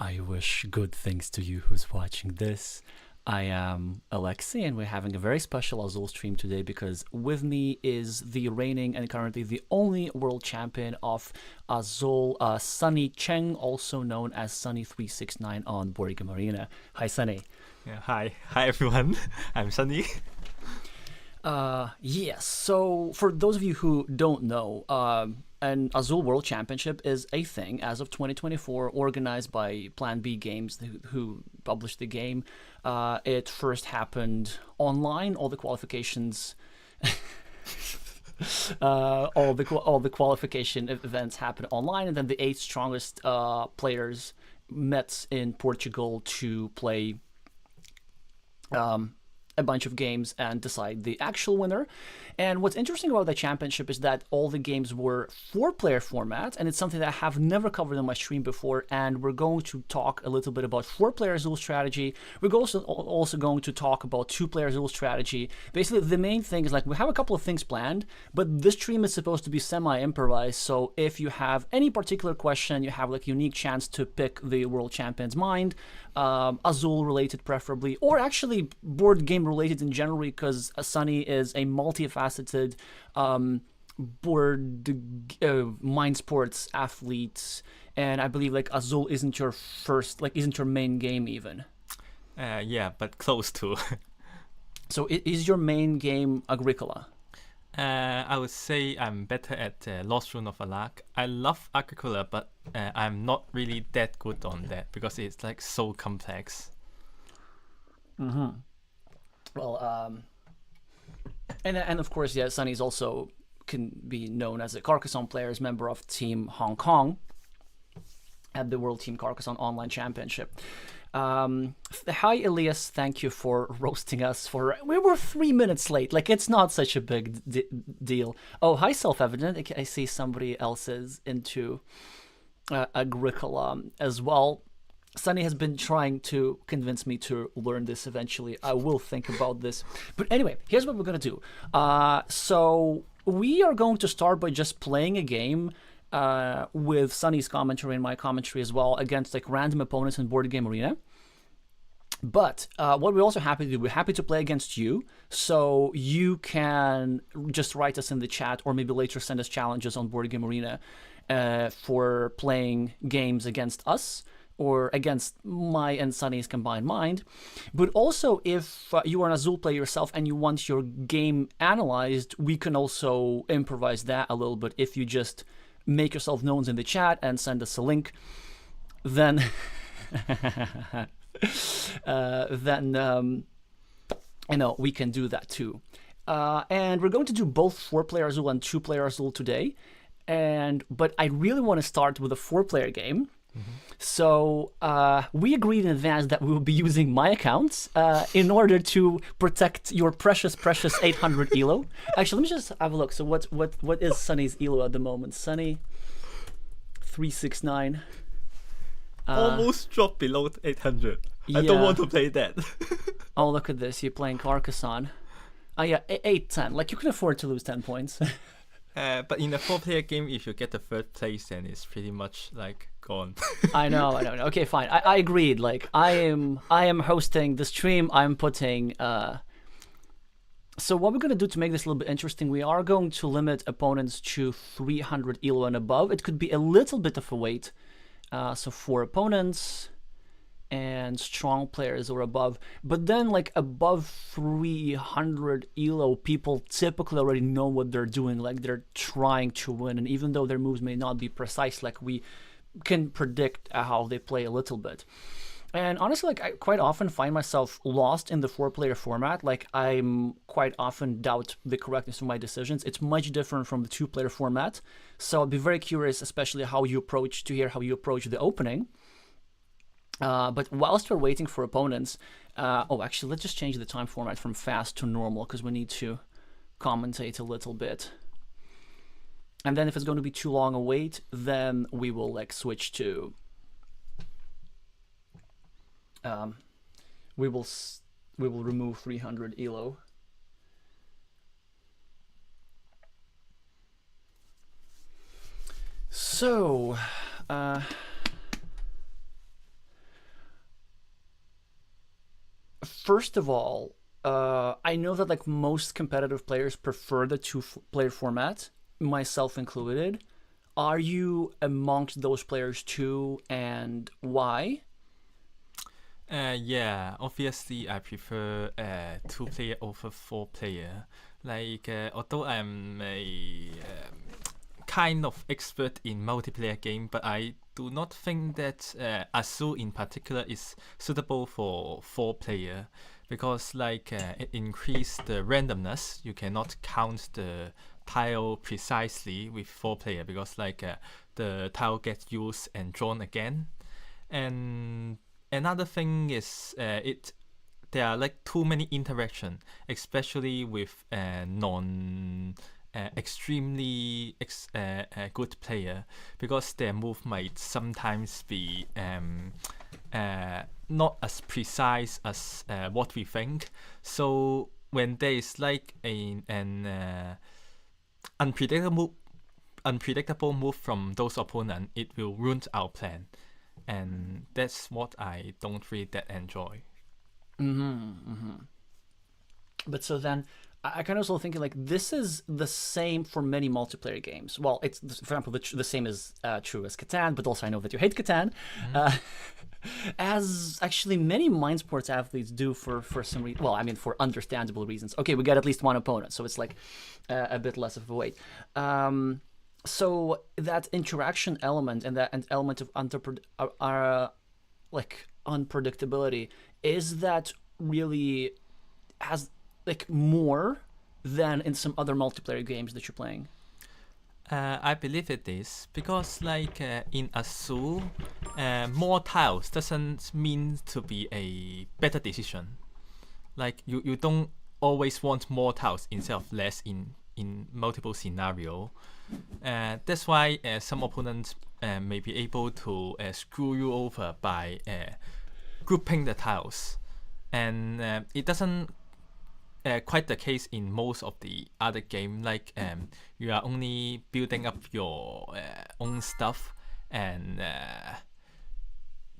I wish good things to you who's watching this. I am Alexey, and we're having a very special AZUL stream today because with me is the reigning and currently the only world champion of AZUL, Sunny Cheng, also known as Sunny369 on Board Game Arena. Hi, Sunny. Yeah, hi everyone. I'm Sunny. Yes. So for those of you who don't know, an AZUL World Championship is a thing as of 2024, organized by Plan B Games, who published the game. It first happened online. All the qualifications, all the qualification events happened online, and then the 8 strongest players met in Portugal to play a bunch of games and decide the actual winner. And what's interesting about the championship is that all the games were 4-player format, and it's something that I have never covered on my stream before. And we're going to talk a little bit about 4-player AZUL strategy. We're also going to talk about 2-player AZUL strategy. Basically, the main thing is, like, we have a couple of things planned, but this stream is supposed to be semi-improvised. So if you have any particular question, you have like a unique chance to pick the world champion's mind, AZUL related preferably, or actually board game related in general, because Sunny is a multifaceted mind sports athlete, and I believe like AZUL isn't your first, like isn't your main game even. Yeah, but close to. So is your main game Agricola? I would say I'm better at Lost Ruin of Alag. I love Agricola, but I'm not really that good on that because it's like so complex. Well, and of course, yeah, Sunny's also can be known as a Carcassonne player, as member of Team Hong Kong at the World Team Carcassonne Online Championship. Hi Elias, thank you for roasting us we were 3 minutes late. Like, it's not such a big deal. Oh, hi Self-Evident. I see somebody else is into Agricola as well. Sunny has been trying to convince me to learn this eventually. I will think about this. But anyway, here's what we're going to do. So we are going to start by just playing a game with Sunny's commentary and my commentary as well against like random opponents in Board Game Arena. But what we're also happy to do, we're happy to play against you. So you can just write us in the chat or maybe later send us challenges on Board Game Arena for playing games against us or against my and Sunny's combined mind. But also, if you are an AZUL player yourself and you want your game analyzed, we can also improvise that a little bit. If you just make yourself known in the chat and send us a link, then you know, we can do that too. And we're going to do both 4-player AZUL and 2-player AZUL today. But I really want to start with a 4-player game. So we agreed in advance that we will be using my accounts in order to protect your precious 800 elo. Actually, let me just have a look. So what is Sunny's elo at the moment? Sunny 369. Almost dropped below 800. Yeah. I don't want to play that. Oh, look at this. You're playing Carcassonne. Oh yeah, 8-10. Like, you can afford to lose 10 points. But in a 4-player game, if you get the 3rd place, then it's pretty much like gone. I know. Okay, fine. I agreed. Like, I am hosting the stream. I'm putting. So what we're gonna do to make this a little bit interesting, we are going to limit opponents to 300 elo and above. It could be a little bit of a wait. So 4 opponents and strong players or above. But then, like, above 300 elo, people typically already know what they're doing. Like, they're trying to win, and even though their moves may not be precise, like, we can predict how they play a little bit. And honestly, like, I quite often find myself lost in the 4-player format. Like, I'm quite often doubt the correctness of my decisions. It's much different from the 2-player format. So I'd be very curious, especially to hear how you approach the opening. But whilst we're waiting for opponents, actually, let's just change the time format from fast to normal, because we need to commentate a little bit. And then if it's going to be too long a wait, then we will like switch to we will remove 300 elo. So first of all, I know that like most competitive players prefer the two-player format, myself included. Are you amongst those players too, and why? Yeah, obviously I prefer two-player over four-player. Like, although I'm a kind of expert in multiplayer game, but I do not think that AZUL in particular is suitable for four-player because like it increases the randomness. You cannot count the tile precisely with four-player because like the tile gets used and drawn again. And another thing is there are like too many interaction, especially with non extremely good player because their move might sometimes be not as precise as what we think. So when there is like an unpredictable move from those opponents, it will ruin our plan, and that's what I don't really that enjoy. But so then, I kind of also thinking like this is the same for many multiplayer games. Well, it's for example the same is true as Catan, but also I know that you hate Catan, as actually many mind sports athletes do for some reason. Well, I mean for understandable reasons. Okay, we got at least one opponent, so it's like a bit less of a weight. So that interaction element and that element of like unpredictability, is that really has like more than in some other multiplayer games that you're playing? I believe it is because like in AZUL, more tiles doesn't mean to be a better decision. Like you don't always want more tiles instead of less in multiple scenario. That's why some opponents may be able to screw you over by grouping the tiles, and it doesn't quite the case in most of the other game. Like you are only building up your own stuff, and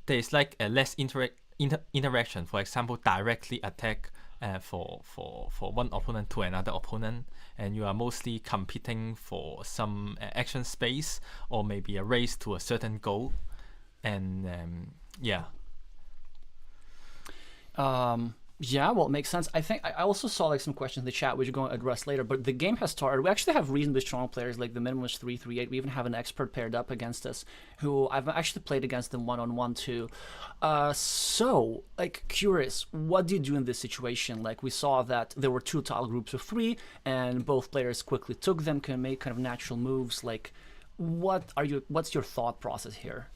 there's like a less interaction. For example, directly attack for one opponent to another opponent, and you are mostly competing for some action space or maybe a race to a certain goal, and yeah. Yeah, well, it makes sense. I think I also saw like some questions in the chat, which we're going to address later. But the game has started. We actually have reasonably strong players. Like the minimum is 338. We even have an expert paired up against us, who I've actually played against them one-on-one too. So, like, curious, what do you do in this situation? Like, we saw that there were two tile groups of three, and both players quickly took them, can make kind of natural moves. Like, what's your thought process here?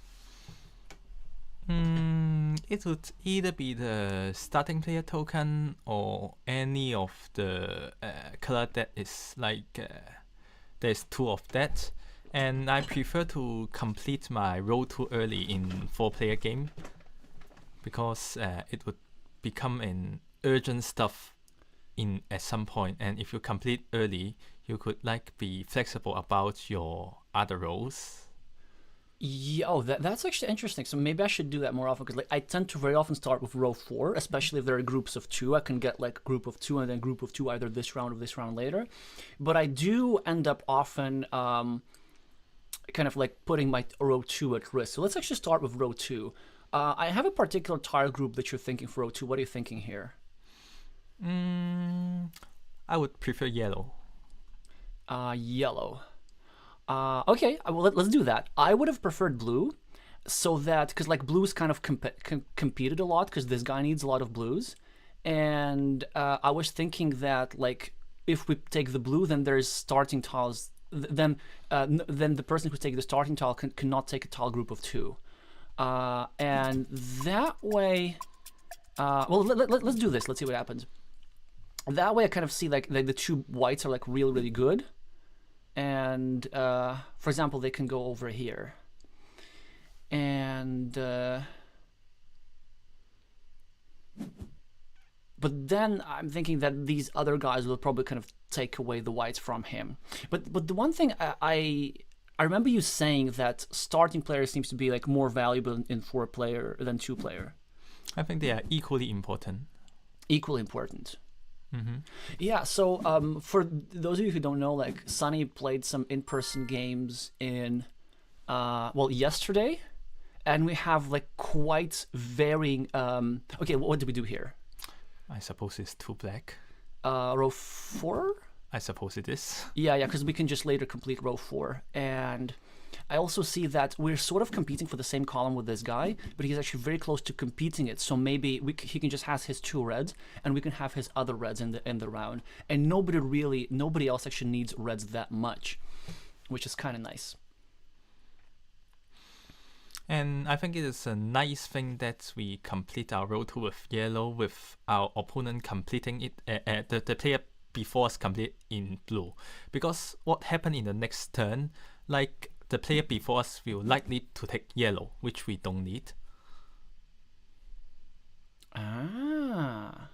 It would either be the starting player token or any of the color that is like there's two of that, and I prefer to complete my role too early in four-player game because it would become an urgent stuff at some point, and if you complete early, you could like be flexible about your other roles. Yeah, oh, that's actually interesting. So maybe I should do that more often because like I tend to very often start with row 4, especially if there are groups of 2. I can get like group of 2 and then group of 2 either this round or this round later. But I do end up often kind of like putting my row 2 at risk. So let's actually start with row 2. I have a particular tile group that you're thinking for row 2. What are you thinking here? I would prefer yellow. Yellow. Okay, well, let's do that. I would have preferred blue, so that because like blue's kind of competed a lot because this guy needs a lot of blues, and I was thinking that like if we take the blue, then there's starting tiles. Then the person who takes the starting tile cannot take a tile group of 2, and that way. Well, let's do this. Let's see what happens. That way, I kind of see like the 2 whites are like really good. And for example, they can go over here, and but then I'm thinking that these other guys will probably kind of take away the whites from him. But the one thing I remember you saying that starting player seems to be like more valuable in 4-player than 2-player. I think they are equally important. equally important. Mm-hmm. Yeah, so for those of you who don't know, like Sunny played some in-person games in yesterday, and we have like quite varying okay, what did we do here? I suppose it's 2 black. Row 4? I suppose it is. Yeah, because we can just later complete row 4. And I also see that we're sort of competing for the same column with this guy, but he's actually very close to completing it. So maybe he can just have his 2 reds, and we can have his other reds in the round. And nobody else actually needs reds that much, which is kind of nice. And I think it is a nice thing that we complete our row 2 with yellow, with our opponent completing it, the player before us complete in blue. Because what happened in the next turn, like the player before us will likely to take yellow, which we don't need. Ah.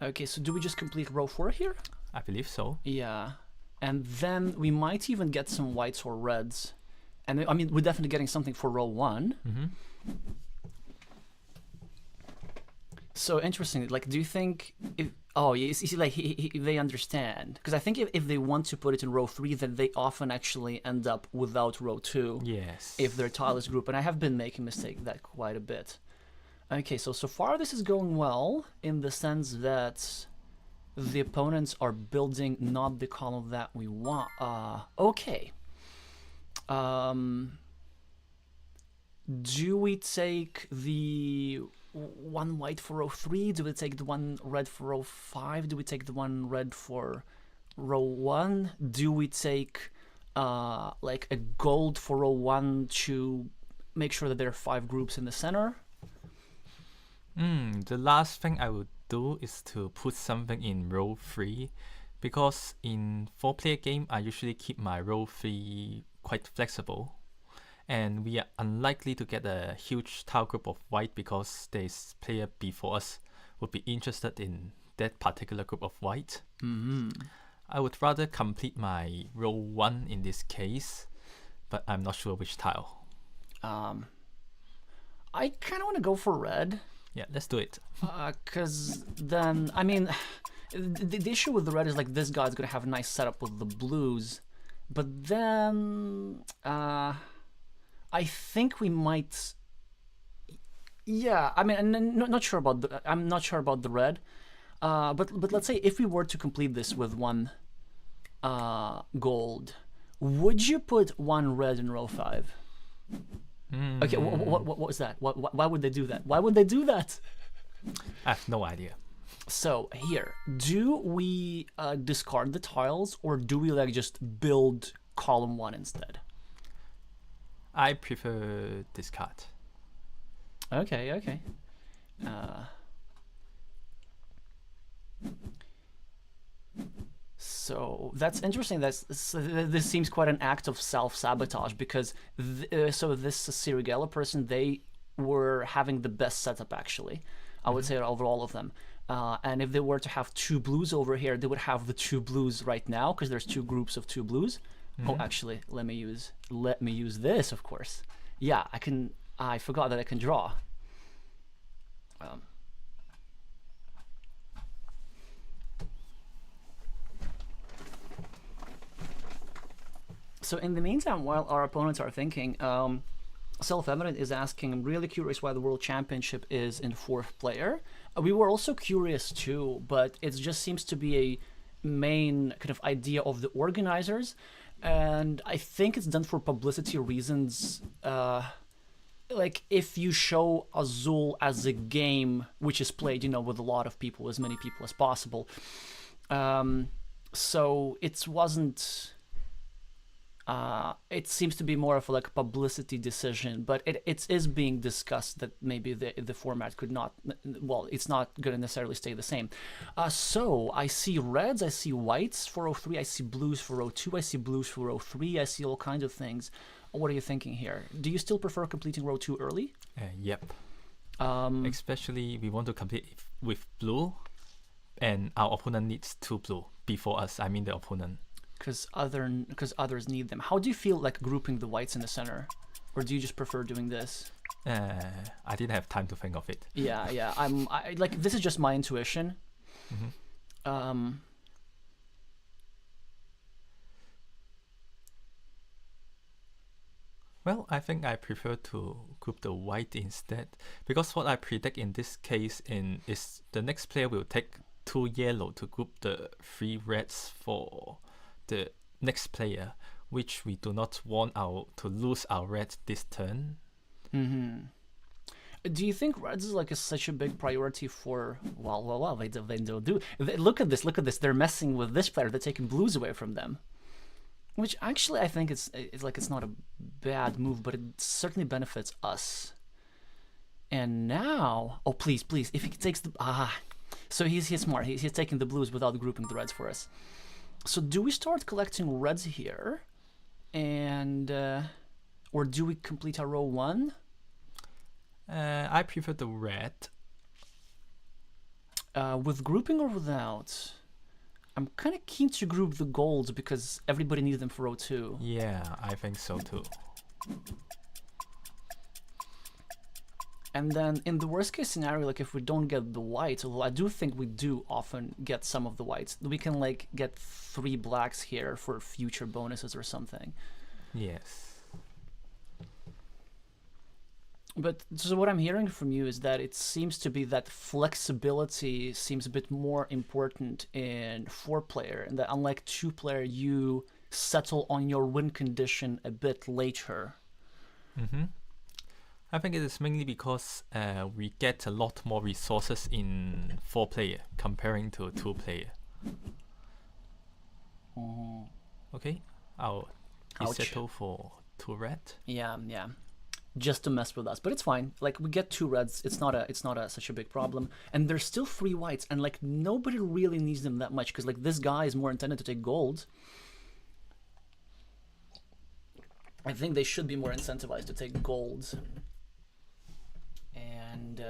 Okay, so do we just complete row 4 here? I believe so. Yeah. And then we might even get some whites or reds. And I mean, we're definitely getting something for row 1. Mm-hmm. So interesting. Like, do you think if you see, like they understand? Because I think if they want to put it in row 3, then they often actually end up without row 2. Yes. If they're tileless group, and I have been making mistake that quite a bit. Okay, so far this is going well in the sense that the opponents are building not the column that we want. Okay. Do we take the 1 white for row 3? Do we take the 1 red for row 5? Do we take the 1 red for row 1? Do we take like a gold for row 1 to make sure that there are 5 groups in the center? The last thing I would do is to put something in row 3, because in 4-player game I usually keep my row 3 quite flexible, and we are unlikely to get a huge tile group of white because this player before us would be interested in that particular group of white. I would rather complete my row 1 in this case, but I'm not sure which tile. I kind of want to go for red. Yeah, let's do it. Because then, I mean, the issue with the red is like this guy's going to have a nice setup with the blues. But then, I think we might... Yeah, I mean, I'm not sure about the red. But let's say if we were to complete this with 1 gold, would you put 1 red in row 5? Okay, what was that? Why would they do that? Why would they do that? I have no idea. So here, do we discard the tiles, or do we like just build column 1 instead? I prefer discard. Okay. So that's interesting. This seems quite an act of self-sabotage, because so this Sirigella person, they were having the best setup actually. I would say over all of them. And if they were to have 2 blues over here, they would have the 2 blues right now because there's 2 groups of 2 blues. Oh, actually, let me use this, of course. Yeah, I forgot that I can draw. So in the meantime, while our opponents are thinking, Self-Evident is asking, I'm really curious why the World Championship is in 4th player. We were also curious too, but it just seems to be a main kind of idea of the organizers. And I think it's done for publicity reasons. Like if you show Azul as a game which is played, with a lot of people, as many people as possible. So it wasn't... it seems to be more of like a publicity decision, but it is being discussed that maybe the format could not, well, it's not going to necessarily stay the same. So I see reds, I see whites for row 3, I see blues for row 2, I see blues for row 3, I see all kinds of things. What are you thinking here? Do you still prefer completing row 2 early? Yep. Especially we want to complete with blue, and our opponent needs 2 blue before us. I mean the opponent. Because others need them. How do you feel like grouping the whites in the center, or do you just prefer doing this? I didn't have time to think of it. Yeah. I like, this is just my intuition. Well, I think I prefer to group the white instead, because what I predict in this case is the next player will take 2 yellow to group the 3 reds for the next player, which we do not want to lose our red this turn. Do you think reds is like such a big priority for? Well, they don't do. Look at this. They're messing with this player. They're taking blues away from them. Which actually I think it's not a bad move, but it certainly benefits us. And now, oh please, if he takes the so he's smart. He's taking the blues without grouping the reds for us. So do we start collecting reds here, and or do we complete our row 1? I prefer the red. With grouping or without? I'm kind of keen to group the golds because everybody needs them for row 2. Yeah, I think so too. And then in the worst case scenario, like if we don't get the whites, although I do think we do often get some of the whites, we can like get 3 blacks here for future bonuses or something. Yes. But so what I'm hearing from you is that it seems to be that flexibility seems a bit more important in 4-player, and that unlike 2-player, you settle on your win condition a bit later. I think it is mainly because we get a lot more resources in 4-player comparing to 2-player. Okay, I'll settle for 2 red. Yeah. Just to mess with us, but it's fine. Like we get 2 reds, it's not such a big problem, and there's still 3 whites, and like nobody really needs them that much because like this guy is more intended to take gold. I think they should be more incentivized to take gold. And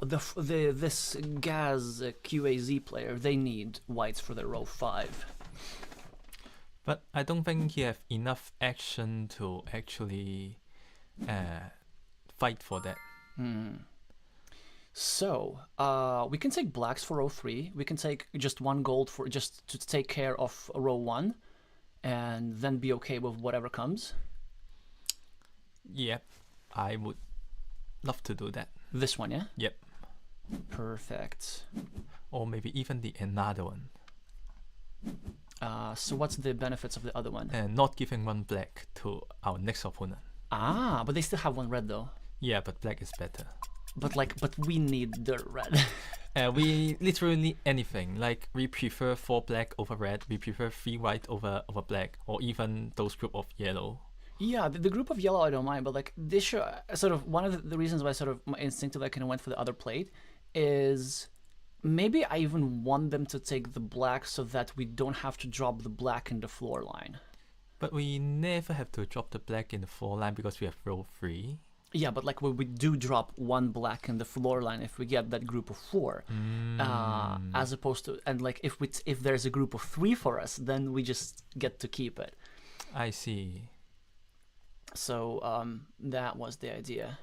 this Gaz QAZ player, they need whites for their row 5. But I don't think he have enough action to actually fight for that. So we can take blacks for row 3. We can take just 1 gold for just to take care of row 1, and then be okay with whatever comes. Yep, I would love to do that. This one, yeah. Yep. Perfect. Or maybe even the another one. So what's the benefits of the other one? And not giving 1 black to our next opponent. But they still have 1 red though. Yeah, but black is better. But we need the red. We literally need anything. Like we prefer 4 black over red. We prefer 3 white over black, or even those group of yellow. Yeah, the group of yellow I don't mind, but like this show, sort of one of the reasons why sort of my instinctively I kind of went for the other plate is maybe I even want them to take the black so that we don't have to drop the black in the floor line. But we never have to drop the black in the floor line because we have row 3. Yeah, but like we do drop 1 black in the floor line if we get that group of 4, as opposed to, and like if there's a group of 3 for us, then we just get to keep it. I see. So that was the idea.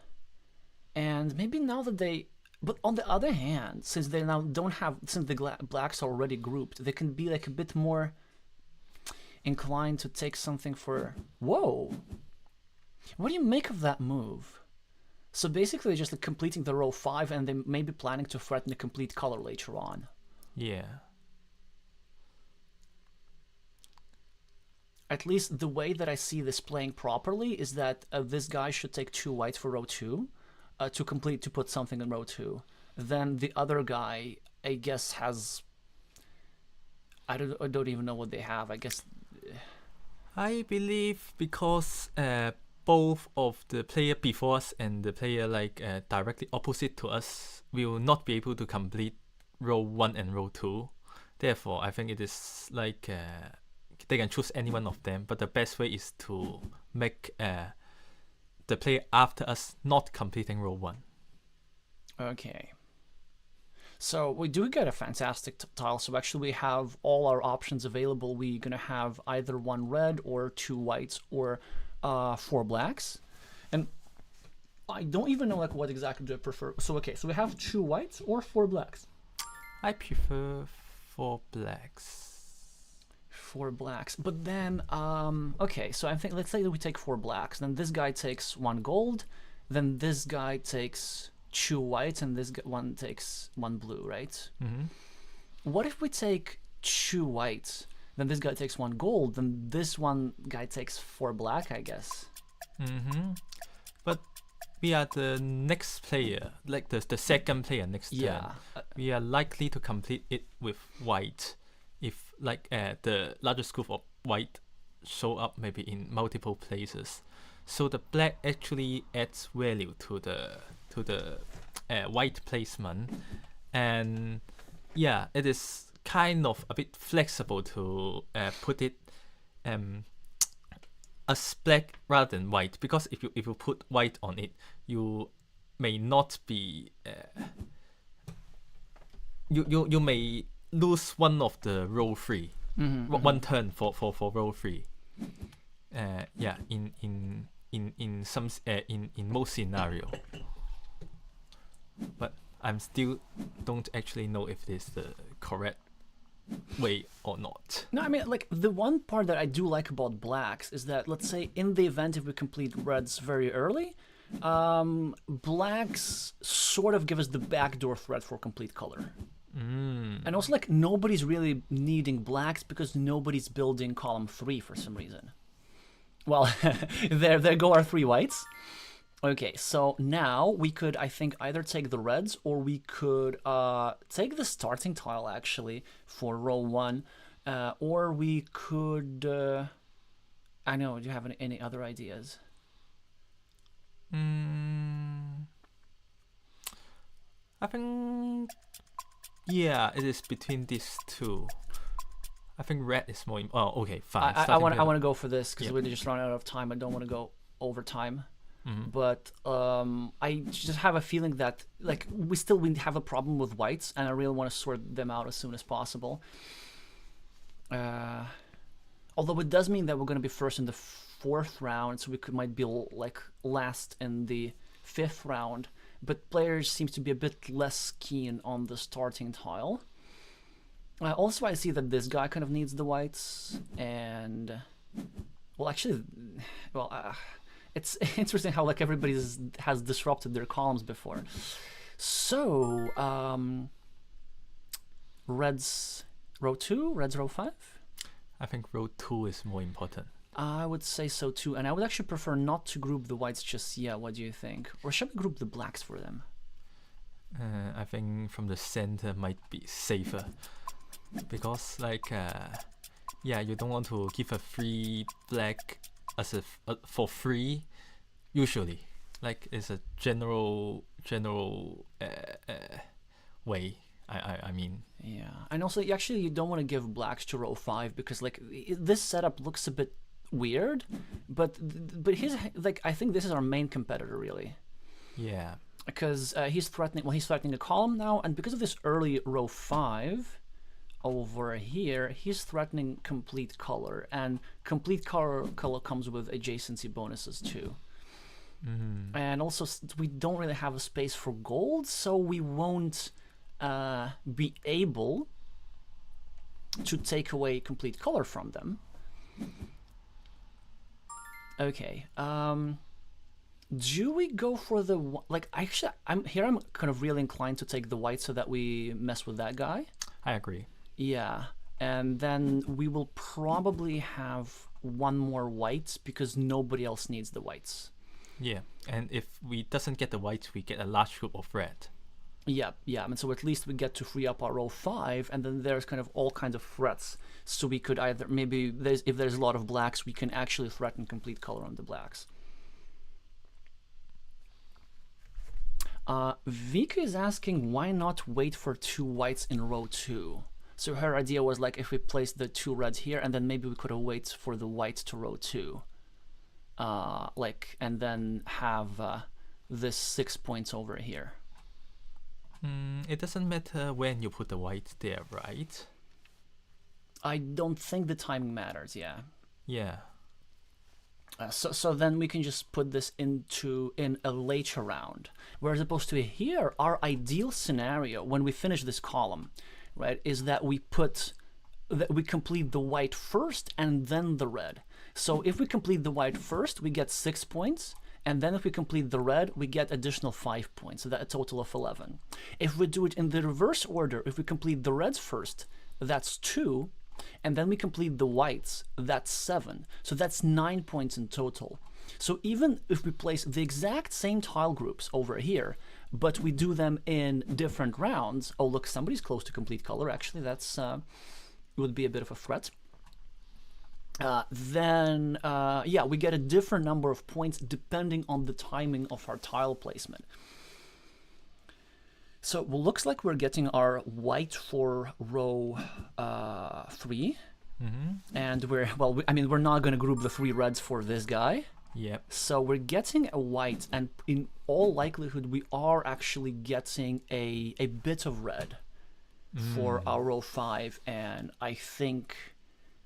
And maybe now that but on the other hand, since they now don't have, since the blacks are already grouped, they can be like a bit more inclined to take something for, whoa. What do you make of that move? So basically just like completing the row 5, and they may be planning to threaten the complete color later on. Yeah. At least the way that I see this playing properly is that this guy should take 2 whites for row 2 to put something in row 2. Then the other guy, I guess, has, I don't even know what they have. I guess I believe because both of the player before us and the player like directly opposite to us will not be able to complete row 1 and row 2. Therefore, I think it is like they can choose any one of them, but the best way is to make the player after us not completing row 1. Okay. So we do get a fantastic tile. So actually we have all our options available. We're going to have either 1 red or 2 whites or 4 blacks. And I don't even know like what exactly do I prefer. So okay, so we have 2 whites or 4 blacks. I prefer 4 blacks. 4 blacks, but then okay, so I think let's say that we take 4 blacks, then this guy takes 1 gold, then this guy takes 2 whites, and this one takes 1 blue, right? Mm-hmm. What if we take 2 whites, then this guy takes 1 gold, then this one guy takes 4 black, I guess. Mm-hmm. But we are the next player, like the second player next turn. We are likely to complete it with white if like the largest group of white show up maybe in multiple places. So the black actually adds value to the white placement, and yeah, it is kind of a bit flexible to put it as black rather than white, because if you put white on it, you may not be you may lose one of the row 3, one turn for row 3. Yeah, in some in most scenario, but I'm still don't actually know if this is the correct way or not. No, I mean, like, the one part that I do like about blacks is that, let's say, in the event if we complete reds very early, blacks sort of give us the backdoor threat for complete color. And also, like, nobody's really needing blacks because nobody's building column 3 for some reason. Well, there go our 3 whites. Okay, so now we could, I think, either take the reds, or we could take the starting tile, actually, for row 1. Or we could... I know, do you have any other ideas? I think... Yeah, it is between these 2. I think red is more... Oh, okay, fine. I want to go for this, because we just run out of time. I don't want to go over time. But I just have a feeling that, like, we have a problem with whites, and I really want to sort them out as soon as possible. Although it does mean that we're going to be first in the 4th round, so we might be like last in the 5th round. But players seem to be a bit less keen on the starting tile. Also, I see that this guy kind of needs the whites, and well, actually, it's interesting how like everybody has disrupted their columns before. So, reds row 2, reds row 5? I think row 2 is more important. I would say so too, and I would actually prefer not to group the whites just yet. What do you think? Or should we group the blacks for them? I think from the center might be safer, because like yeah, you don't want to give a free black as for free. Usually, like, it's a general way. I mean. Yeah, and also actually you don't want to give blacks to row 5, because like this setup looks a bit weird, but he's like, I think this is our main competitor really. Yeah. Because he's threatening a column now, and because of this early row 5 over here, he's threatening complete color, and complete color comes with adjacency bonuses too. And also we don't really have a space for gold, so we won't be able to take away complete color from them. Okay, do we go for the, like, actually I'm kind of really inclined to take the white so that we mess with that guy. I agree. Yeah, and then we will probably have 1 more white because nobody else needs the whites. Yeah, and if we doesn't get the whites, we get a large group of red. Yeah, and so at least we get to free up our row 5, and then there's kind of all kinds of threats. So we could either, maybe if there's a lot of blacks, we can actually threaten complete color on the blacks. Vika is asking why not wait for 2 whites in row 2. So her idea was like, if we place the 2 reds here, and then maybe we could have wait for the whites to row 2. Like, and then have this 6 points over here. It doesn't matter when you put the white there, right? I don't think the timing matters, yeah. Yeah. So then we can just put this in a later round. Whereas opposed to here, our ideal scenario when we finish this column, right, is that we complete the white first and then the red. So if we complete the white first, we get 6 points. And then if we complete the red, we get additional 5 points, so that's a total of 11. If we do it in the reverse order, if we complete the reds first, that's 2. And then we complete the whites, that's 7. So that's 9 points in total. So even if we place the exact same tile groups over here, but we do them in different rounds. Oh, look, somebody's close to complete color. Actually, that's would be a bit of a threat. Then we get a different number of points depending on the timing of our tile placement. So it looks like we're getting our white for row 3. And we're not going to group the 3 reds for this guy. Yep. So we're getting a white, and in all likelihood we are actually getting a bit of red for our row 5, and I think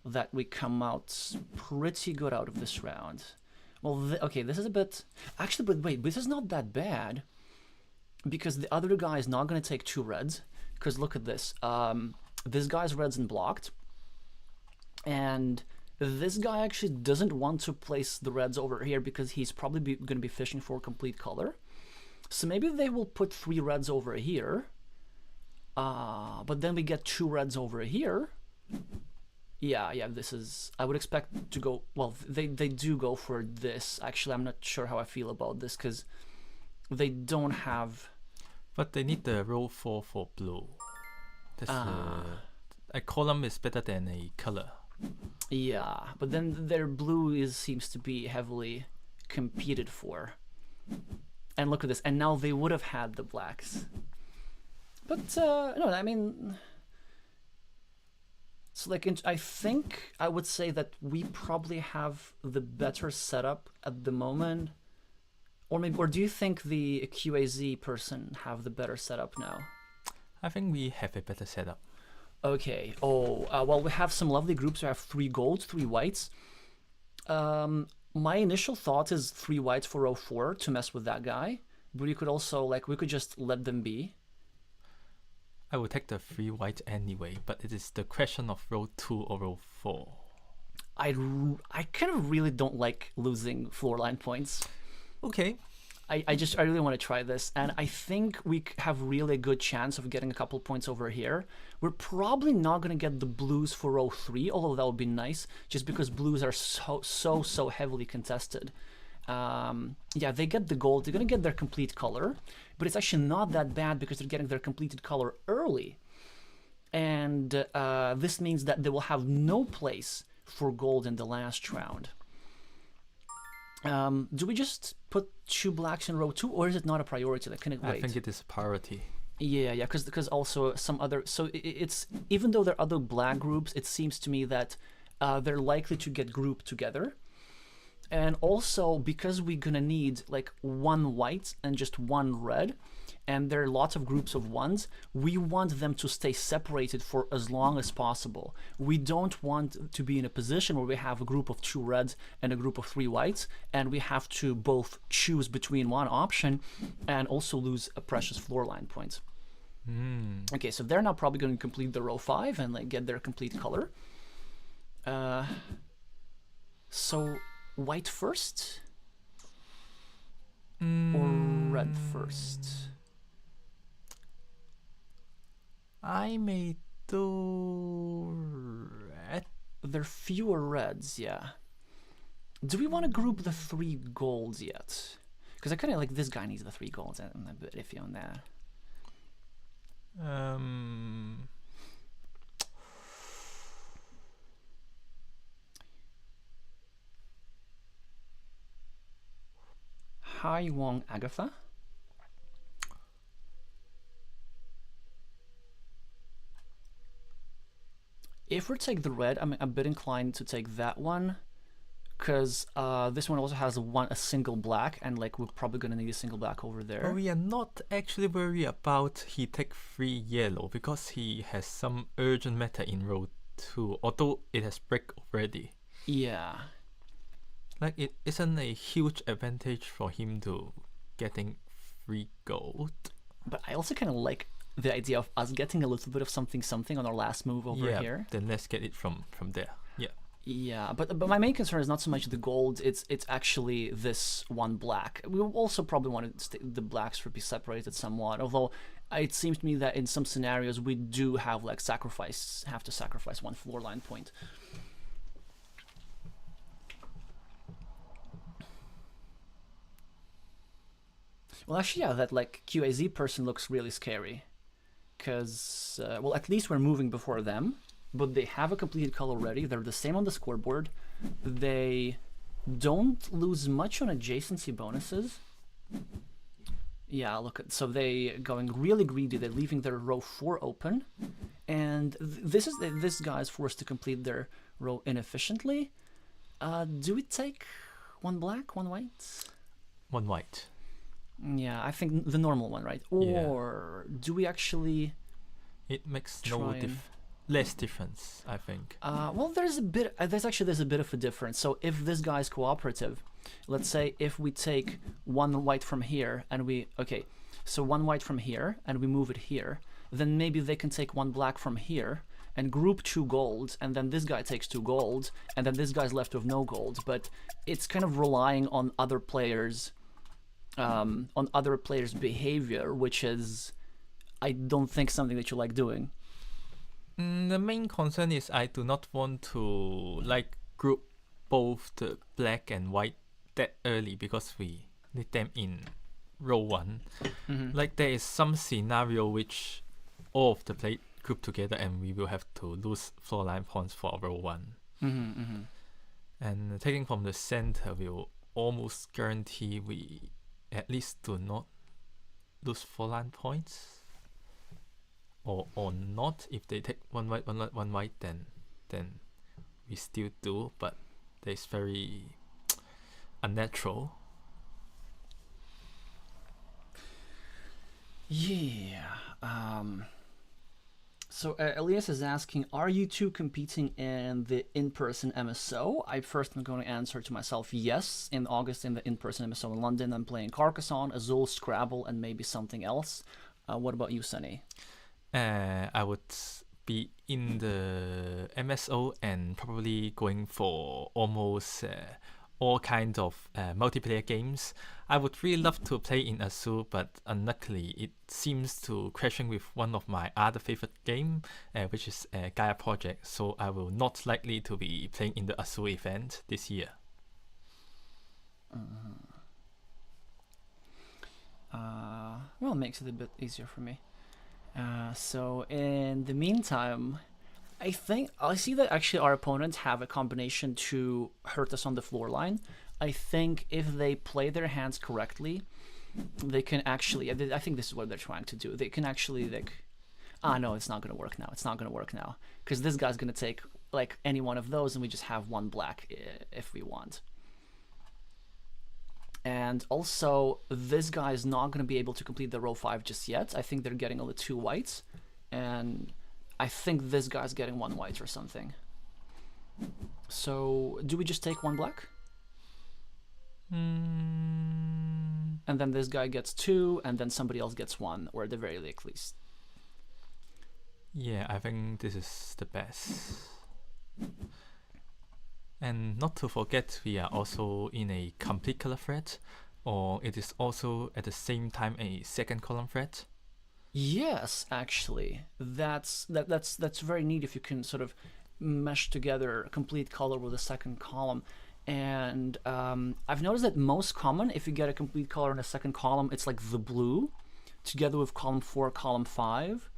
that we come out pretty good out of this round. Well, okay, this is a bit... Actually, but wait, this is not that bad, because the other guy is not going to take 2 reds, because look at this. This guy's reds and blocked, and this guy actually doesn't want to place the reds over here because he's probably going to be fishing for complete color. So maybe they will put 3 reds over here, but then we get 2 reds over here. Yeah, this is... I would expect to go... Well, they do go for this. Actually, I'm not sure how I feel about this, because they don't have... But they need the row 4 for blue. A column is better than a color. Yeah, but then their blue seems to be heavily competed for. And look at this. And now they would have had the blacks. But, no, I mean... So, like, I think I would say that we probably have the better setup at the moment. Or do you think the QAZ person have the better setup now? I think we have a better setup. Okay. Well, we have some lovely groups. We have 3 golds, 3 whites. My initial thought is 3 whites for row 4 to mess with that guy. But you could also, like, we could just let them be. I will take the 3 white anyway, but it is the question of row 2 or row 4. I kind of really don't like losing floor line points. Okay. I really want to try this, and I think we have really a good chance of getting a couple points over here. We're probably not going to get the blues for row 3, although that would be nice, just because blues are so heavily contested. Yeah, they get the gold. They're going to get their complete color, but it's actually not that bad because they're getting their completed color early. And this means that they will have no place for gold in the last round. Do we just put 2 blacks in row 2, or is it not a priority? Like, can it wait? I think it is a priority. Yeah, because also some other... So it's... Even though there are other black groups, it seems to me that they're likely to get grouped together. And also, because we're gonna need like 1 white and just 1 red, and there are lots of groups of 1s, we want them to stay separated for as long as possible. We don't want to be in a position where we have a group of 2 reds and a group of 3 whites, and we have to both choose between one option and also lose a precious floor line points. Okay, so they're now probably going to complete the row 5 and like get their complete color. So white first or red first? I may do red. There are fewer reds, yeah. Do we want to group the 3 golds yet? Because I kind of like this guy needs the 3 golds. I'm a bit iffy on that. Hai Wong Agatha. If we take the red, I'm a bit inclined to take that one, because this one also has a single black, and like we're probably gonna need a single black over there. But we are not actually worried about he take 3 yellow because he has some urgent matter in row 2, although it has break already. Yeah. Like it isn't a huge advantage for him to getting 3 gold. But I also kind of like the idea of us getting a little bit of something on our last move over here. Then let's get it from there. Yeah. Yeah, but my main concern is not so much the gold, it's actually this one black. We will also probably want the blacks to be separated somewhat, although it seems to me that in some scenarios we do have like have to sacrifice one floor line point. Well, actually, yeah, that like QAZ person looks really scary, because well, at least we're moving before them. But they have a completed color already. They're the same on the scoreboard. They don't lose much on adjacency bonuses. Yeah, look, so they going really greedy. They're leaving their row 4 open, and this guy is forced to complete their row inefficiently. Do we take 1 black, 1 white? 1 white. Yeah, I think the normal one, right? Or do we actually? It makes less difference, I think. Well, there's a bit of a difference. So if this guy's cooperative, let's say if we take 1 white from here and so 1 white from here and we move it here, then maybe they can take 1 black from here and group 2 gold, and then this guy takes 2 gold, and then this guy's left with no gold. But it's kind of relying on other players, behavior, which is, I don't think, something that you like doing. The main concern is I do not want to like group both the black and white that early, because we need them in row 1. Like there is some scenario which all of the play group together and we will have to lose floor line points for row 1. And taking from the center will almost guarantee we at least do not lose floor line points. Or not. If they take 1 white, 1 white, then we still do, but it's very unnatural. Yeah. So Elias is asking, are you two competing in the in-person MSO? I first am going to answer to myself, yes. In August, in the in-person MSO in London, I'm playing Carcassonne, AZUL, Scrabble, and maybe something else. What about you, Sunny? I would be in the MSO and probably going for almost all kinds of multiplayer games. I would really love to play in AZUL, but unluckily it seems to crashing with one of my other favorite game, which is Gaia Project. So I will not likely to be playing in the AZUL event this year. Well, it makes it a bit easier for me. So in the meantime, I see that actually our opponents have a combination to hurt us on the floor line. I think if they play their hands correctly, they can actually, I think this is what they're trying to do. They can actually no, it's not going to work now. It's not going to work now. Because this guy's going to take like any one of those and we just have 1 black if we want. And also, this guy is not going to be able to complete the row 5 just yet. I think they're getting only 2 whites. And I think this guy's getting 1 white or something. So, do we just take 1 black? And then this guy gets 2, and then somebody else gets 1, or at the very least. Yeah, I think this is the best. And not to forget, we are also in a complete color threat, or it is also at the same time a second column threat. Yes, actually, that's very neat if you can sort of mesh together a complete color with a second column. And I've noticed that most common, if you get a complete color in a second column, it's like the blue, together with column 4, column 5.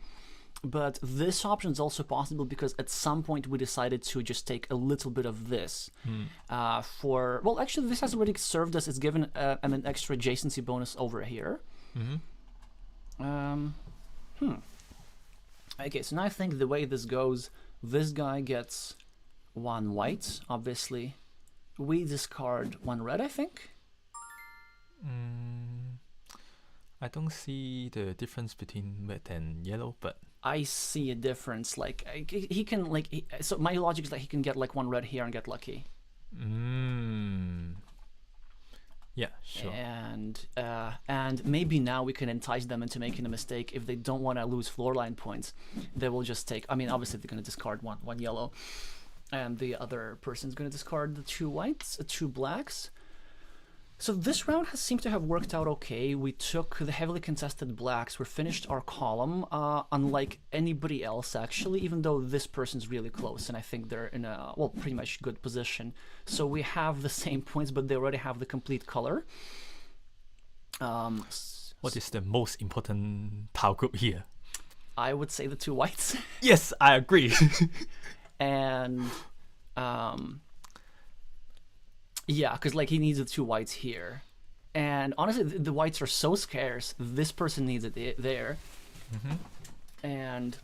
But this option is also possible because at some point we decided to just take a little bit of this well, actually this has already served us. It's given an extra adjacency bonus over here. Okay, so now I think the way this goes, this guy gets 1 white, obviously. We discard 1 red, I think. I don't see the difference between red and yellow, but I see a difference. Like he can so my logic is that he can get like 1 red here and get lucky. Yeah, sure. And maybe now we can entice them into making a mistake. If they don't want to lose floor line points, they will just take. I mean, obviously they're going to discard one yellow, and the other person's going to discard the 2 whites, 2 blacks. So this round has seemed to have worked out okay. We took the heavily contested blacks. We finished our column, unlike anybody else actually, even though this person's really close, and I think they're in a, well, pretty much good position. So we have the same points, but they already have the complete color. What is the most important tile group here? I would say the 2 whites. Yes, I agree. And yeah, because like he needs the 2 whites here, and honestly the whites are so scarce, this person needs it there. And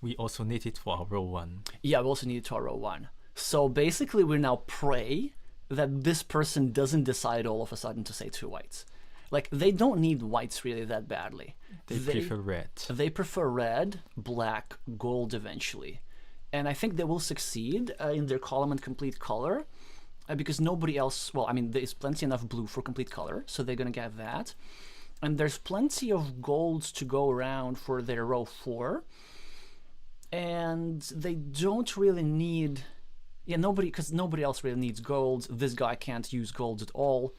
we also need it for our row 1. yeah, we also need it to our row 1. So basically we now pray that this person doesn't decide all of a sudden to say 2 whites. Like, they don't need whites really that badly. They prefer red. They prefer red, black, gold eventually. And I think they will succeed in their column and complete color. Because nobody else, well, I mean, there's plenty enough blue for complete color, so they're gonna get that. And there's plenty of golds to go around for their row 4. And they don't really need, because nobody else really needs golds. This guy can't use golds at all.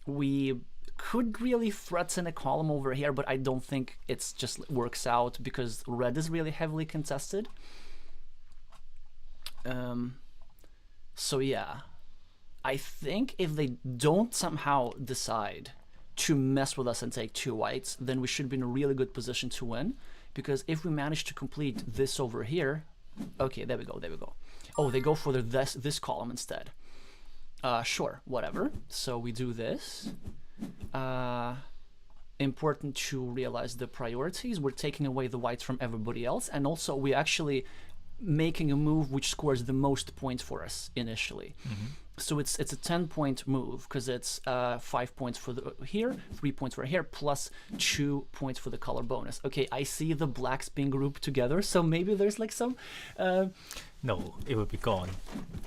We could really threaten a column over here, but I don't think it's just works out because red is really heavily contested. So yeah, I think if they don't somehow decide to mess with us and take 2 whites, then we should be in a really good position to win. Because if we manage to complete this over here, okay, there we go. Oh, they go for this column instead. Sure, whatever. So we do this. Important to realize the priorities. We're taking away the whites from everybody else, and also we actually making a move which scores the most points for us initially. So it's a 10-point move because it's 5 points for the here, 3 points for here, plus 2 points for the color bonus. Okay, I see the blacks being grouped together, so maybe there's like some. No, it will be gone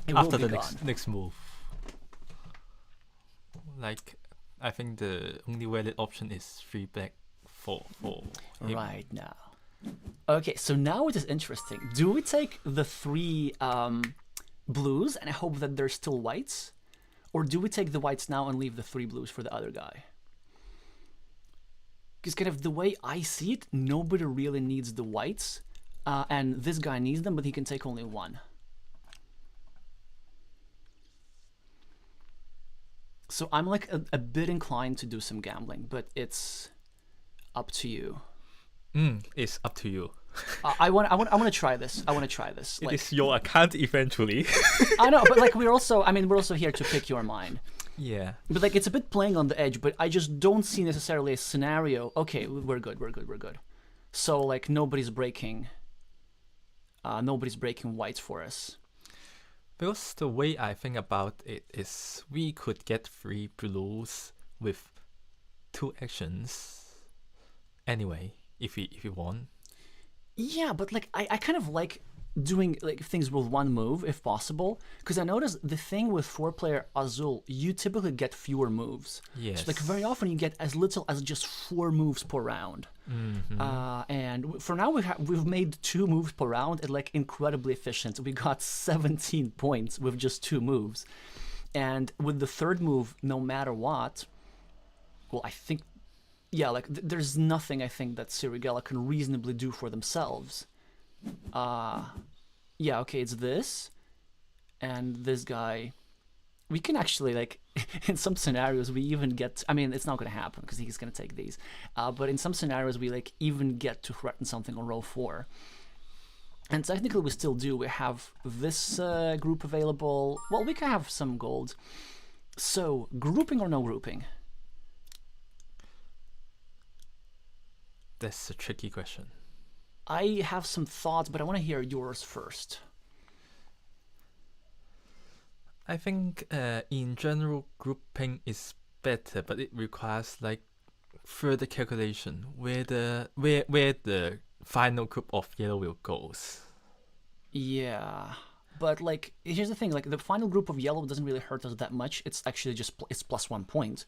It after will the be gone. next move. Like, I think the only valid option is 3 black, 4 him. Right now. Okay, so now it is interesting. Do we take the 3 blues and I hope that there's still whites? Or do we take the whites now and leave the 3 blues for the other guy? Because kind of the way I see it, nobody really needs the whites. And this guy needs them, but he can take only 1. So I'm like a bit inclined to do some gambling, but it's up to you. It's up to you. I want to try this. It is your account eventually. I know, but like we're also here to pick your mind. Yeah. But like it's a bit playing on the edge, but I just don't see necessarily a scenario. Okay, we're good. So like nobody's breaking whites for us. Because the way I think about it is we could get 3 blues with 2 actions anyway, if we want. Yeah, but like I kind of like doing like things with 1 move if possible, because I noticed the thing with 4-player Azul, you typically get fewer moves. Yes. So like very often you get as little as just 4 moves per round. And for now we've made 2 moves per round and like incredibly efficient. We got 17 points with just 2 moves, and with the 3rd move, no matter what, well, I think. Yeah, like there's nothing I think that Sirigella can reasonably do for themselves. Yeah, okay, it's this. And this guy, we can actually, like, in some scenarios, we even get, I mean, it's not going to happen because he's going to take these. But in some scenarios, we, like, even get to threaten something on row 4. And technically, we still do. We have this group available. Well, we can have some gold. So, grouping or no grouping? That's a tricky question. I have some thoughts, but I want to hear yours first. I think in general, grouping is better, but it requires like further calculation where the final group of yellow will goes. Yeah. But like, here's the thing: like, the final group of yellow doesn't really hurt us that much. It's actually just it's plus 1 point,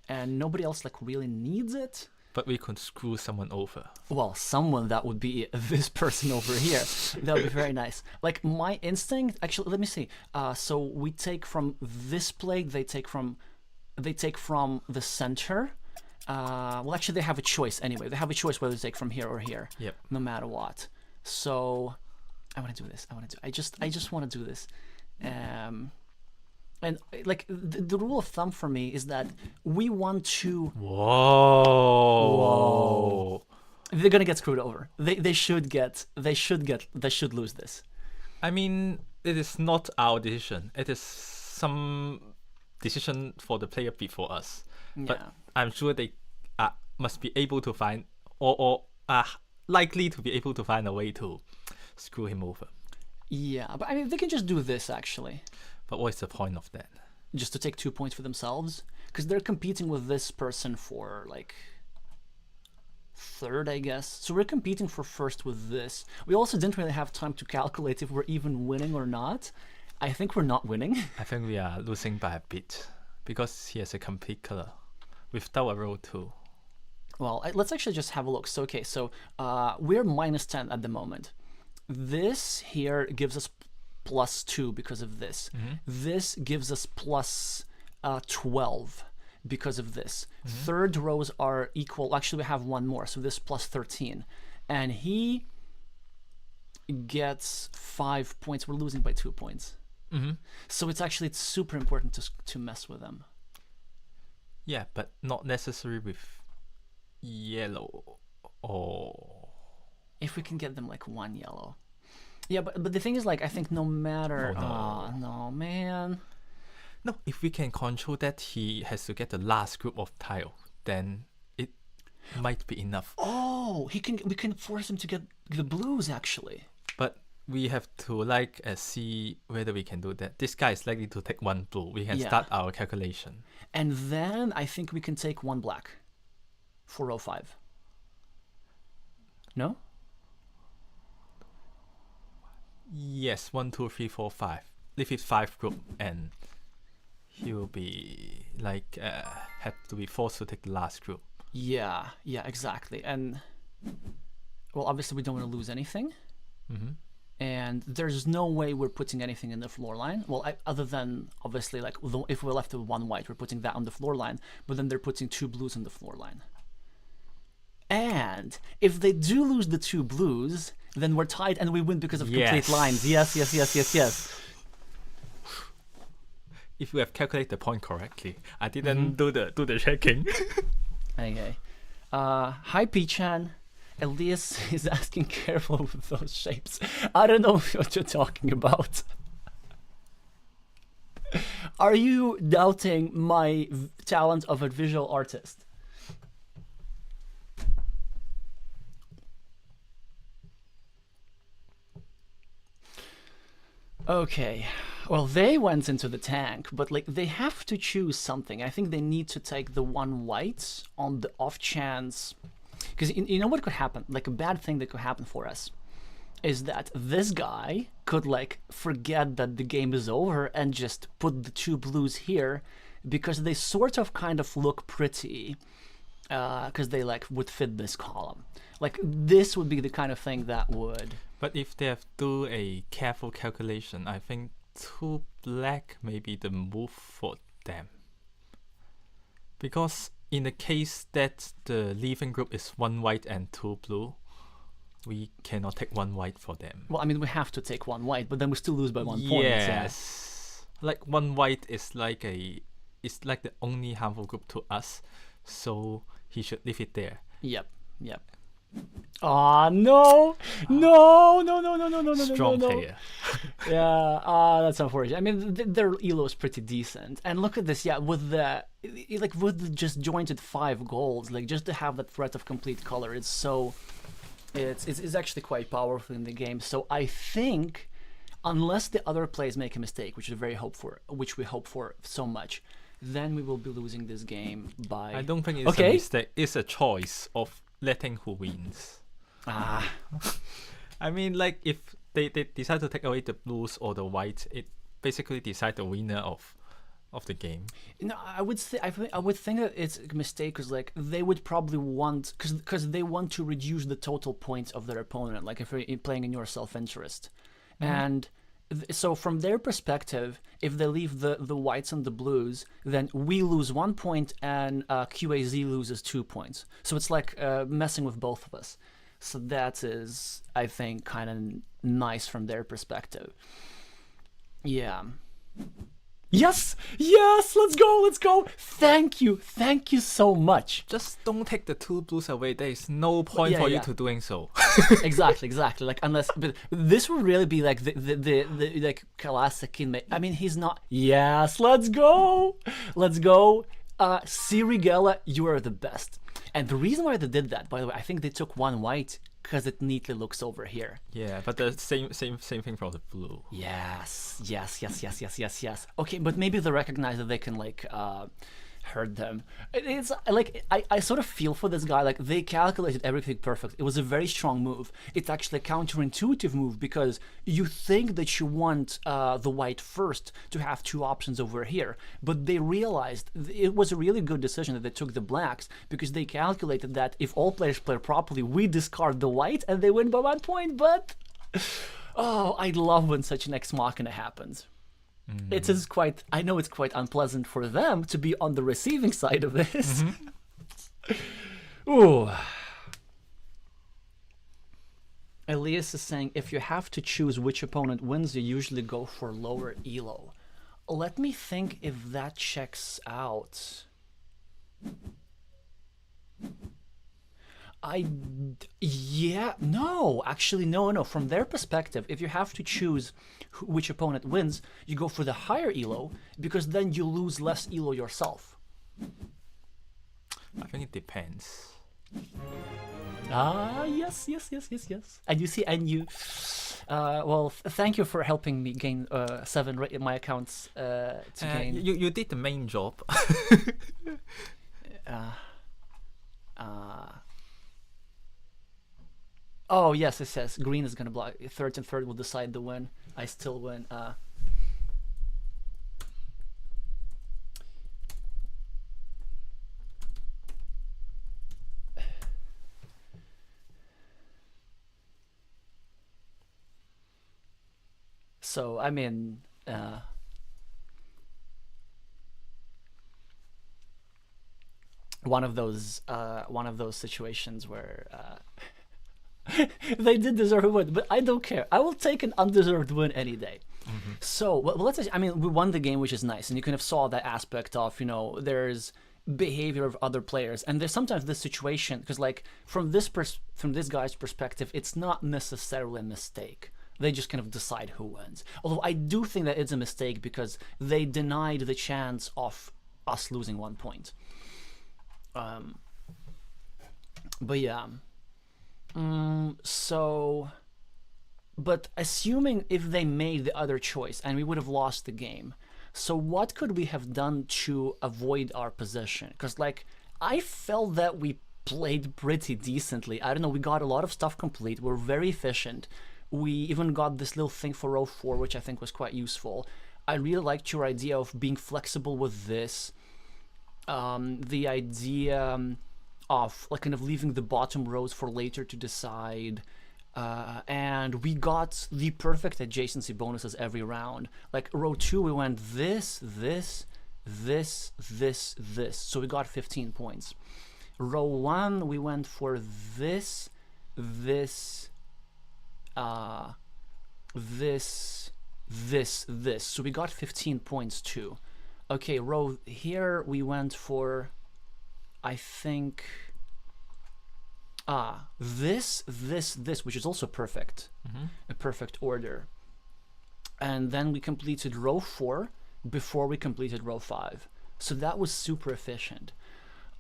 and nobody else like really needs it. But we could screw someone over. Well, someone that would be this person over here. That would be very nice. Like, my instinct, actually, let me see. So we take from this plate. They take from the center. Well, actually, they have a choice anyway. They have a choice whether to take from here or here. Yep. No matter what. So I want to do this. I just want to do this. And like the rule of thumb for me is that we want to. Whoa. They're gonna get screwed over. They should lose this. I mean, it is not our decision. It is some decision for the player before us. Yeah. But I'm sure they must be able to find or are likely to be able to find a way to screw him over. Yeah, but I mean, they can just do this actually. But what is the point of that? Just to take 2 points for themselves, because they're competing with this person for like third, I guess. So we're competing for first with this. We also didn't really have time to calculate if we're even winning or not. I think we're not winning. I think we are losing by a bit because he has a complete color without a row 2. Well, let's actually just have a look. So okay, so we're minus 10 at the moment. This here gives us plus 2 because of this. This gives us plus 12 because of this. Third rows are equal. Actually, we have one more, so this plus 13. And he gets 5 points. We're losing by 2 points. So it's super important to mess with them. Yeah, but not necessary with yellow or... If we can get them like 1 yellow. Yeah, but the thing is, like, I think no matter... Oh, no. No, man. No, if we can control that he has to get the last group of tile, then it might be enough. Oh, we can force him to get the blues, actually. But we have to see whether we can do that. This guy is likely to take 1 blue. We can start our calculation. And then I think we can take 1 black for row 5. No? Yes, 1, 2, 3, 4, 5. Leave it 5 group, and he will be have to be forced to take the last group. Yeah, exactly. And well, obviously we don't want to lose anything. And there's no way we're putting anything in the floor line. Well, other than obviously like if we're left with 1 white, we're putting that on the floor line. But then they're putting 2 blues on the floor line. And if they do lose the 2 blues, then we're tied and we win because of complete lines. Yes. If we have calculated the point correctly, I didn't do the checking. Okay. Hi, P-chan. Elias is asking, careful with those shapes. I don't know what you're talking about. Are you doubting my talent of a visual artist? Okay, well, they went into the tank, but like they have to choose something. I think they need to take the 1 white on the off chance, because you know what could happen? Like a bad thing that could happen for us is that this guy could like forget that the game is over and just put the 2 blues here because they sort of kind of look pretty, because they like would fit this column. Like this would be the kind of thing that would. But if they have to do a careful calculation, I think 2 black may be the move for them. Because in the case that the leaving group is 1 white and 2 blue, we cannot take 1 white for them. Well, I mean, we have to take 1 white, but then we still lose by 1 point. Yes. Like 1 white is like the only harmful group to us, so he should leave it there. Yep. Ah, no. Strong player. Yeah, that's unfortunate. I mean, their elo is pretty decent. And look at this, with the just jointed 5 golds, like just to have that threat of complete color, it's actually quite powerful in the game. So I think, unless the other players make a mistake, which we hope for so much, then we will be losing this game by. I don't think it's a mistake. It's a choice of letting who wins. I mean, like if they decide to take away the blues or the white, it basically decide the winner of the game. No, I would say I would think that it's a mistake because like they would probably want because they want to reduce the total points of their opponent. Like if you're playing in your self-interest, and so from their perspective, if they leave the whites and the blues, then we lose 1 point and QAZ loses 2 points. So it's like messing with both of us. So that is, I think, kind of nice from their perspective. Yeah. Yes, let's go. Thank you so much. Just don't take the 2 blues away. There is no point for you to doing so. exactly. Like unless, but this would really be like the like classic inmate. I mean, he's not. Yes, let's go. Sirigella, you are the best. And the reason why they did that, by the way, I think they took 1 white because it neatly looks over here. Yeah, but the same thing for the blue. Yes. Okay, but maybe they recognize that they can like hurt them. It's like I sort of feel for this guy. Like they calculated everything perfect. It was a very strong move. It's actually a counterintuitive move because you think that you want the white first to have 2 options over here, but they realized it was a really good decision that they took the blacks because they calculated that if all players play properly, we discard the white and they win by 1 point. But oh, I love when such an ex machina happens. It is quite. I know it's quite unpleasant for them to be on the receiving side of this. Ooh. Elias is saying if you have to choose which opponent wins, you usually go for lower elo. Let me think if that checks out. No. From their perspective, if you have to choose which opponent wins, you go for the higher elo because then you lose less elo yourself. I think it depends. Yes. And you see, thank you for helping me gain 7 my accounts to gain. You did the main job. Oh yes, it says green is gonna block. Third and third will decide the win. I still win. So I mean, one of those situations where. They did deserve a win, but I don't care. I will take an undeserved win any day. So, let's say, I mean, we won the game, which is nice, and you kind of saw that aspect of, there's behavior of other players, and there's sometimes this situation because, like, from this guy's perspective, it's not necessarily a mistake. They just kind of decide who wins. Although I do think that it's a mistake because they denied the chance of us losing 1 point. But yeah. But assuming if they made the other choice and we would have lost the game, so what could we have done to avoid our position? Because like I felt that we played pretty decently. I don't know, we got a lot of stuff complete. We're very efficient. We even got this little thing for row 4, which I think was quite useful. I really liked your idea of being flexible with this. The idea of like kind of leaving the bottom rows for later to decide, and we got the perfect adjacency bonuses every round. Like row 2 we went this, so we got 15 points. Row 1 we went for this, so we got 15 points too. Okay, row here we went for, I think, this, which is also perfect, a perfect order. And then we completed row 4 before we completed row 5. So that was super efficient.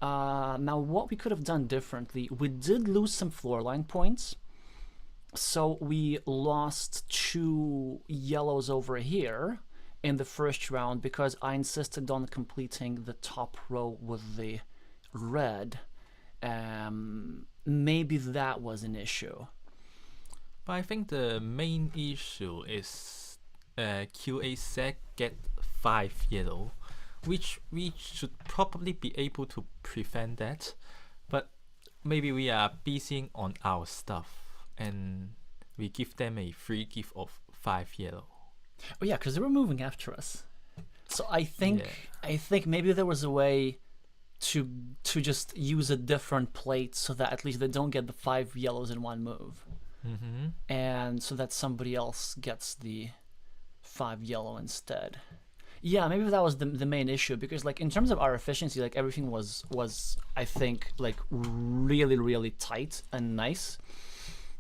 Now, what we could have done differently, we did lose some floor line points. So we lost 2 yellows over here in the first round because I insisted on completing the top row with the red. Maybe that was an issue. But I think the main issue is QA set get 5 yellow, which we should probably be able to prevent that. But maybe we are busy on our stuff and we give them a free gift of 5 yellow. Oh yeah, because they were moving after us. So I think maybe there was a way to just use a different plate so that at least they don't get the 5 yellows in one move. And so that somebody else gets the 5 yellow instead. Yeah, maybe that was the main issue, because like in terms of our efficiency, like everything was I think like really, really tight and nice.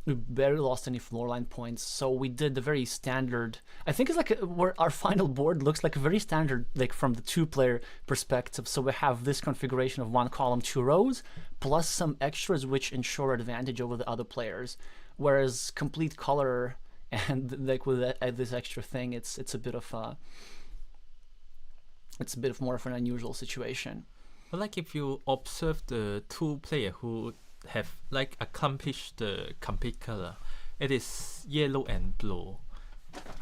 We barely lost any floor line points, so we did the very standard. I think it's like where our final board looks like a very standard, like from the 2-player perspective. So we have this configuration of 1 column, 2 rows, plus some extras which ensure advantage over the other players. Whereas complete color and like with this extra thing, it's a bit of more of an unusual situation. But like if you observe the 2 player who have like accomplished the complete color, it is yellow and blue.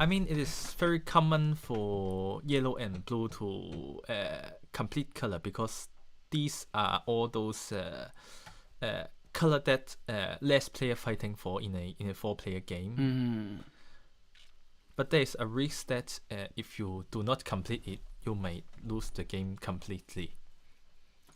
I mean, it is very common for yellow and blue to complete color, because these are all those color that less player fighting for in a 4-player game. But there's a risk that if you do not complete it, you may lose the game completely.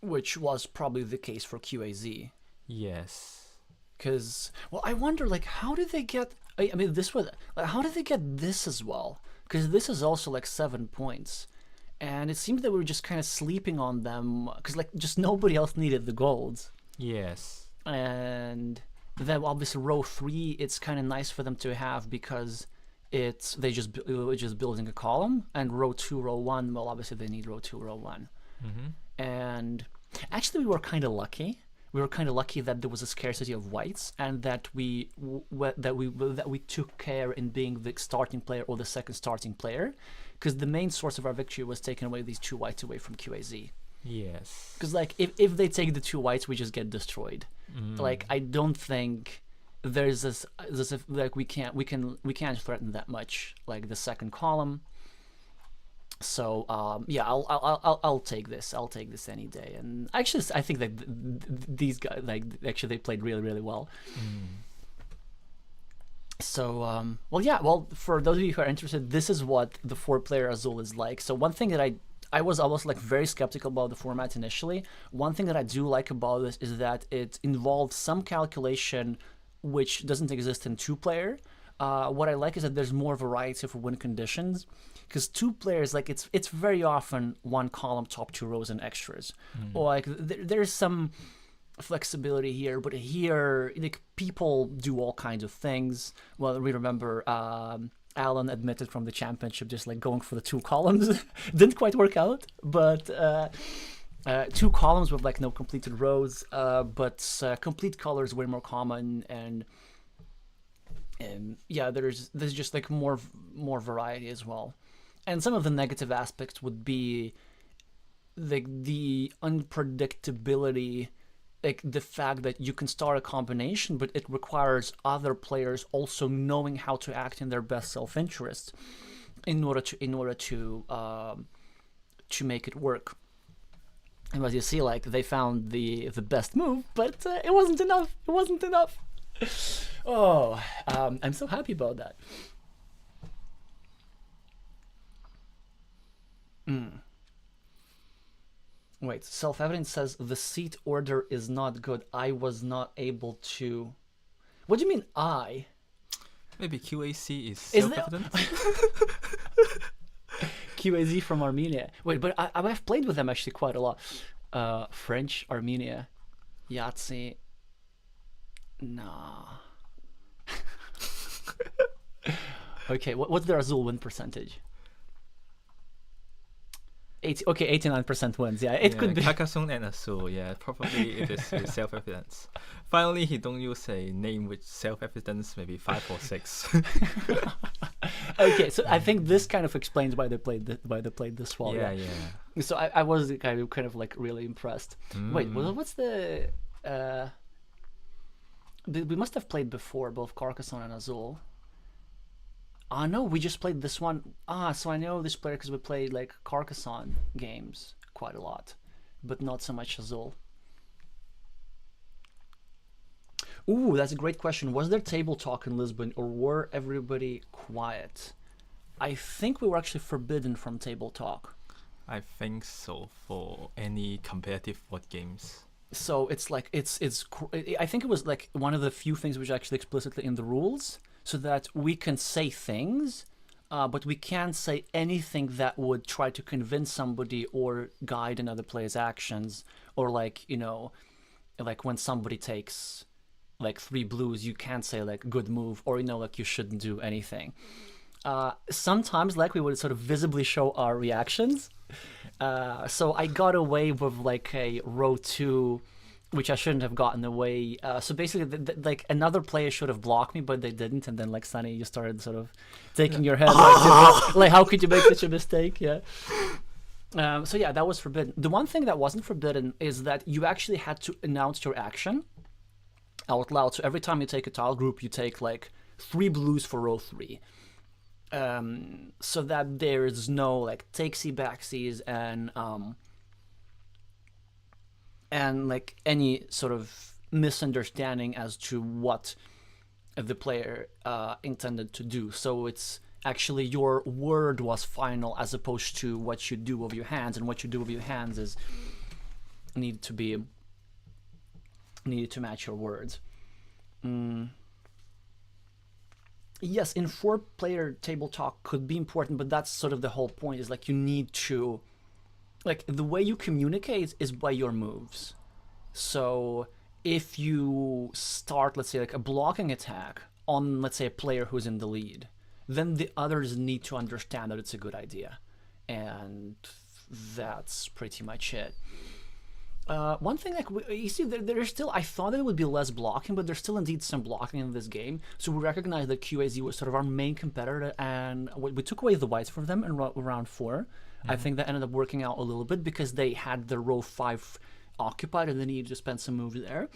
Which was probably the case for QAZ. Yes. Because, well, I wonder, like, how did they get... I mean, this was... Like, how did they get this as well? Because this is also, like, 7 points. And it seems that we were just kind of sleeping on them, because, like, just nobody else needed the golds. Yes. And then, obviously, row 3, it's kind of nice for them to have, because it's just building a column. And row 2, row 1, well, obviously, they need row 2, row 1. And actually, we were kind of lucky. We were kind of lucky that there was a scarcity of whites, and that we took care in being the starting player or the second starting player, because the main source of our victory was taking away these 2 whites away from QAZ. Yes. Because like if they take the 2 whites, we just get destroyed. Like I don't think there's this like we can't threaten that much like the second column. So yeah, I'll take this. I'll take this any day. And actually, I think that these guys, like, actually they played really, really well. So well, yeah. Well, for those of you who are interested, this is what the 4-player Azul is like. So one thing that I was almost like very skeptical about the format initially. One thing that I do like about this is that it involves some calculation which doesn't exist in 2-player. What I like is that there's more variety for win conditions. Because 2 players, like it's very often 1 column, top 2 rows, and extras. Or like there's some flexibility here, but here like people do all kinds of things. Well, we remember Alan admitted from the championship just like going for the 2 columns didn't quite work out, but 2 columns with like no completed rows, but complete color is way more common, and yeah, there's just like more variety as well. And some of the negative aspects would be like the unpredictability, like the fact that you can start a combination, but it requires other players also knowing how to act in their best self-interest in order to make it work. And as you see, like they found the best move, but it wasn't enough. It wasn't enough. Oh, I'm so happy about that. Wait, self-evident says the seat order is not good. I was not able to... What do you mean I? Maybe QAC is self-evident? QAZ from Armenia. Wait, but I've played with them actually quite a lot. French, Armenia, Yahtzee. Nah. Okay, what's their Azul win percentage? 89% wins. Yeah, it could be. Carcassonne and Azul, yeah, probably it is self-evidence. Finally, he don't use a name with self-evidence, maybe 5 or 6. Okay, so I think this kind of explains why they played this well. Yeah. So I was kind of like really impressed. Wait, what's the We must have played before, both Carcassonne and Azul. No, we just played this one. So I know this player because we played like Carcassonne games quite a lot, but not so much Azul. Ooh, that's a great question. Was there table talk in Lisbon, or were everybody quiet? I think we were actually forbidden from table talk. I think so for any competitive board games. So it's like I think it was like one of the few things which are actually explicitly in the rules, so that we can say things, but we can't say anything that would try to convince somebody or guide another player's actions, or like, you know, like when somebody takes like 3 blues, you can't say like good move, or, you know, like you shouldn't do anything. Sometimes like we would sort of visibly show our reactions. So I got away with like a row 2, which I shouldn't have gotten away. So basically, like another player should have blocked me, but they didn't. And then like Sunny, you started sort of taking your head like how could you make such a mistake? Yeah. So yeah, that was forbidden. The one thing that wasn't forbidden is that you actually had to announce your action out loud. So every time you take a tile group, you take like 3 blues for row 3. So that there is no like takesy backsies and like any sort of misunderstanding as to what the player intended to do. So it's actually your word was final as opposed to what you do with your hands, and what you do with your hands is needed to match your words. Yes, in 4-player table talk could be important, but that's sort of the whole point, is like you need to, like the way you communicate is by your moves. So if you start, let's say, like a blocking attack on, let's say, a player who's in the lead, then the others need to understand that it's a good idea. And that's pretty much it. One thing, like, you see, there's still, I thought there would be less blocking, but there's still indeed some blocking in this game. So we recognize that QAZ was sort of our main competitor, and we took away the whites from them in round 4. I think that ended up working out a little bit because they had the row 5 occupied and they needed to spend some moves there.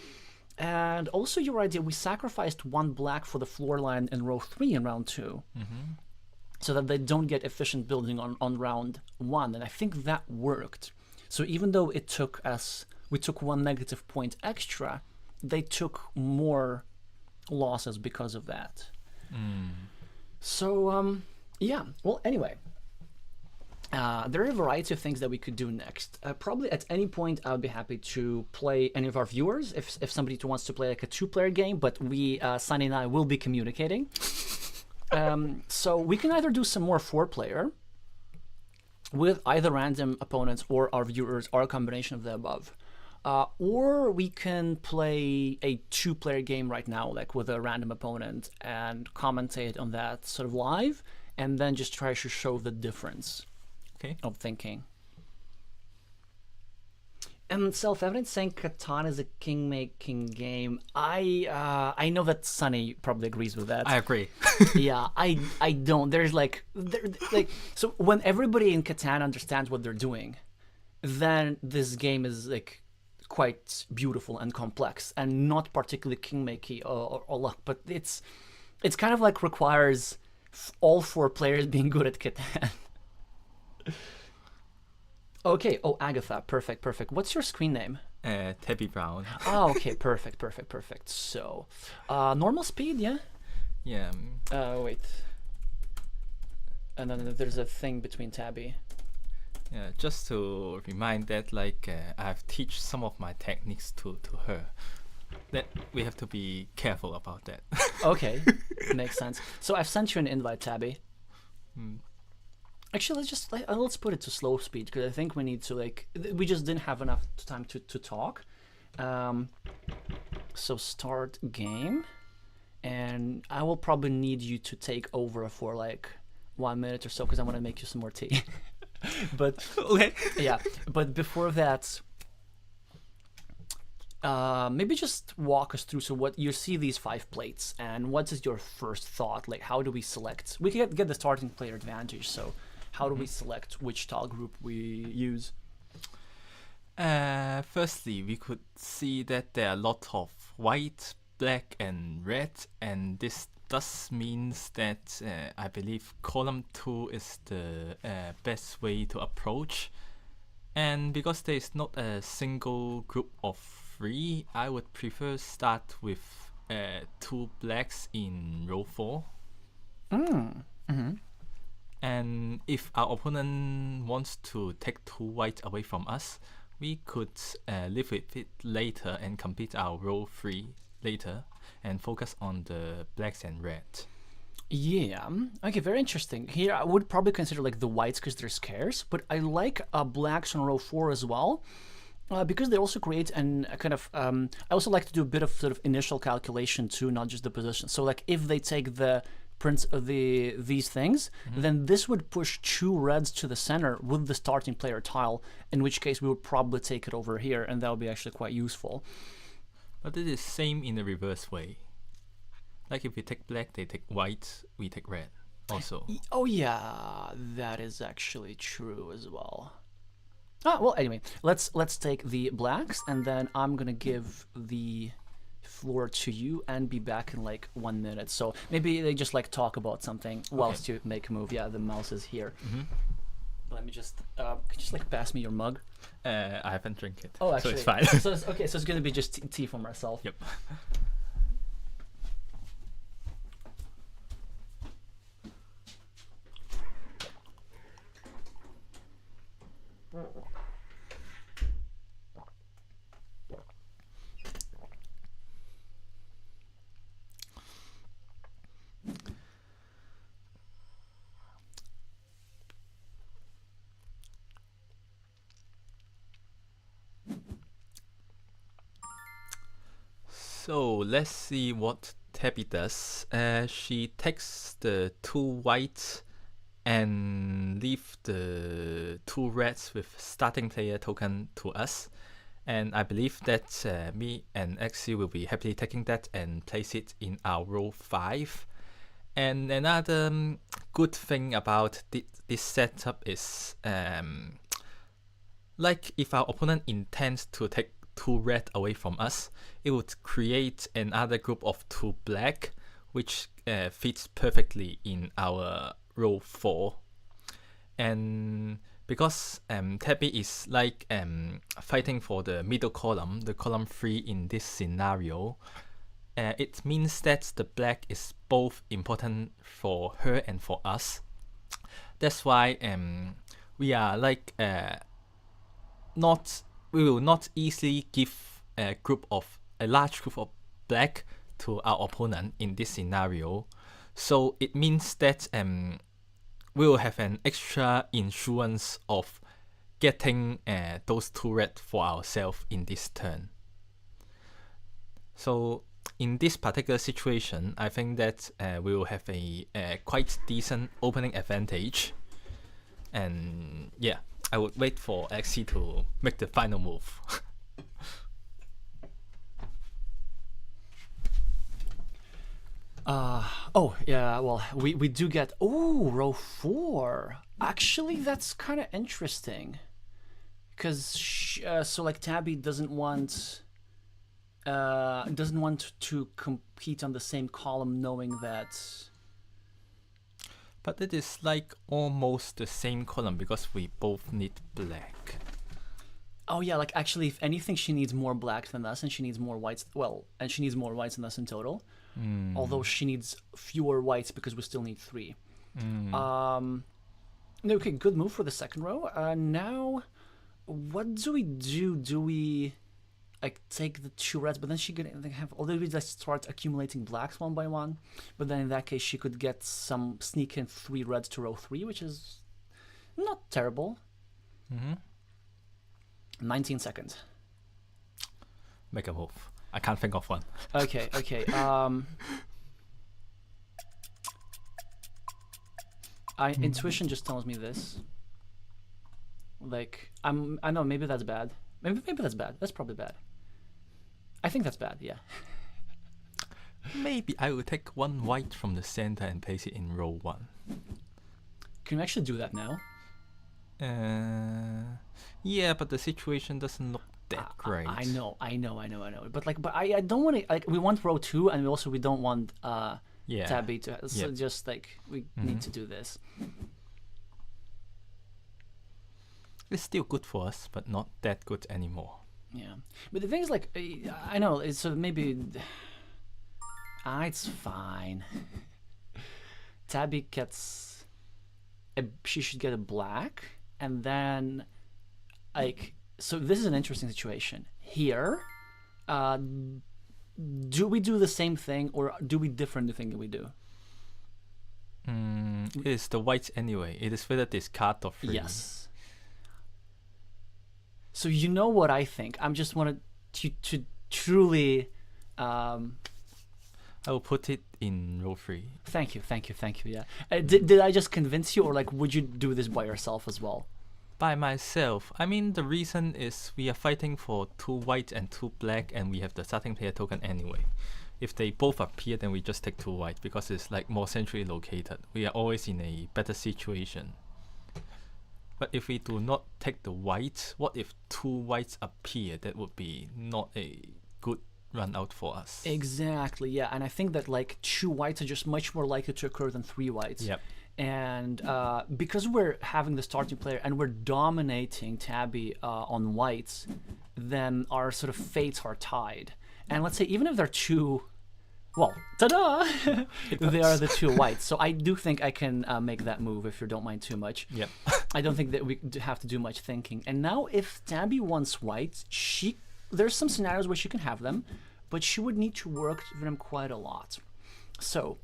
And also your idea, we sacrificed 1 black for the floor line in row 3 in round 2. So that they don't get efficient building on round 1, and I think that worked. So even though we took 1 negative point extra, they took more losses because of that. So, yeah. Well, anyway, there are a variety of things that we could do next. Probably at any point, I would be happy to play any of our viewers if somebody wants to play like a 2-player game, but we, Sunny and I, will be communicating. So we can either do some more 4-player, with either random opponents or our viewers, or a combination of the above. Or we can play a 2-player game right now, like with a random opponent, and commentate on that sort of live, and then just try to show the difference of thinking. And self-evident saying Catan is a king-making game. I know that Sunny probably agrees with that. I agree. Yeah, I don't. There's like so when everybody in Catan understands what they're doing, then this game is like quite beautiful and complex, and not particularly king-making or luck. But it's kind of like requires all 4 players being good at Catan. Okay. Oh, Agatha. Perfect. What's your screen name? Tabby Brown. Oh, okay. Perfect. So, normal speed, yeah? Yeah. Wait. And then there's a thing between Tabby. Yeah, just to remind that, like, I've teach some of my techniques to her. That we have to be careful about that. Okay. Makes sense. So I've sent you an invite, Tabby. Actually, let's put it to slow speed, because I think we need to, like, we just didn't have enough time to talk. So start game, and I will probably need you to take over for like 1 minute or so, because I want to make you some more tea. But Okay. yeah, but before that, maybe just walk us through. So what you see these 5 plates, and what is your first thought? Like, how do we select? We can get the starting player advantage. So how do we select which tile group we use? Firstly, we could see that there are a lot of white black and red, and this does means that I believe column 2 is the best way to approach. And because there is not a single group of 3, I would prefer start with 2 blacks in row 4. And if our opponent wants to take 2 white away from us, we could live with it later and complete our row 3 later and focus on the blacks and red. Yeah. Okay, very interesting. Here I would probably consider like the whites because they're scarce, but I like blacks on row 4 as well. Because they also create a kind of I also like to do a bit of sort of initial calculation too, not just the position. So like if they take the prince of these things, then this would push 2 reds to the center with the starting player tile, in which case we would probably take it over here, and that would be actually quite useful. But it is same in the reverse way. Like if we take black, they take white, we take red also. Oh yeah, that is actually true as well. Well, anyway, let's take the blacks, and then I'm gonna give the floor to you and be back in like 1 minute. So maybe they just like talk about something whilst you make a move. Yeah, the mouse is here. Let me just could you just like pass me your mug? I haven't drank it. Oh, actually, so it's fine. so it's gonna be just tea for myself. Yep. So let's see what Tabby does. She takes the 2 white and leave the 2 reds with starting player token to us. And I believe that me and Alexey will be happily taking that and place it in our row 5. And another good thing about this setup is like if our opponent intends to take 2 red away from us, it would create another group of 2 black, which fits perfectly in our row 4. And because Tabby is like fighting for the middle column, the column 3 in this scenario, it means that the black is both important for her and for us. That's why we are like we will not easily give a large group of black to our opponent in this scenario. So it means that we will have an extra insurance of getting those 2 red for ourselves in this turn. So in this particular situation, I think that we will have a quite decent opening advantage. And yeah, I would wait for Alexey to make the final move. Oh yeah, well we do get row 4. Actually, that's kind of interesting, because so like Tabby doesn't want to compete on the same column, knowing that. But it is like almost the same column because we both need black. Oh yeah, like actually, if anything, she needs more black than us, and she needs more whites. Well, and she needs more whites than us in total. Although she needs fewer whites because we still need 3. Okay, good move for the second row. Now, what do we do? Do we like take the 2 reds, but then she could have, although we just start accumulating blacks one by one, but then in that case she could get some sneak in 3 reds to row 3, which is not terrible. 19 seconds. Make a move. I can't think of one. Okay. Intuition just tells me this. Like I know maybe that's bad. Maybe that's bad. That's probably bad. I think that's bad. Yeah. Maybe I will take 1 white from the center and place it in row 1. Can you actually do that now? Yeah, but the situation doesn't look that great. I know. But I don't want to, like, we want row 2, and we don't want Yeah. Tabby to, so Yep. just like, we need to do this. It's still good for us, but not that good anymore. Yeah, but the thing is, like, I know it's maybe it's fine. Tabby gets she should get a black, and then, like, so this is an interesting situation here. Do we do the same thing, or do we different the thing that we do? It is the whites anyway. It is whether this card or free. Yes. So you know what I think. I'm just wanted to truly. I will put it in row 3. Thank you. Yeah. Did I just convince you, or like, would you do this by yourself as well? By myself. I mean, the reason is we are fighting for 2 white and 2 black, and we have the starting player token anyway. If they both appear, then we just take 2 white because it's like more centrally located. We are always in a better situation. But if we do not take the whites, what if 2 whites appear? That would be not a good run out for us. Exactly, yeah. And I think that, like, 2 whites are just much more likely to occur than 3 whites. Yep. And because we're having the starting player and we're dominating Tabby on whites, then our sort of fates are tied. And let's say, even if they're 2, well, ta-da! They are the 2 whites. So I do think I can make that move, if you don't mind too much. Yep. I don't think that we have to do much thinking. And now, if Tabby wants whites, there's some scenarios where she can have them, but she would need to work for them quite a lot. So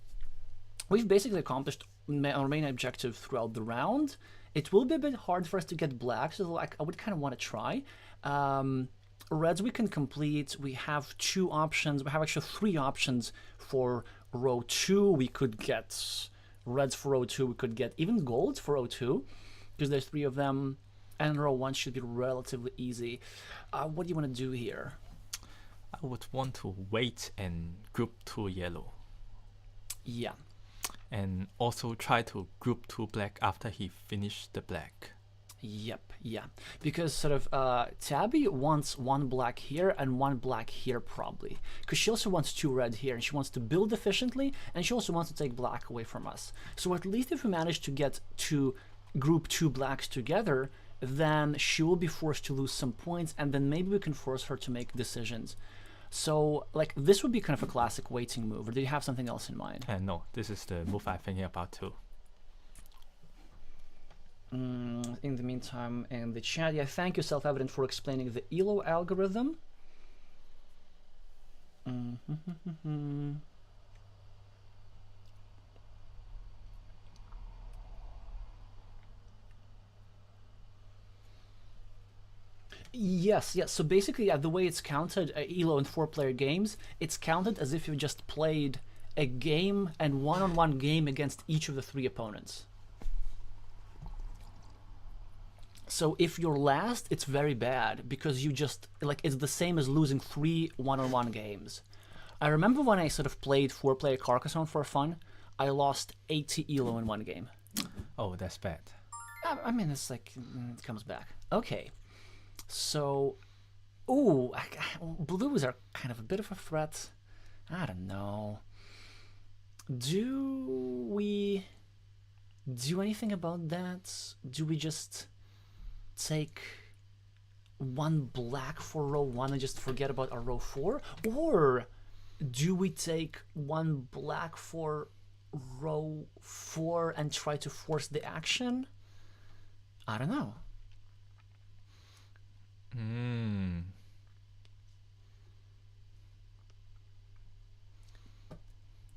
we've basically accomplished our main objective throughout the round. It will be a bit hard for us to get black, so I would kind of want to try. Reds we can complete. We have 2 options. We have actually 3 options for row 2. We could get reds for row 2. We could get even golds for row 2, because there's 3 of them. And row 1 should be relatively easy. What do you want to do here? I would want to wait and group 2 yellow. Yeah. And also try to group 2 black after he finished the black. Yep, yeah. Because sort of Tabby wants 1 black here and 1 black here, probably. Because she also wants 2 red here, and she wants to build efficiently, and she also wants to take black away from us. So at least if we manage to get to group 2 blacks together, then she will be forced to lose some points, and then maybe we can force her to make decisions. So, like, this would be kind of a classic waiting move, or do you have something else in mind? No, this is the move I'm thinking about too. In the meantime, in the chat, yeah, thank you, Self-Evident, for explaining the ELO algorithm. Yes. So basically, the way it's counted, ELO in 4-player games, it's counted as if you just played a game and one-on-one game against each of the 3 opponents. So if you're last, it's very bad, because you just, like, it's the same as losing 3 one-on-one games. I remember when I sort of played 4-player Carcassonne for fun, I lost 80 ELO in 1 game. Oh, that's bad. I mean, it's like, it comes back. Okay. So, ooh, blues are kind of a bit of a threat. I don't know. Do we do anything about that? Do we just take 1 black for row 1 and just forget about our row 4? Or do we take 1 black for row 4 and try to force the action? I don't know.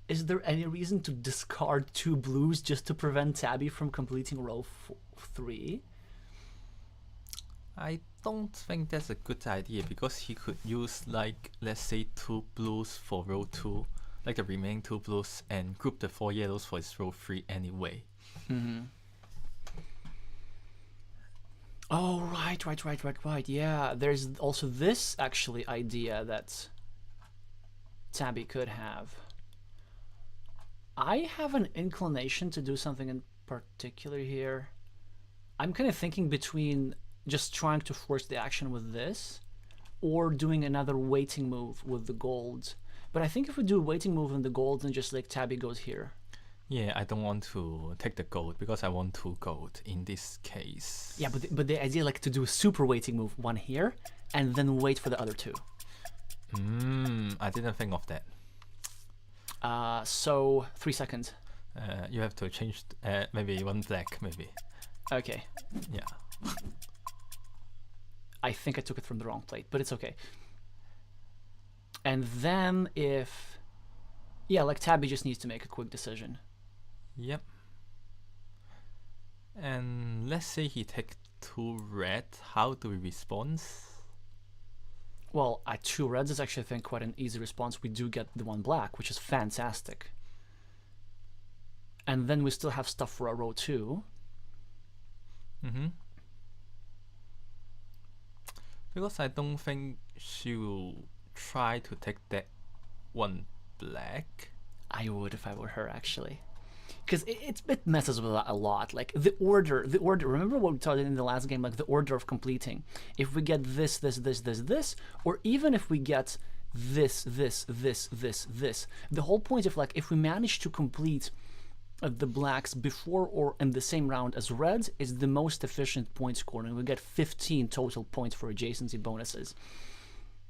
Is there any reason to discard 2 blues just to prevent Tabby from completing row 3? I don't think that's a good idea, because he could use, like, let's say 2 blues for row 2, like the remaining 2 blues, and group the 4 yellows for his row 3 anyway. Oh, right. Yeah, there's also this actually idea that Tabby could have. I have an inclination to do something in particular here. I'm kind of thinking between just trying to force the action with this, or doing another waiting move with the gold. But I think if we do a waiting move in the gold, then just like Tabby goes here. Yeah, I don't want to take the gold because I want 2 gold in this case. Yeah, but the idea like to do a super waiting move, 1 here, and then wait for the other 2. I didn't think of that. So 3 seconds. You have to change maybe 1 black, maybe. Okay. Yeah. I think I took it from the wrong plate, but it's okay. And then if... Yeah, like Tabby just needs to make a quick decision. Yep. And let's say he take 2 red. How do we respond? Well, at 2 reds is actually, I think, quite an easy response. We do get the 1 black, which is fantastic. And then we still have stuff for our row 2. Because I don't think she will try to take that 1 black. I would if I were her, actually. Because it messes with that a lot. Like the order, remember what we talked in the last game, like the order of completing. If we get this, or even if we get this, the whole point of like, if we manage to complete the blacks before or in the same round as reds is the most efficient point scoring. We get 15 total points for adjacency bonuses.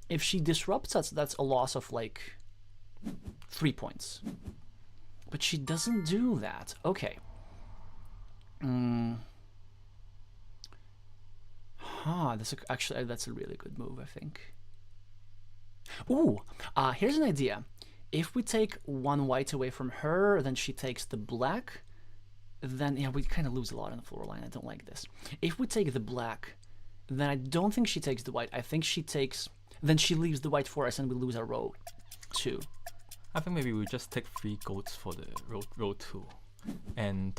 If she disrupts us, that's a loss of like 3 points. But she doesn't do that. Okay. Actually, that's a really good move, I think. Ooh, here's an idea. If we take 1 white away from her, then she takes the black, then yeah, we kind of lose a lot on the floor line. I don't like this. If we take the black, then I don't think she takes the white. I think she takes... Then she leaves the white for us and we lose our row 2. I think maybe we just take 3 golds for the row 2 and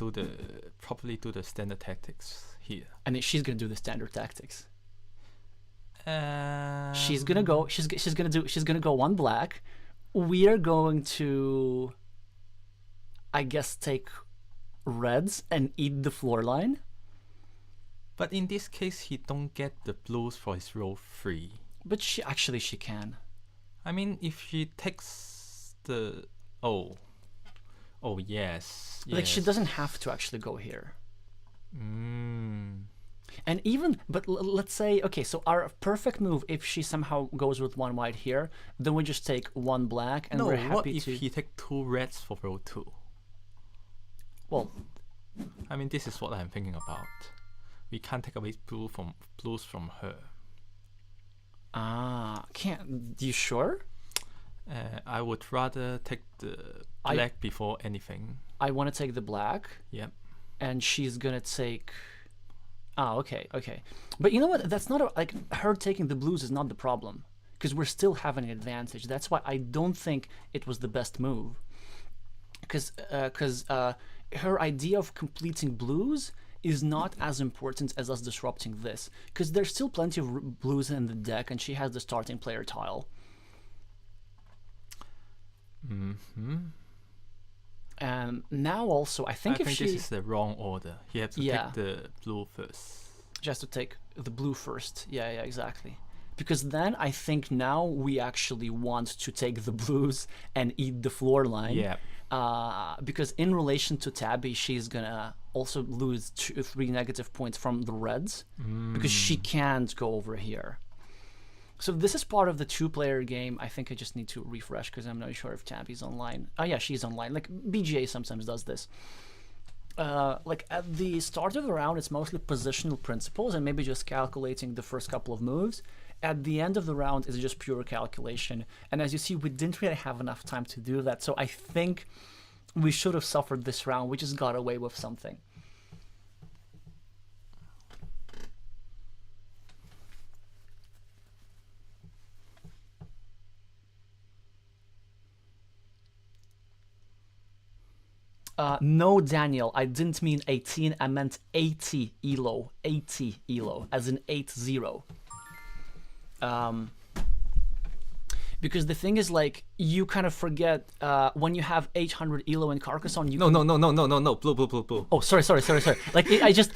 probably do the standard tactics here. And she's gonna do the standard tactics. She's gonna go 1 black. We are going to, I guess, take reds and eat the floor line. But in this case, he don't get the blues for his row 3. But she can. I mean, if she takes the... Oh, yes. Like, she doesn't have to actually go here. And even, but let's say, okay, so our perfect move, if she somehow goes with 1 white here, then we just take 1 black and we're happy what if he take 2 reds for row 2? Well, I mean, this is what I'm thinking about. We can't take away blues from her. Can't, you sure? I would rather take the black before anything. I want to take the black. Yep. And she's gonna take... okay. But you know what? That's not like her taking the blues is not the problem, because we're still having an advantage. That's why I don't think it was the best move. Because her idea of completing blues is not as important as us disrupting this. Because there's still plenty of blues in the deck, and she has the starting player tile. Now also, I think this is the wrong order. He has to take the blue first. Just to take the blue first. Yeah, exactly. Because then I think now we actually want to take the blues and eat the floor line. Yeah. Because in relation to Tabby, she's gonna also lose 3 negative points from the reds because she can't go over here. So this is part of the 2-player game. I think I just need to refresh because I'm not sure if Tabby's online. Oh yeah, she's online. Like BGA sometimes does this. Like at the start of the round, it's mostly positional principles and maybe just calculating the first couple of moves. At the end of the round, it's just pure calculation. And as you see, we didn't really have enough time to do that. So I think we should have suffered this round. We just got away with something. No, Daniel, I didn't mean 18, I meant 80 ELO. 80 ELO, as in 80. Because the thing is, like, you kind of forget when you have 800 ELO in Carcassonne. You No. Blue. Oh, sorry. Like, I just.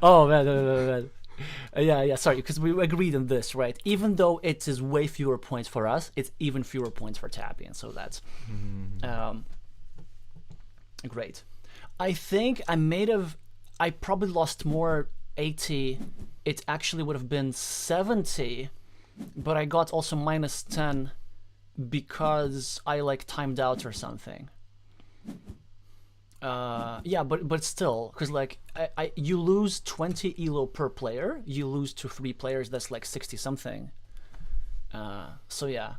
Oh man. Yeah. Sorry, because we agreed on this, right? Even though it is way fewer points for us, it's even fewer points for Tabby, and so that's great. I think I probably lost more 80. It actually would have been 70, but I got also minus 10 because I like timed out or something. Yeah, but still, because like you lose 20 elo per player, you lose to 3 players, that's like 60 something. So yeah.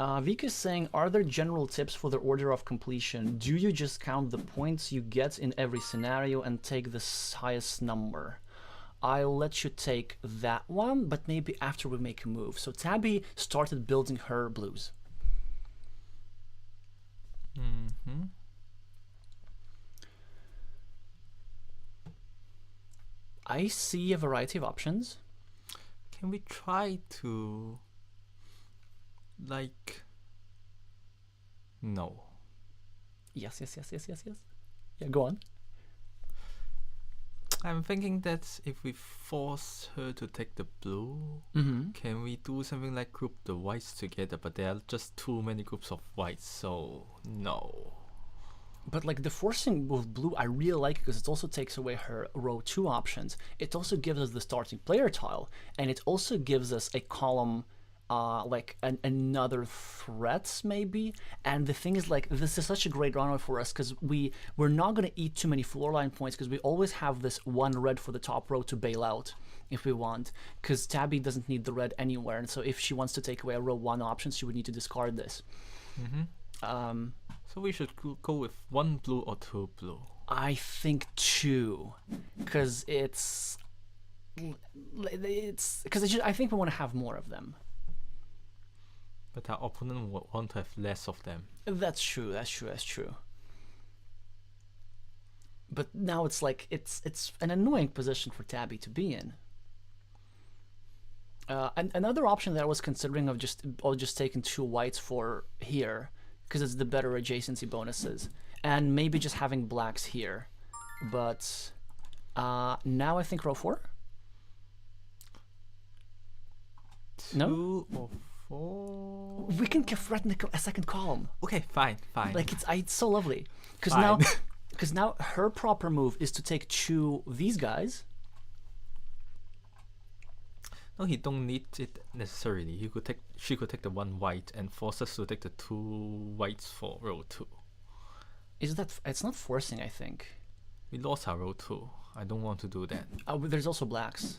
Vika is saying, are there general tips for the order of completion? Do you just count the points you get in every scenario and take the highest number? I'll let you take that one, but maybe after we make a move. So Tabby started building her blues. I see a variety of options. Can we try to, like, no. Yes. Yeah, go on. I'm thinking that if we force her to take the blue, can we do something like group the whites together? But there are just too many groups of whites, so no. But like the forcing with blue, I really like it because it also takes away her row 2 options. It also gives us the starting player tile, and it also gives us a column, like another threat maybe. And the thing is, like, this is such a great runway for us because we're not gonna eat too many floor line points because we always have this 1 red for the top row to bail out if we want. Because Tabby doesn't need the red anywhere, and so if she wants to take away a row 1 option, she would need to discard this. So we should go with 1 blue or 2 blue. I think 2, because I think we want to have more of them. But our opponent will want to have less of them. That's true. But now it's like it's an annoying position for Tabby to be in. And another option that I was considering of just taking 2 whites for here, because it's the better adjacency bonuses, and maybe just having blacks here. But now I think row 4. 2 No? or 4. We can threaten a second column. Okay, fine. Like it's so lovely because now her proper move is to take 2 these guys. No, he don't need it necessarily. She could take the 1 white and force us to take the 2 whites for row 2. Is that? It's not forcing, I think. We lost our row 2. I don't want to do that. But there's also blacks.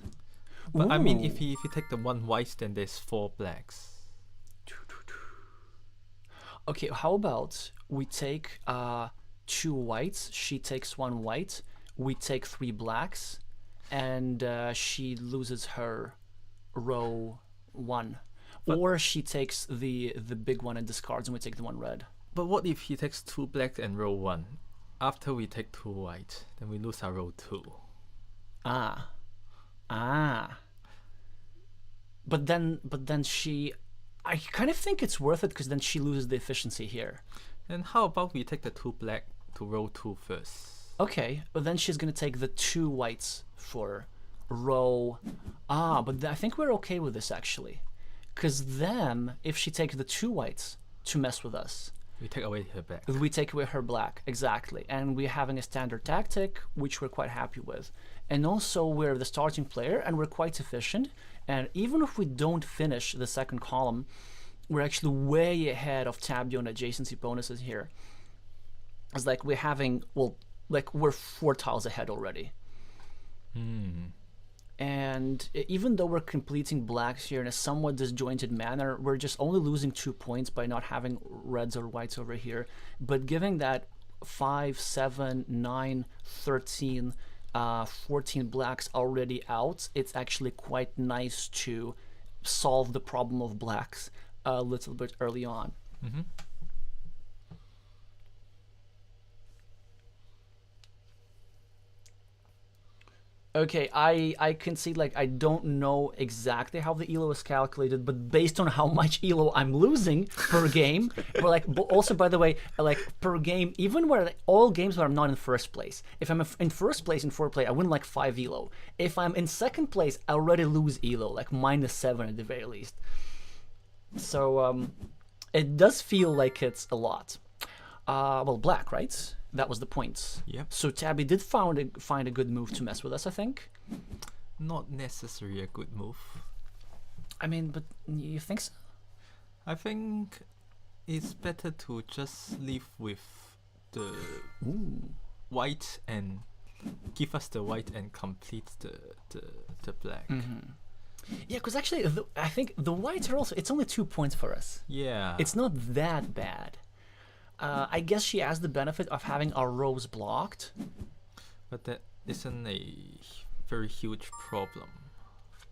But Ooh. I mean, if he take the 1 white, then there's 4 blacks. Okay, how about we take 2 whites, she takes 1 white, we take 3 blacks, and she loses her row 1. Or she takes the big one and discards, and we take the 1 red. But what if he takes 2 blacks and row 1? After we take 2 white, then we lose our row 2. But then she, I kind of think it's worth it because then she loses the efficiency here. Then how about we take the 2 black to row 2 first? Okay, but then she's gonna take the 2 whites for row. But I think we're okay with this actually, because then if she takes the 2 whites to mess with us, we take away her black. We take away her black, exactly, and we're having a standard tactic which we're quite happy with. And also we're the starting player and we're quite efficient. And even if we don't finish the second column, we're actually way ahead of Tabby on adjacency bonuses here. It's like we're having, well, like we're 4 tiles ahead already. And even though we're completing blacks here in a somewhat disjointed manner, we're just only losing 2 points by not having reds or whites over here. But giving that 5, 7, 9, 13, 14 blacks already out, it's actually quite nice to solve the problem of blacks a little bit early on. Okay, I can see, like, I don't know exactly how the elo is calculated, but based on how much elo I'm losing per game, but like, but also, by the way, like, per game, even where, like, all games where I'm not in first place, if I'm in first place in foreplay, I win like 5 elo. If I'm in second place, I already lose elo, like -7 at the very least. So it does feel like it's a lot. Well, black, right? That was the point. Yep. So Tabby did find a good move to mess with us, I think. Not necessarily a good move. I mean, but you think so? I think it's better to just leave with the white and give us the white and complete the black. Yeah, because actually, I think the whites are also, it's only 2 points for us. Yeah. It's not that bad. I guess she has the benefit of having our rows blocked. But that isn't a very huge problem.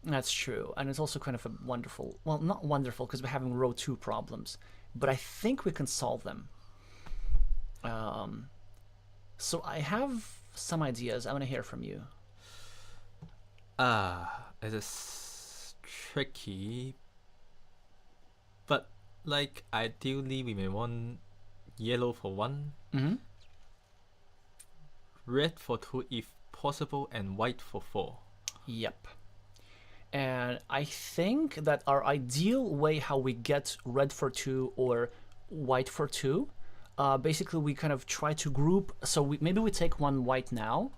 That's true. And it's also kind of a wonderful, well, not wonderful because we're having row 2 problems, but I think we can solve them. So I have some ideas. I want to hear from you. It is tricky. But, like, ideally we may want yellow for 1, red for 2 if possible, and white for 4. Yep. And I think that our ideal way how we get red for 2 or white for 2, basically we kind of try to group. So maybe we take one white now,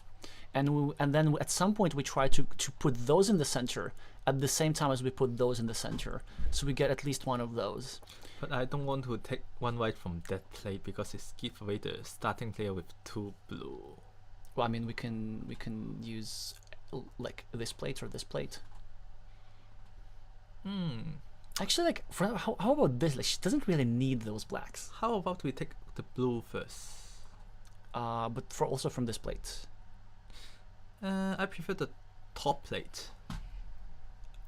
and then at some point we try to put those in the center at the same time as we put those in the center, so we get at least one of those. But I don't want to take one white from that plate because it's give away the starting player with 2 blue. Well, I mean, we can use like this plate or this plate. Actually, like, how about this? Like, she doesn't really need those blacks. How about we take the blue first? But also from this plate. I prefer the top plate.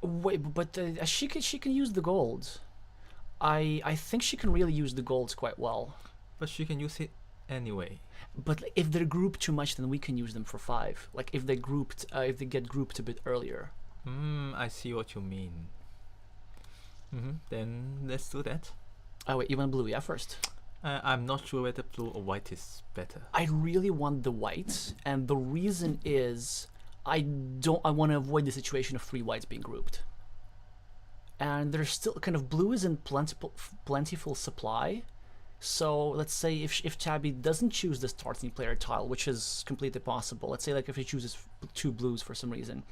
Wait, but she can use the gold. I think she can really use the golds quite well. But she can use it anyway. But like, if they're grouped too much, then we can use them for 5. Like if they get grouped a bit earlier. I see what you mean. Then let's do that. Oh wait, you want blue, yeah, first? I'm not sure whether blue or white is better. I really want the white, and the reason is I want to avoid the situation of 3 whites being grouped. And there's still kind of blue is in plentiful supply. So let's say if Tabby doesn't choose the starting player tile, which is completely possible. Let's say like if he chooses 2 blues for some reason,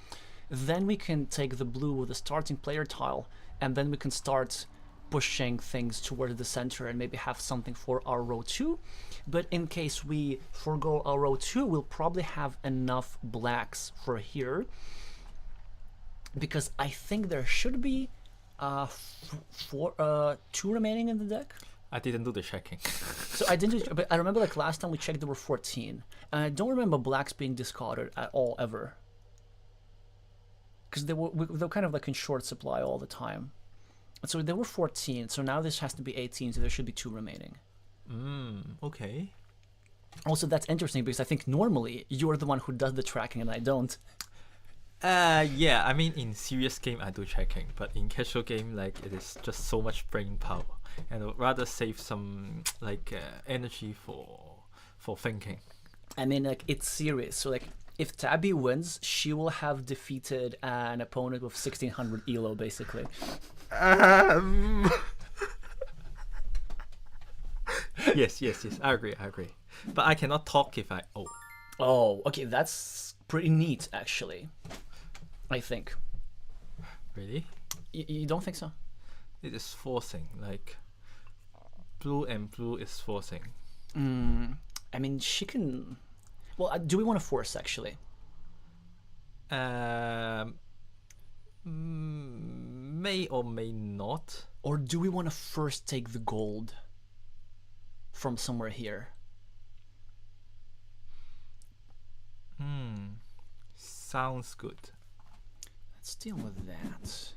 then we can take the blue with the starting player tile, and then we can start pushing things toward the center and maybe have something for our row 2. But in case we forgo our row 2, we'll probably have enough blacks for here, because I think there should be 2 remaining in the deck. I didn't do the checking. So I didn't, but I remember like last time we checked there were 14, and I don't remember blacks being discarded at all ever, because they were kind of like in short supply all the time. So there were 14, so now this has to be 18, so there should be 2 remaining. Okay. Also, that's interesting because I think normally you're the one who does the tracking and I don't. Yeah, I mean in serious game I do checking, but in casual game, like, it is just so much brain power, and I'd rather save some like energy for thinking. I mean, like, it's serious. So like, if Tabby wins, she will have defeated an opponent with 1600 elo, basically. Yes, I agree. But I cannot talk if I Oh, okay, that's pretty neat, actually. I think. Really? You don't think so? It is forcing, like blue and blue is forcing. I mean, she can. Well, do we want to force, actually? May or may not. Or do we want to first take the gold from somewhere here? Sounds good. Let's deal with that.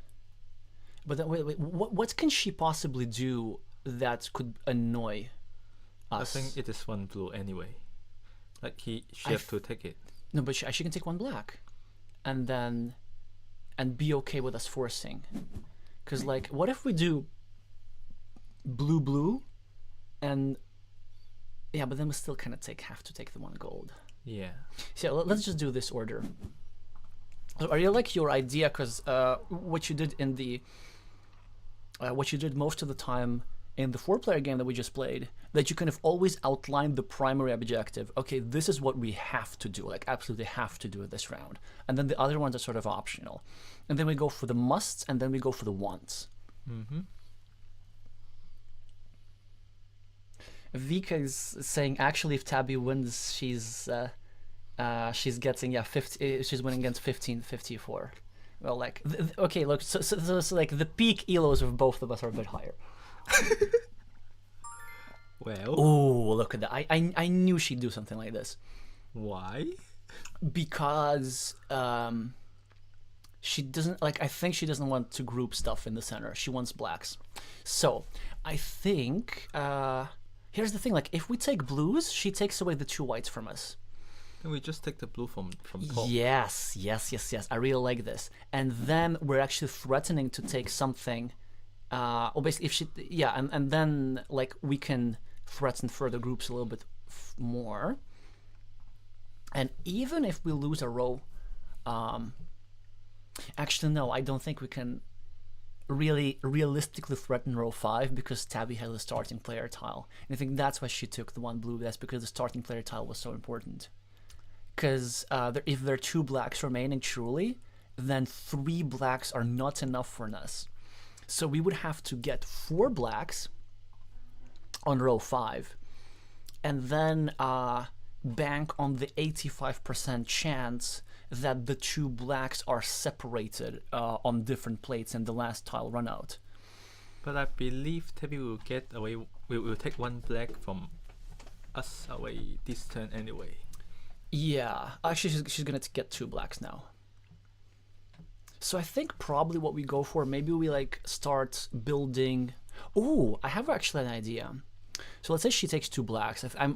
But then, wait, what can she possibly do that could annoy us? I think it is 1 blue anyway. Like she has to take it. No, but she can take 1 black. and be okay with us forcing. Because like, what if we do blue, and yeah, but then we still kind of have to take the 1 gold. Yeah. So let's just do this order. Are you like your idea? Because what you did in the what you did most of the time in the 4-player game that we just played, that you kind of always outline the primary objective. Okay, this is what we have to do, like absolutely have to do this round, and then the other ones are sort of optional, and then we go for the musts, and then we go for the wants. Mm-hmm. Vika is saying actually if Tabby wins, she's getting 50. She's winning against 1554. Well, like okay, look, so like the peak elos of both of us are a bit higher. Well. Oh, look at that! I knew she'd do something like this. Why? Because she doesn't like. I think she doesn't want to group stuff in the center. She wants blacks. So I think here's the thing. Like if we take blues, she takes away the 2 whites from us. Then we just take the blue from top. Yes. I really like this. And then we're actually threatening to take something. Or basically, if she, and then like we can threaten further groups a little bit more. And even if we lose a row, actually no, I don't think we can really realistically threaten row 5 because Tabby has a starting player tile. And I think that's why she took the 1 blue. That's because the starting player tile was so important. Because if there are 2 blacks remaining truly, then 3 blacks are not enough for us. So we would have to get 4 blacks on row 5, and then bank on the 85% chance that the 2 blacks are separated on different plates in the last tile run out. But I believe Tabby will get away. Will take 1 black from us away this turn anyway. Yeah, actually she's gonna get 2 blacks now. So I think probably what we go for, maybe we like start building. Oh, I have actually an idea. So let's say she takes 2 blacks. I'm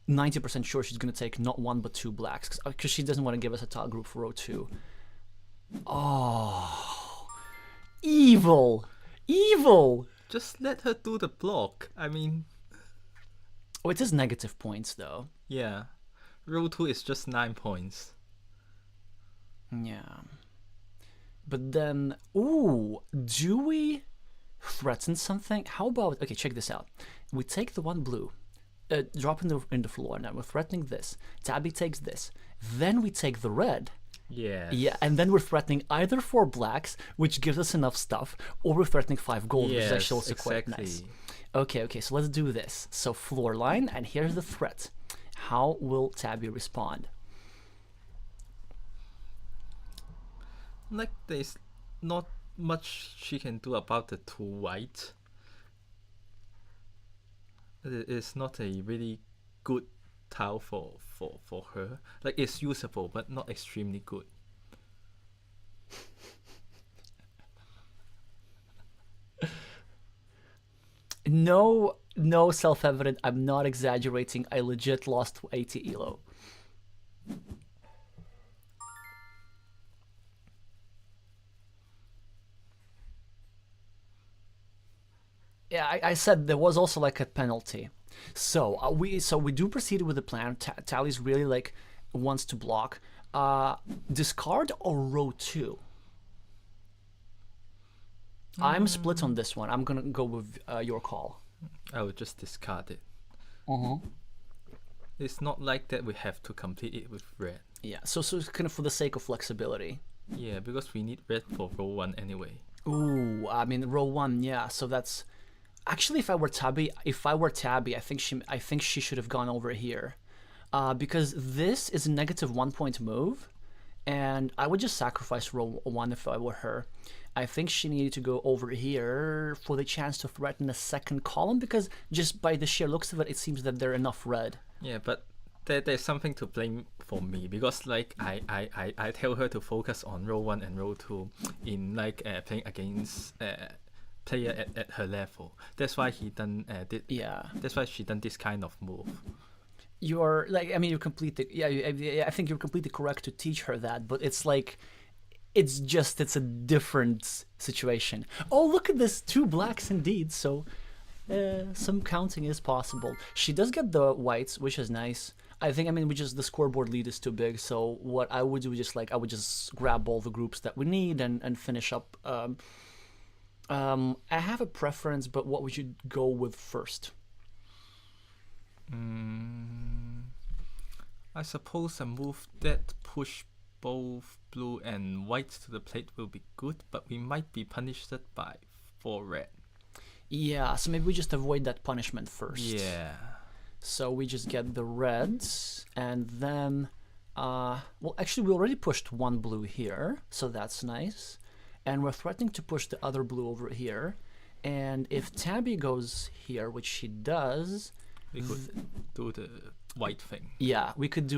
90% sure she's gonna take not 1 but 2 blacks because she doesn't want to give us a tile group for row 2. Oh, evil. Just let her do the block. I mean, oh, it is negative points though. Yeah, row 2 is just 9 points. Yeah. But then, ooh, do we threaten something? How about, okay, check this out. We take the 1 blue, drop in the floor. Now we're threatening this. Tabby takes this. Then we take the red. Yeah, and then we're threatening either 4 blacks, which gives us enough stuff, or we're threatening 5 gold, which is actually also quite nice. Okay, so let's do this. So floor line, and here's the threat. How will Tabby respond? Like there's not much she can do about the 2 white. It is not a really good tile for her. Like it's usable but not extremely good. No, self-evident. I'm not exaggerating. I legit lost 80 elo. Yeah, I said there was also like a penalty. So we do proceed with the plan. Tally's really like wants to block. Discard or row 2. I'm split on this one. I'm gonna go with your call. I would just discard it. It's not like that we have to complete it with red. Yeah, so it's kind of for the sake of flexibility. Yeah, because we need red for row 1 anyway. Ooh, I mean row 1, yeah. So that's actually if I were Tabby, I think she should have gone over here, because this is a negative 1 point move, and I would just sacrifice row 1 if I were her. I think she needed to go over here for the chance to threaten a second column, because just by the sheer looks of it, it seems that they're enough red. Yeah, but there's something to blame for me, because like I tell her to focus on row 1 and row 2 in like playing against player at her level. That's why he done That's why she done this kind of move. you're like, I mean, you're completely, yeah, I think you're completely correct to teach her that, but it's like, it's a different situation. Oh, look at this, 2 blacks indeed, so some counting is possible. She does get the whites, which is nice. I think, I mean, the scoreboard lead is too big, so what I would do is I would just grab all the groups that we need and finish up. I have a preference, but what would you go with first? I suppose a move that push both blue and white to the plate will be good, but we might be punished by 4 red. Yeah, so maybe we just avoid that punishment first. Yeah. So we just get the reds, and then, well, actually we already pushed 1 blue here, so that's nice. And we're threatening to push the other blue over here. And if Tabby goes here, which she does, we could do the white thing. Yeah, we could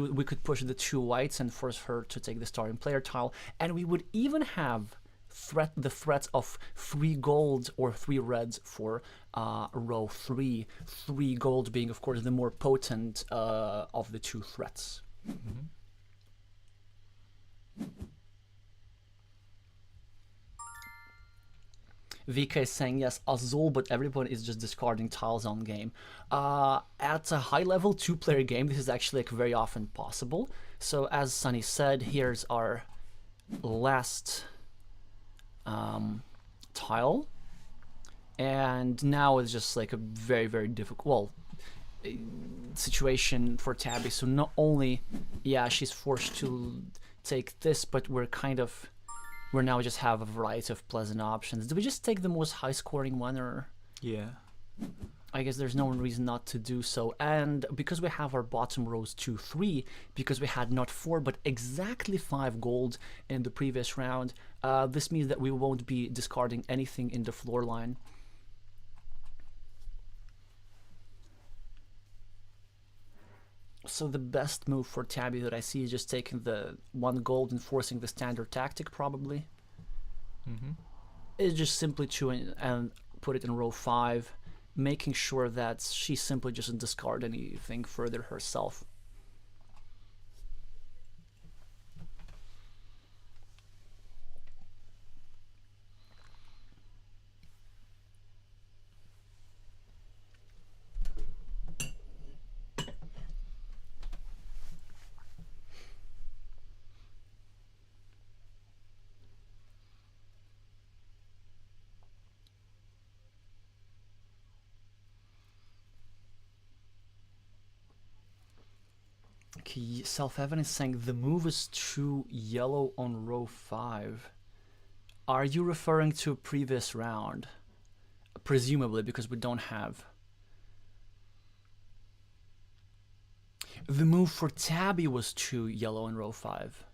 push the 2 whites and force her to take the starting player tile, and we would even have the threat of 3 gold or 3 reds for row 3. 3 gold being, of course, the more potent of the 2 threats. Mm-hmm. VK is saying yes, Azul, but everyone is just discarding tiles on game. At a high level 2-player game, this is actually like very often possible. So as Sunny said, here's our last tile, and now it's just like a very, very difficult situation for Tabby. So not only, yeah, she's forced to take this, but we're now just have a variety of pleasant options. Do we just take the most high scoring one, or? Yeah. I guess there's no reason not to do so. And because we have our bottom rows 2, 3, because we had not 4 but exactly 5 gold in the previous round, this means that we won't be discarding anything in the floor line. So the best move for Tabby that I see is just taking the 1 gold and forcing the standard tactic, probably. Mm-hmm. It's just simply to and put it in row 5, making sure that she simply doesn't discard anything further herself. Okay, Self-Evident is saying the move is too yellow on row 5. Are you referring to a previous round? Presumably, because we don't have. The move for Tabby was too yellow in row 5.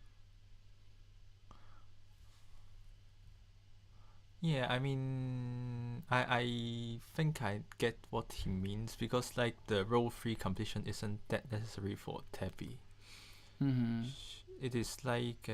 Yeah, I mean, I think I get what he means, because like the row 3 completion isn't that necessary for Tabby. Mm-hmm. It is like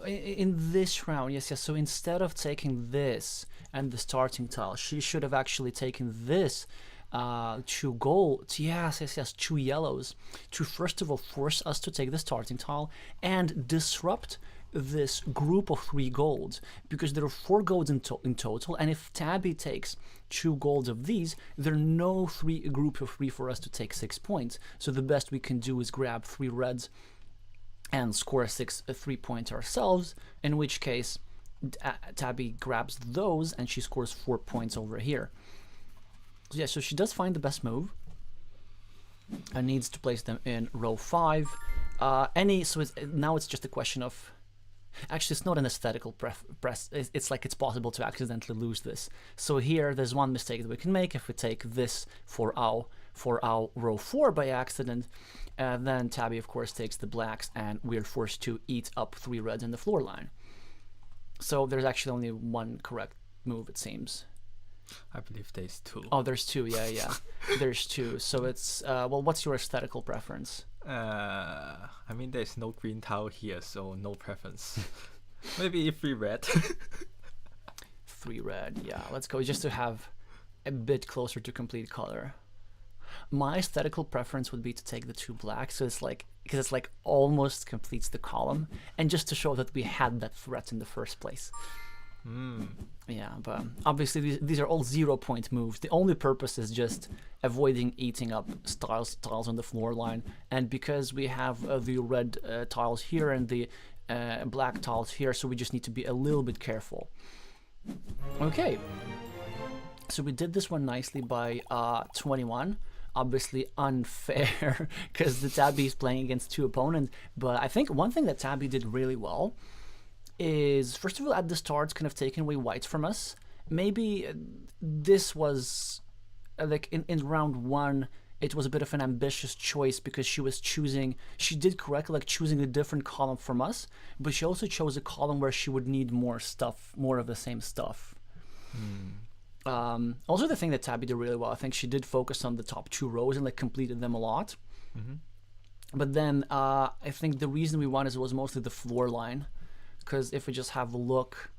in this round, yes. So instead of taking this and the starting tile, she should have actually taken this 2 gold, yes, 2 yellows, to first of all force us to take the starting tile and disrupt this group of 3 golds, because there are 4 golds in total, and if Tabby takes 2 golds of these, there are no group of 3 for us to take 6 points. So the best we can do is grab 3 reds and score a 3-point ourselves, in which case Tabby grabs those and she scores 4 points over here. So yeah, so she does find the best move and needs to place them in row 5. Now it's just a question of, actually it's not an aesthetical press, it's like it's possible to accidentally lose this. So here there's one mistake that we can make. If we take this for our row 4 by accident, then Tabby of course takes the blacks and we're forced to eat up 3 reds in the floor line. So there's actually only one correct move, it seems. I believe there's 2. Oh, there's 2, yeah. There's 2. So it's, well, what's your aesthetical preference? I mean, there's no green tile here, so no preference. Maybe 3 red. 3 red, yeah. Let's go just to have a bit closer to complete color. My aesthetical preference would be to take the 2 blacks, so it's like, because it's like almost completes the column, and just to show that we had that threat in the first place. Yeah, but obviously these are all 0-point moves. The only purpose is just avoiding eating up tiles on the floor line, and because we have the red tiles here and the black tiles here, so we just need to be a little bit careful. Okay, so we did this one nicely by 21. Obviously unfair because the Tabby is playing against 2 opponents, but I think one thing that Tabby did really well is, first of all, at the start, kind of taking away whites from us. Maybe this was like in round 1, it was a bit of an ambitious choice because she did correctly, like choosing a different column from us, but she also chose a column where she would need more stuff, more of the same stuff. Also, the thing that Tabby did really well, I think she did focus on the top 2 rows and like completed them a lot. But then I think the reason we won was mostly the floor line. Because if we just have a look,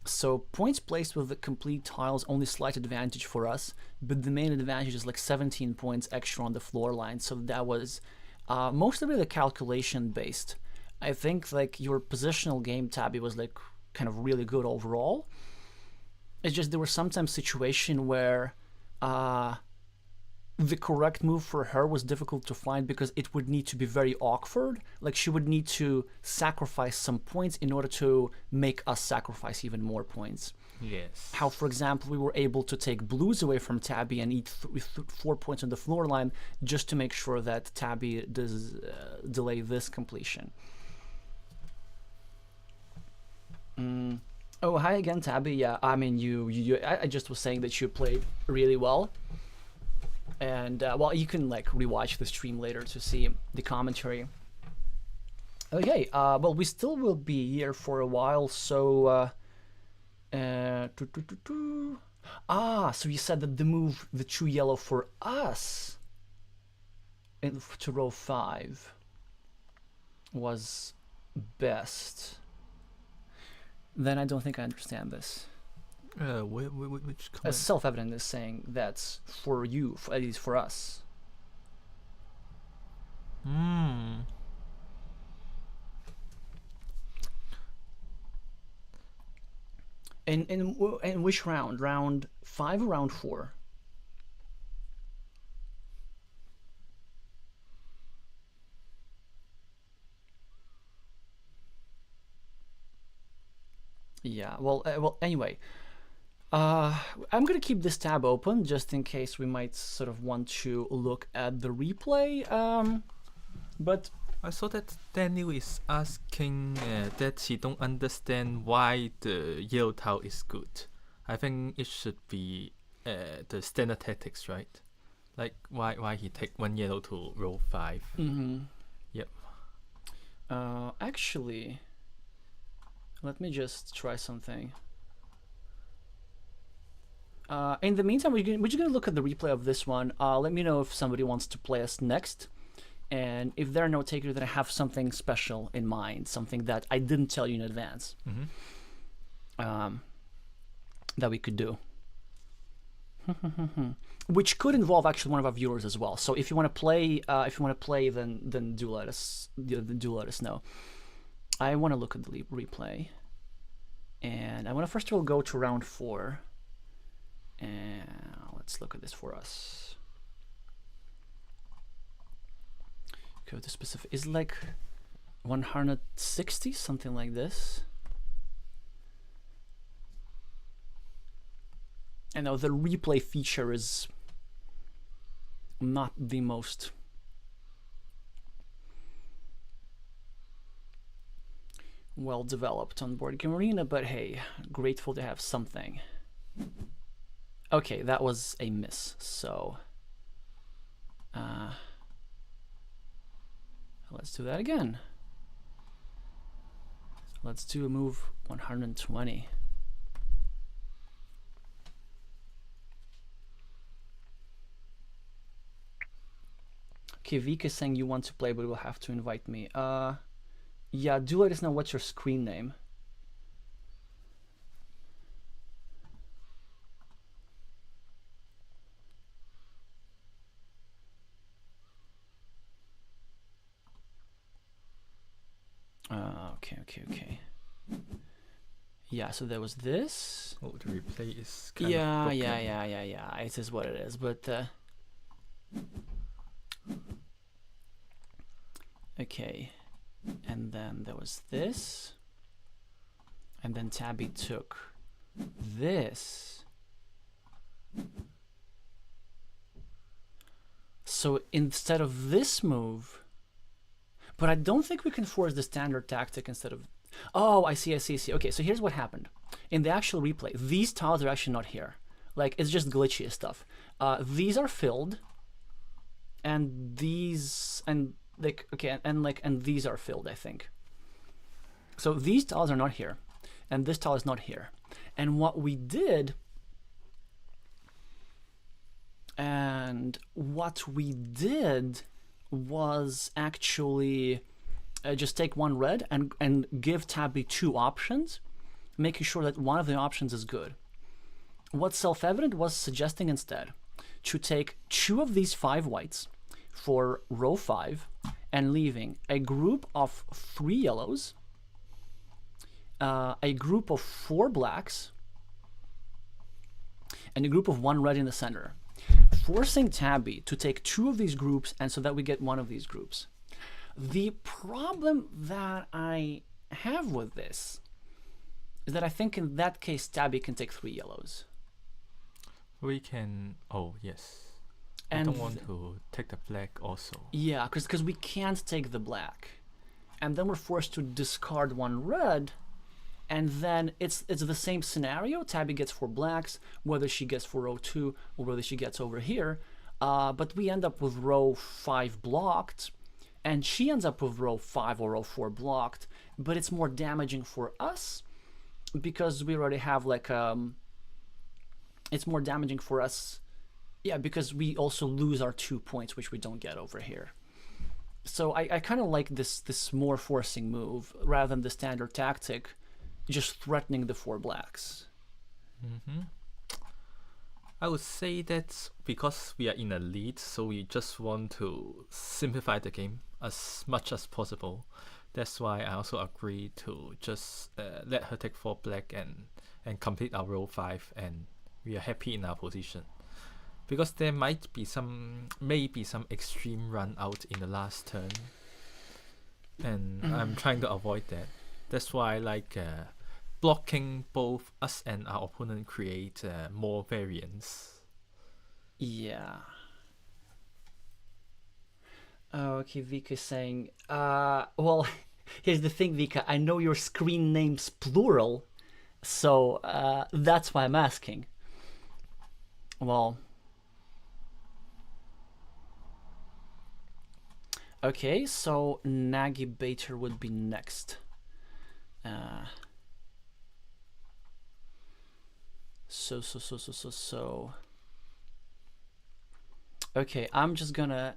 so points placed with the complete tiles, only slight advantage for us, but the main advantage is like 17 points extra on the floor line. So that was mostly really calculation based. I think like your positional game, Tabby, was like kind of really good overall. It's just there were sometimes situations where the correct move for her was difficult to find because it would need to be very awkward. Like she would need to sacrifice some points in order to make us sacrifice even more points. Yes. How, for example, we were able to take blues away from Tabby and eat 4 points on the floor line just to make sure that Tabby does delay this completion. Oh, hi again, Tabby. Yeah, I mean, I just was saying that you played really well. And well, you can like rewatch the stream later to see the commentary. Okay, well, we still will be here for a while, so so you said that the move, the 2 yellow for us to row 5 was best. Then I don't think I understand this. Which comment? As self-evident is saying that's for you, at least for us. In which round? Round 5 or round 4? Yeah. Well. Anyway. I'm gonna keep this tab open just in case we might sort of want to look at the replay. But I saw that Daniel is asking that he don't understand why the yellow tile is good. I think it should be the standard tactics, right? Like why he take 1 yellow to row 5. Yep. Actually, let me just try something. In the meantime, we're just gonna look at the replay of this one. Let me know if somebody wants to play us next, and if there are no takers, then I have something special in mind, something that I didn't tell you in advance, that we could do, which could involve actually one of our viewers as well. So if you want to play, then do let us know. I want to look at the replay, and I want to first of all go to round 4. And let's look at this for us. Go to specific. Is like 160, something like this. I know the replay feature is not the most well developed on Board Game Arena, but hey, grateful to have something. Okay, that was a miss, so let's do that again. Let's do a move 120. Okay, Vika is saying you want to play, but you will have to invite me. Yeah, do let us know what's your screen name. Okay. Yeah, so there was this. Oh, the replay is kind of Yeah. broken. It is what it is, but okay. And then there was this. And then Tabby took this. So instead of this move, but I don't think we can force the standard tactic instead of. Oh, I see. Okay, so here's what happened. In the actual replay, these tiles are actually not here. Like, it's just glitchy stuff. These are filled, and these, and like, okay, and these are filled, I think. So these tiles are not here, and this tile is not here. And what we did, was actually just take one red and give Tabby two options, making sure that one of the options is good. What's self-evident was suggesting instead to take two of these 5 whites for row 5 and leaving a group of 3 yellows, a group of 4 blacks, and a group of 1 red in the center, forcing Tabby to take 2 of these groups, and so that we get 1 of these groups. The problem that I have with this is that I think in that case Tabby can take 3 yellows. We can. Oh yes. I And don't want to take the black also. yeah, because we can't take the black, and then we're forced to discard 1 red, and then it's the same scenario. Tabby gets 4 blacks, whether she gets for row 2 or whether she gets over here, but we end up with row 5 blocked, and she ends up with row 5 or row 4 blocked, but it's more damaging for us because we already have like it's more damaging for us, yeah, because we also lose our 2 points, which we don't get over here. So I kind of like this more forcing move rather than the standard tactic, just threatening the 4 blacks. I would say that's because we are in a lead, so we just want to simplify the game as much as possible. That's why I also agree to just let her take 4 black and complete our row 5, and we are happy in our position. Because there might be maybe some extreme run out in the last turn, and I'm trying to avoid that. That's why I like blocking both us and our opponent create more variance. Yeah. Okay, Vika saying, well, here's the thing, Vika, I know your screen name's plural, so that's why I'm asking. Well, okay, so Nagy Bater would be next. So. Okay, I'm just gonna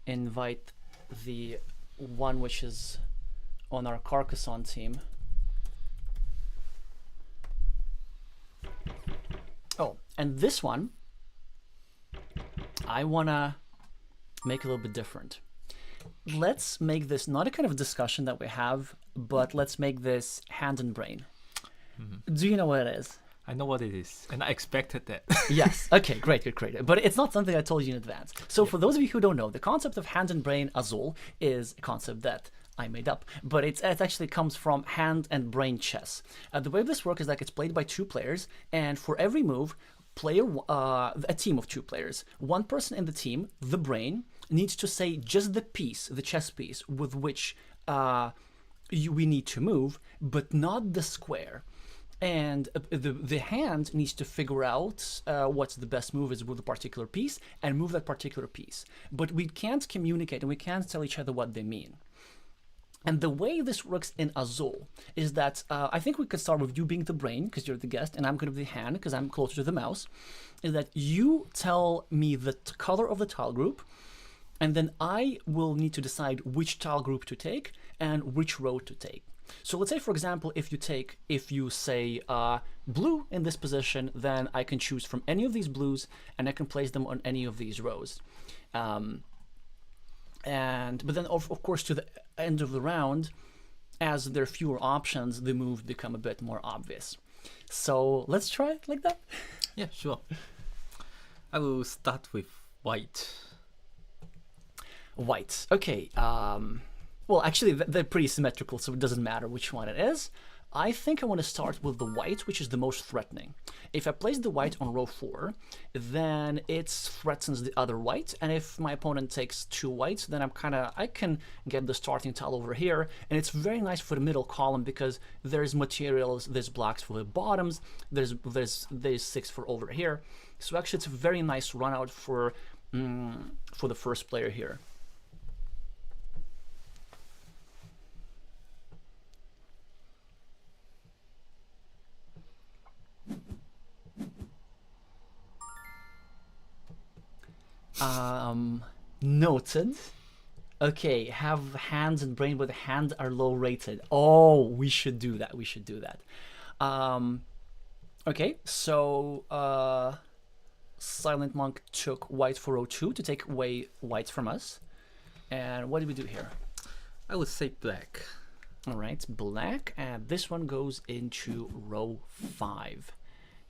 invite the one which is on our Carcassonne team. Oh, and this one, I wanna make a little bit different. Let's make this not a kind of discussion that we have, but let's make this hand and brain. Do you know what it is? I know what it is, and I expected that. Yes. Okay, great. But it's not something I told you in advance. So for those of you who don't know, the concept of hand and brain AZUL is a concept that I made up, but it actually comes from hand and brain chess. The way this works is like it's played by 2 players, and for every move, a team of 2 players, one person in the team, the brain, needs to say just the piece, the chess piece, with which we need to move, but not the square. And the hand needs to figure out what's the best move is with a particular piece and move that particular piece. But we can't communicate and we can't tell each other what they mean. And the way this works in AZUL is that I think we could start with you being the brain because you're the guest, and I'm going to be the hand because I'm closer to the mouse. Is that you tell me the color of the tile group, and then I will need to decide which tile group to take and which row to take. So let's say, for example, if you say blue in this position, then I can choose from any of these blues and I can place them on any of these rows. But then of course to the end of the round, as there are fewer options, the moves become a bit more obvious. So let's try it like that. Yeah, sure. I will start with white. White. Okay. Well, actually, they're pretty symmetrical, so it doesn't matter which one it is. I think I want to start with the white, which is the most threatening. If I place the white on row 4, then it threatens the other white, and if my opponent takes 2 whites, then I can get the starting tile over here, and it's very nice for the middle column because there's materials, there's blocks for the bottoms, there's 6 for over here. So actually, it's a very nice run out for the first player here. Noted. Okay, have hands and brain, but hands are low rated. Oh, we should do that. We should do that. Okay, so Silent Monk took white for row 2 to take away white from us. And what did we do here? I would say black. All right, black, and this one goes into row 5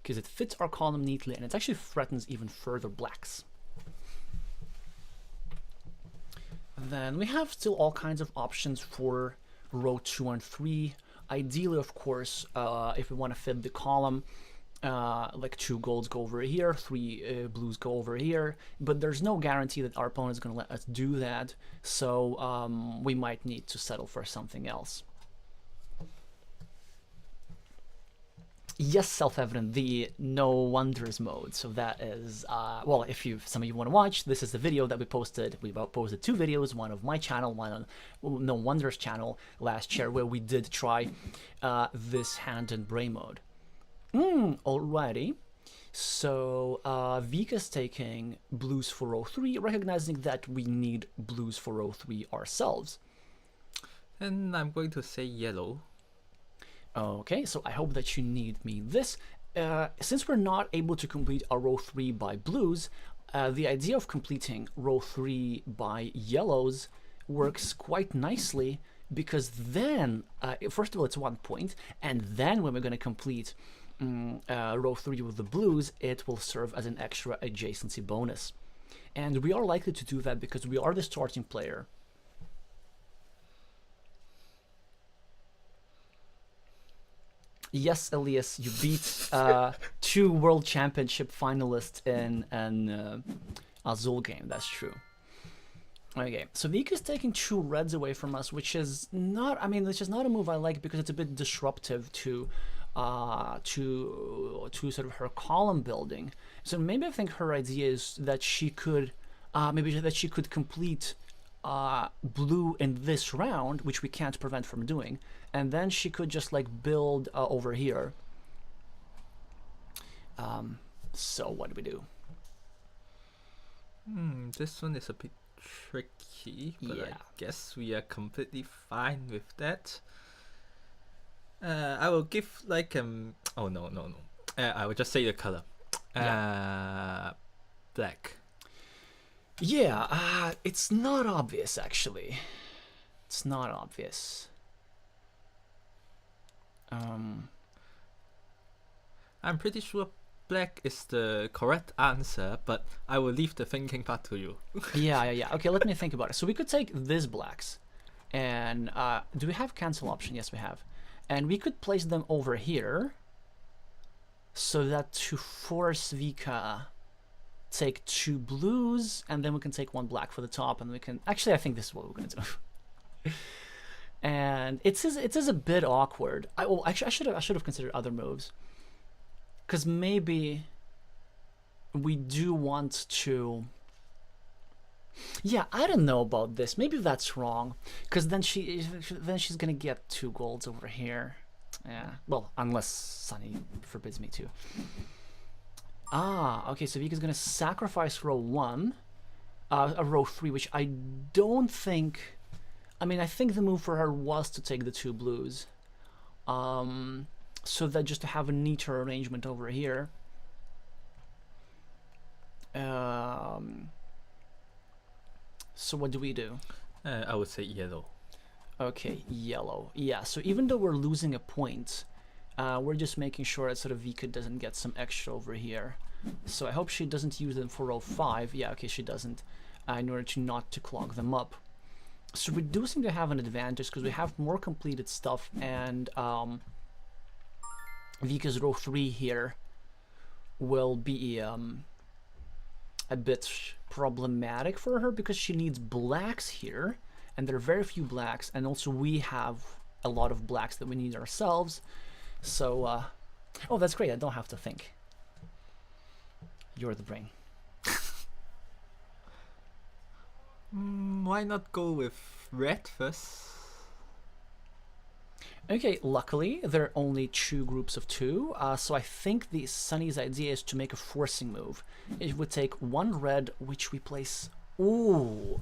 because it fits our column neatly, and it actually threatens even further blacks. Then we have still all kinds of options for row 2 and 3. Ideally, of course, if we want to fit the column, like 2 golds go over here, 3 blues go over here, but there's no guarantee that our opponent is going to let us do that, so we might need to settle for something else. Yes, self-evident, the no wonders mode. So that is, well, if some of you want to watch, this is the video that we posted. We posted 2 videos, one of my channel, one on No Wonders channel last year, where we did try this hand and brain mode. Alrighty. So Vika's taking blues for row 3, recognizing that we need blues for row 3 ourselves. And I'm going to say yellow. Okay, so I hope that you need me this. Since we're not able to complete our row 3 by blues, the idea of completing row 3 by yellows works quite nicely, because then, first of all, it's 1 point, and then when we're going to complete row 3 with the blues, it will serve as an extra adjacency bonus. And we are likely to do that because we are the starting player. Yes, Elias, you beat 2 World Championship finalists in an AZUL game. That's true. Okay, so Vika's taking 2 reds away from us, which is not, I mean, which is not a move I like because it's a bit disruptive to sort of her column building. So maybe I think her idea is that she could, complete blue in this round, which we can't prevent from doing, and then she could just like build over here. So what do we do? This one is a bit tricky, but Yeah. I guess we are completely fine with that. I will give like oh no. I will just say the color. Black. Yeah, it's not obvious actually. It's not obvious. I'm pretty sure black is the correct answer, but I will leave the thinking part to you. Yeah. Okay, let me think about it. So we could take these blacks, and do we have cancel option? Yes, we have. And we could place them over here, so that to force Vika take 2 blues, and then we can take 1 black for the top, and we can actually, I think this is what we're gonna do. And it is a bit awkward. Actually, I should have considered other moves, because maybe we do want to. Yeah, I don't know about this. Maybe that's wrong, because then she's gonna get 2 golds over here. Yeah. Well, unless Sunny forbids me to. Okay. So Vika's gonna sacrifice row 1, row 3, which I don't think. I mean, I think the move for her was to take the 2 blues, so that just to have a neater arrangement over here. So what do we do? I would say yellow. Okay, yellow. Yeah, so even though we're losing a point, we're just making sure that sort of Vika doesn't get some extra over here. So I hope she doesn't use them for row 5. Yeah, okay, she doesn't. In order to not to clog them up. So we do seem to have an advantage because we have more completed stuff, and Vika's row 3 here will be a bit problematic for her because she needs blacks here, and there are very few blacks, and also we have a lot of blacks that we need ourselves. So, oh, that's great. I don't have to think. You're the brain. Why not go with red first? Okay, luckily there are only 2 groups of 2, so I think the Sunny's idea is to make a forcing move. It would take 1 red, which we place... Ooh,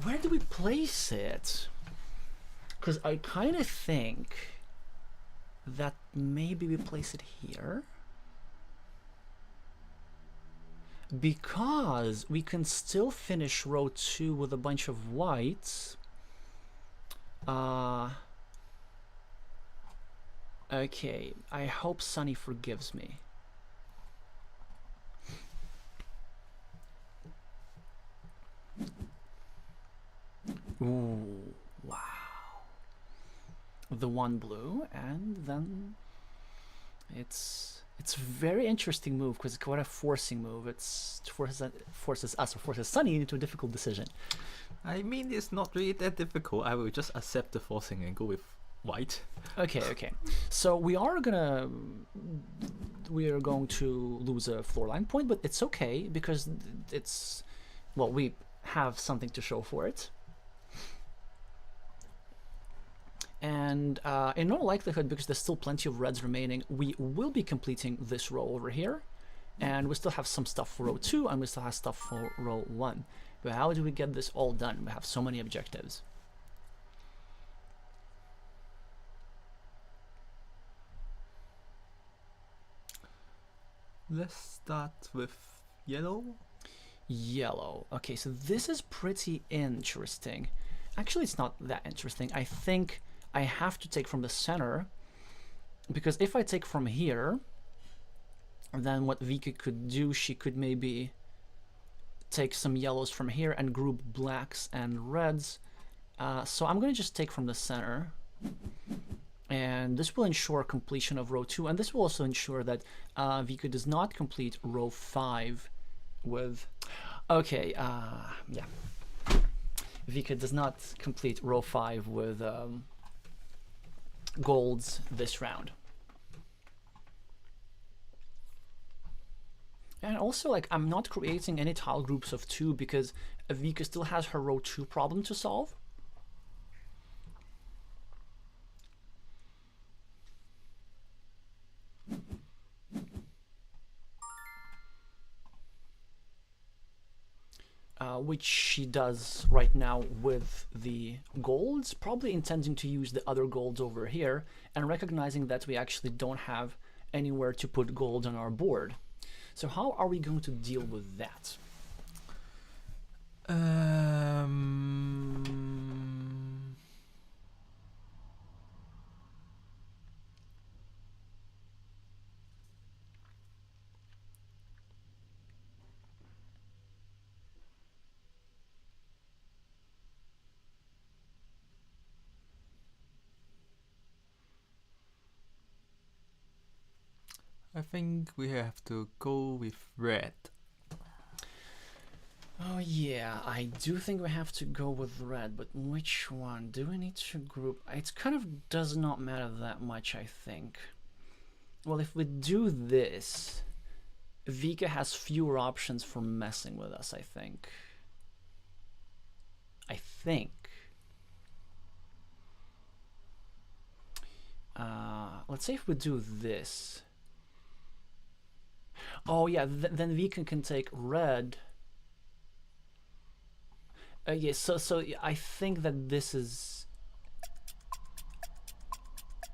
where do we place it? Because I kind of think that maybe we place it here. Because we can still finish row 2 with a bunch of whites. Okay, I hope Sunny forgives me. Ooh, wow. The 1 blue, and then it's a very interesting move because it's quite a forcing move. It forces us, or forces Sunny into a difficult decision. I mean, it's not really that difficult. I will just accept the forcing and go with white. Okay, okay. So we are going to lose a floor line point, but it's okay because it's, well, we have something to show for it. And in all likelihood, because there's still plenty of reds remaining, we will be completing this row over here. And we still have some stuff for row 2, and we still have stuff for row 1. But how do we get this all done? We have so many objectives. Let's start with yellow. Yellow. Okay, so this is pretty interesting. Actually, it's not that interesting. I think I have to take from the center, because if I take from here, then what Vika could do, she could maybe take some yellows from here and group blacks and reds. So I'm going to just take from the center, and this will ensure completion of row 2, and this will also ensure that Vika does not complete row 5 with... Okay, yeah. Vika does not complete row 5 with golds this round. And also, like, I'm not creating any tile groups of 2 because Vika still has her row 2 problem to solve. Which she does right now with the golds, probably intending to use the other golds over here and recognizing that we actually don't have anywhere to put gold on our board. So how are we going to deal with that? I think we have to go with red. Oh yeah, I do think we have to go with red, but which one? Do we need to group? It kind of does not matter that much, I think. Well, if we do this, Vika has fewer options for messing with us, I think. Let's say if we do this. Oh yeah, then Vika can take red. Yeah, so I think that this is...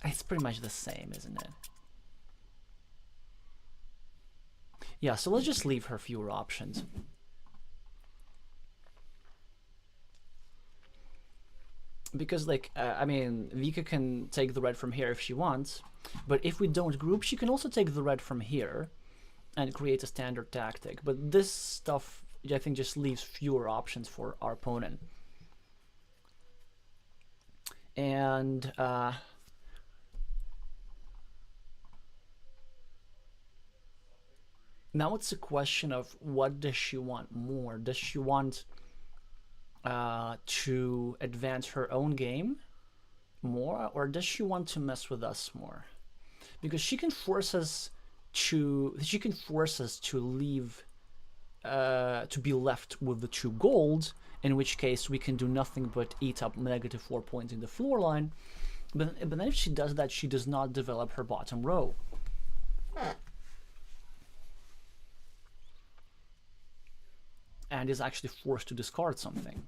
It's pretty much the same, isn't it? Yeah, so let's just leave her fewer options. Because, like, I mean, Vika can take the red from here if she wants, but if we don't group, she can also take the red from here and create a standard tactic. But this stuff, I think, just leaves fewer options for our opponent. And now it's a question of what does she want more? Does she want to advance her own game more, or does she want to mess with us more? Because she can force us to leave, to be left with the 2 gold, in which case we can do nothing but eat up -4 points in the floor line. But then if she does that, she does not develop her bottom row. And is actually forced to discard something.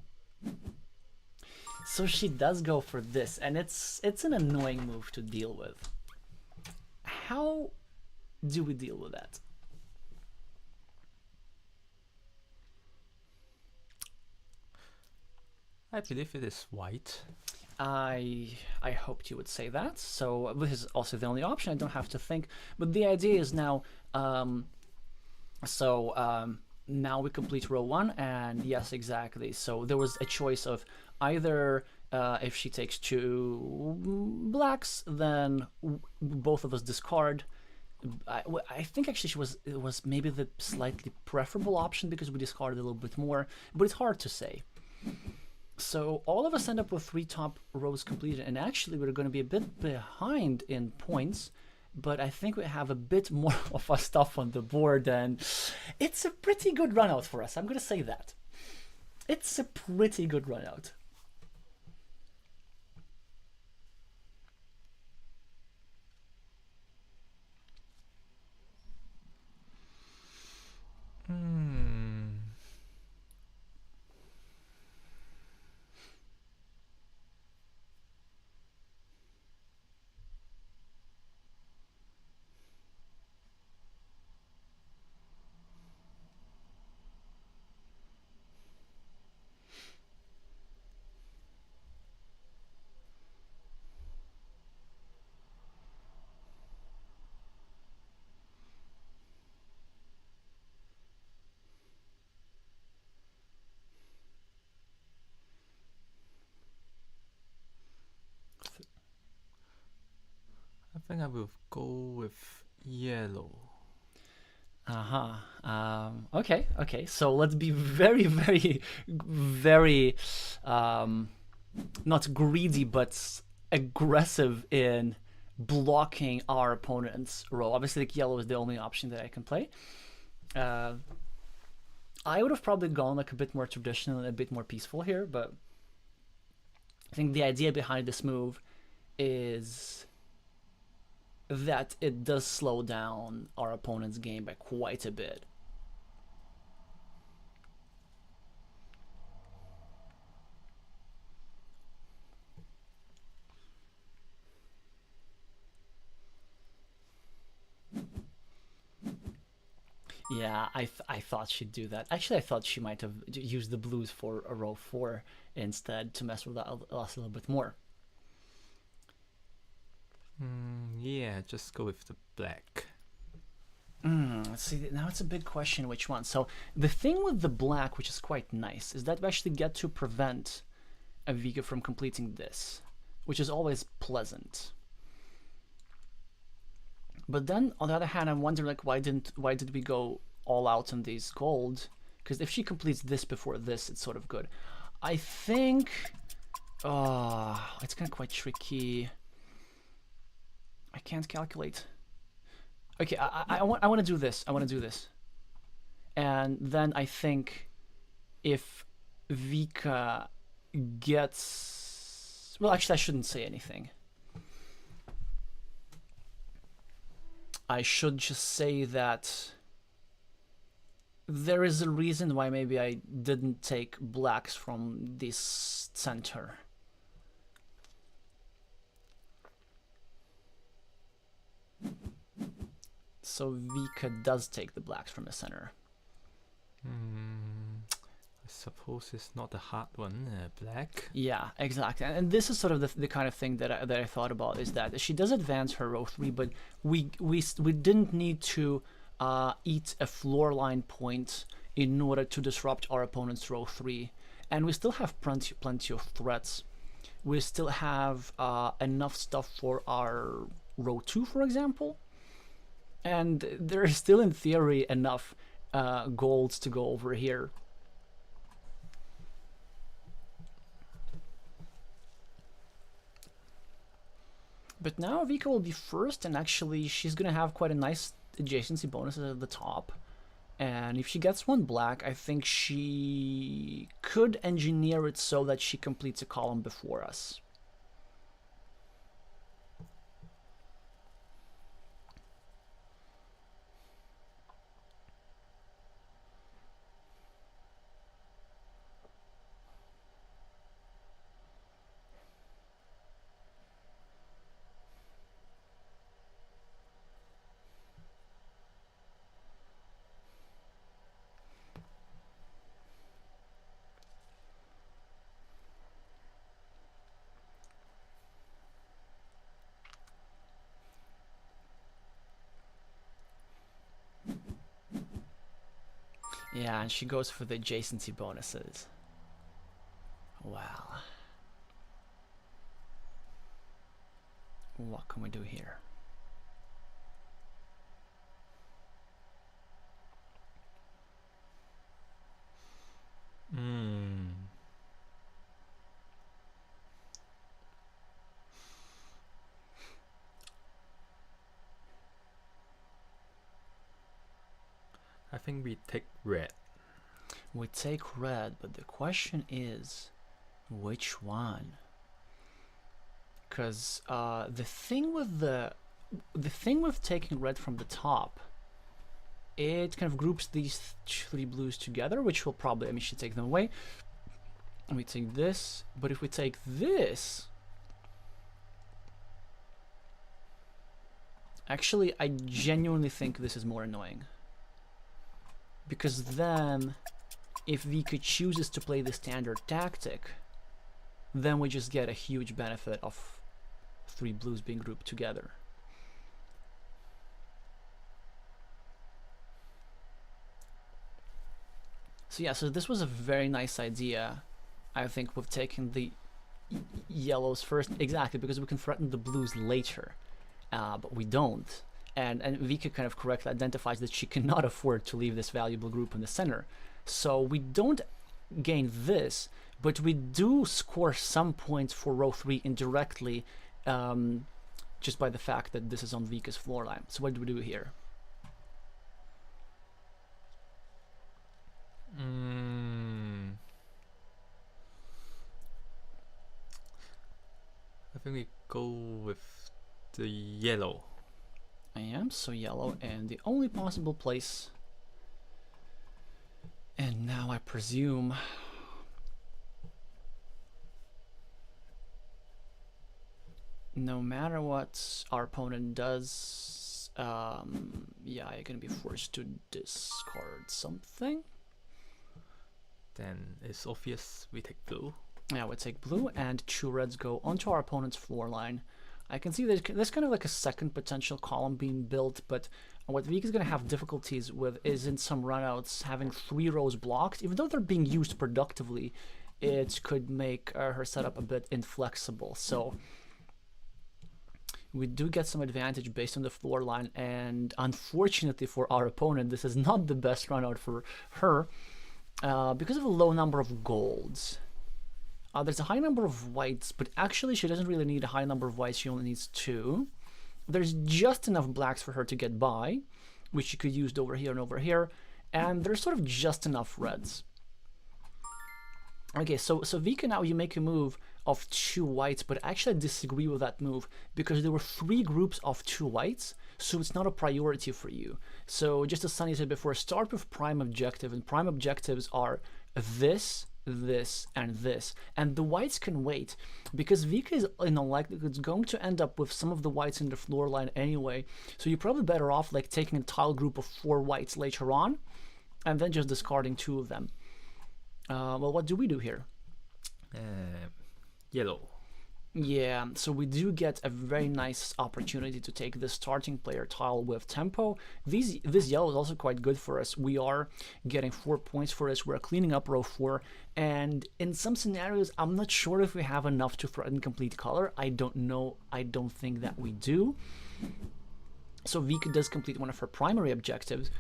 So she does go for this, and it's an annoying move to deal with. How do we deal with that? I believe it is white. I hoped you would say that. So this is also the only option. I don't have to think. But the idea is now, now we complete row 1, and yes, exactly. So there was a choice of either if she takes 2 blacks, then both of us discard. I think actually it was maybe the slightly preferable option because we discarded a little bit more, but it's hard to say. So all of us end up with 3 top rows completed, and actually we're going to be a bit behind in points, but I think we have a bit more of our stuff on the board, and it's a pretty good run out for us. I'm going to say that. It's a pretty good run out. I think I will go with yellow. Okay. So let's be very, very, very, not greedy, but aggressive in blocking our opponent's row. Obviously, like, yellow is the only option that I can play. I would have probably gone like a bit more traditional and a bit more peaceful here, but I think the idea behind this move is that it does slow down our opponent's game by quite a bit. Yeah, I thought she'd do that. Actually, I thought she might have used the blues for a row 4 instead to mess with us a little bit more. Yeah, just go with the black. Let's see, now it's a big question which one. So the thing with the black, which is quite nice, is that we actually get to prevent a Vika from completing this, which is always pleasant. But then, on the other hand, I'm wondering, like, why did we go all out on these gold? Because if she completes this before this, it's sort of good. I think, it's kind of quite tricky. I can't calculate. Okay, I want to do this. I want to do this. And then I think if Vika gets... Well, actually, I shouldn't say anything. I should just say that there is a reason why maybe I didn't take blacks from this center. So Vika does take the blacks from the center. I suppose it's not a hard one, black. Yeah, exactly. And this is sort of the kind of thing that I thought about, is that she does advance her row 3, but we didn't need to eat a floor line point in order to disrupt our opponent's row 3. And we still have plenty of threats. We still have enough stuff for our row 2, for example. And there is still, in theory, enough golds to go over here. But now Vika will be first, and actually she's going to have quite a nice adjacency bonus at the top. And if she gets one black, I think she could engineer it so that she completes a column before us. Yeah, and she goes for the adjacency bonuses. Well, what can we do here? I think we take red. We take red, but the question is, which one? Because the thing with taking red from the top, it kind of groups these 3 blues together, which will probably, I mean, she take them away. And we take this, but if we take this, actually, I genuinely think this is more annoying. Because then, if Vika chooses to play the standard tactic, then we just get a huge benefit of 3 blues being grouped together. So yeah, so this was a very nice idea. I think we've taken the yellows first, exactly, because we can threaten the blues later, but we don't. And Vika kind of correctly identifies that she cannot afford to leave this valuable group in the center. So we don't gain this, but we do score some points for row 3 indirectly, just by the fact that this is on Vika's floor line. So what do we do here? I think we go with the yellow. I am so yellow, and the only possible place. And now I presume no matter what our opponent does, yeah, you're gonna be forced to discard something. Then it's obvious we take blue. Yeah, we take blue, and 2 reds go onto our opponent's floor line. I can see there's kind of like a second potential column being built, but what Vika's going to have difficulties with is in some runouts having 3 rows blocked. Even though they're being used productively, it could make her setup a bit inflexible. So we do get some advantage based on the floor line, and unfortunately for our opponent, this is not the best runout for her because of a low number of golds. There's a high number of whites, but actually she doesn't really need a high number of whites, she only needs 2. There's just enough blacks for her to get by, which she could use over here and over here, and there's sort of just enough reds. Okay, so Vika, now you make a move of 2 whites, but actually I disagree with that move, because there were 3 groups of 2 whites, so it's not a priority for you. So just as Sunny said before, start with prime objective, and prime objectives are this, and this, and the whites can wait, because Vika is in a likelihood it's going to end up with some of the whites in the floor line anyway, so you're probably better off like taking a tile group of 4 whites later on and then just discarding 2 of them. Well, what do we do here? Yellow. Yeah, so we do get a very nice opportunity to take the starting player tile with tempo. This yellow is also quite good for us. We are getting 4 points for us. We're cleaning up row 4, and in some scenarios, I'm not sure if we have enough to threaten complete color. I don't know. I don't think that we do. So Vika does complete one of her primary objectives,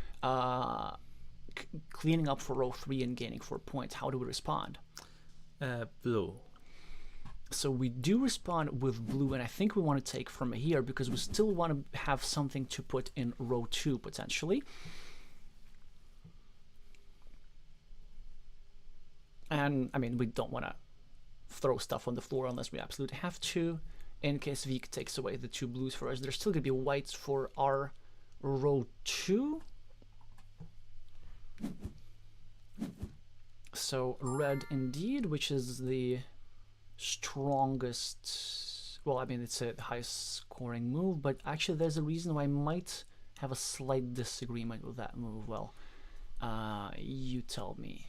cleaning up for row 3 and gaining 4 points. How do we respond? Blue. So we do respond with blue, and I think we want to take from here because we still want to have something to put in row 2 potentially. And I mean, we don't want to throw stuff on the floor unless we absolutely have to. In case Vika takes away the 2 blues for us, there's still going to be whites for our row 2. So red indeed, which is the strongest, well, I mean, it's a highest scoring move, but actually there's a reason why I might have a slight disagreement with that move. Well, you tell me.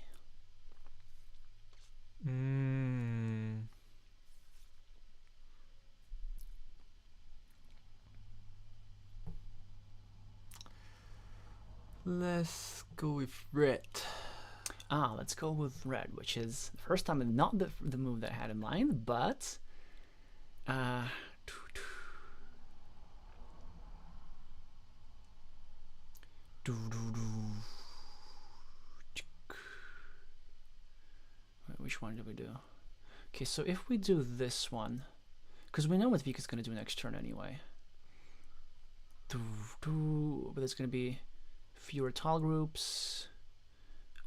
Let's go with red. Let's go with red, which is the first time, not the move that I had in mind, but which one do we do? Okay, so if we do this one, because we know what Vika's going to do next turn anyway, but there's going to be fewer tile groups.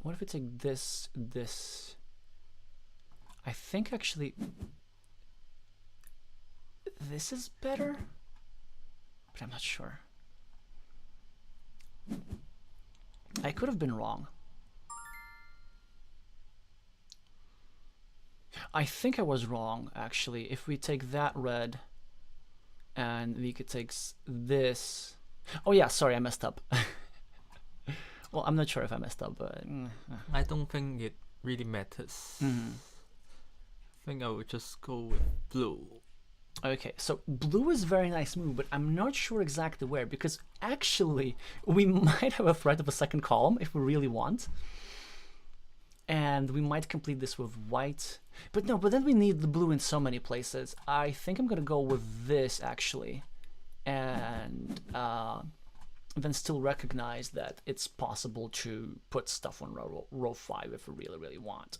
What if it's like this? I think actually this is better, but I'm not sure. I could have been wrong. I think I was wrong, actually. If we take that red and Vika takes this. Oh yeah, sorry, I messed up. Well, I'm not sure if I messed up, but I don't think it really matters. I think I would just go with blue. Okay, so blue is a very nice move, but I'm not sure exactly where, because actually we might have a threat of a second column if we really want. And we might complete this with white. But no, but then we need the blue in so many places. I think I'm going to go with this, actually. And then still recognize that it's possible to put stuff on row 5 if we really, really want.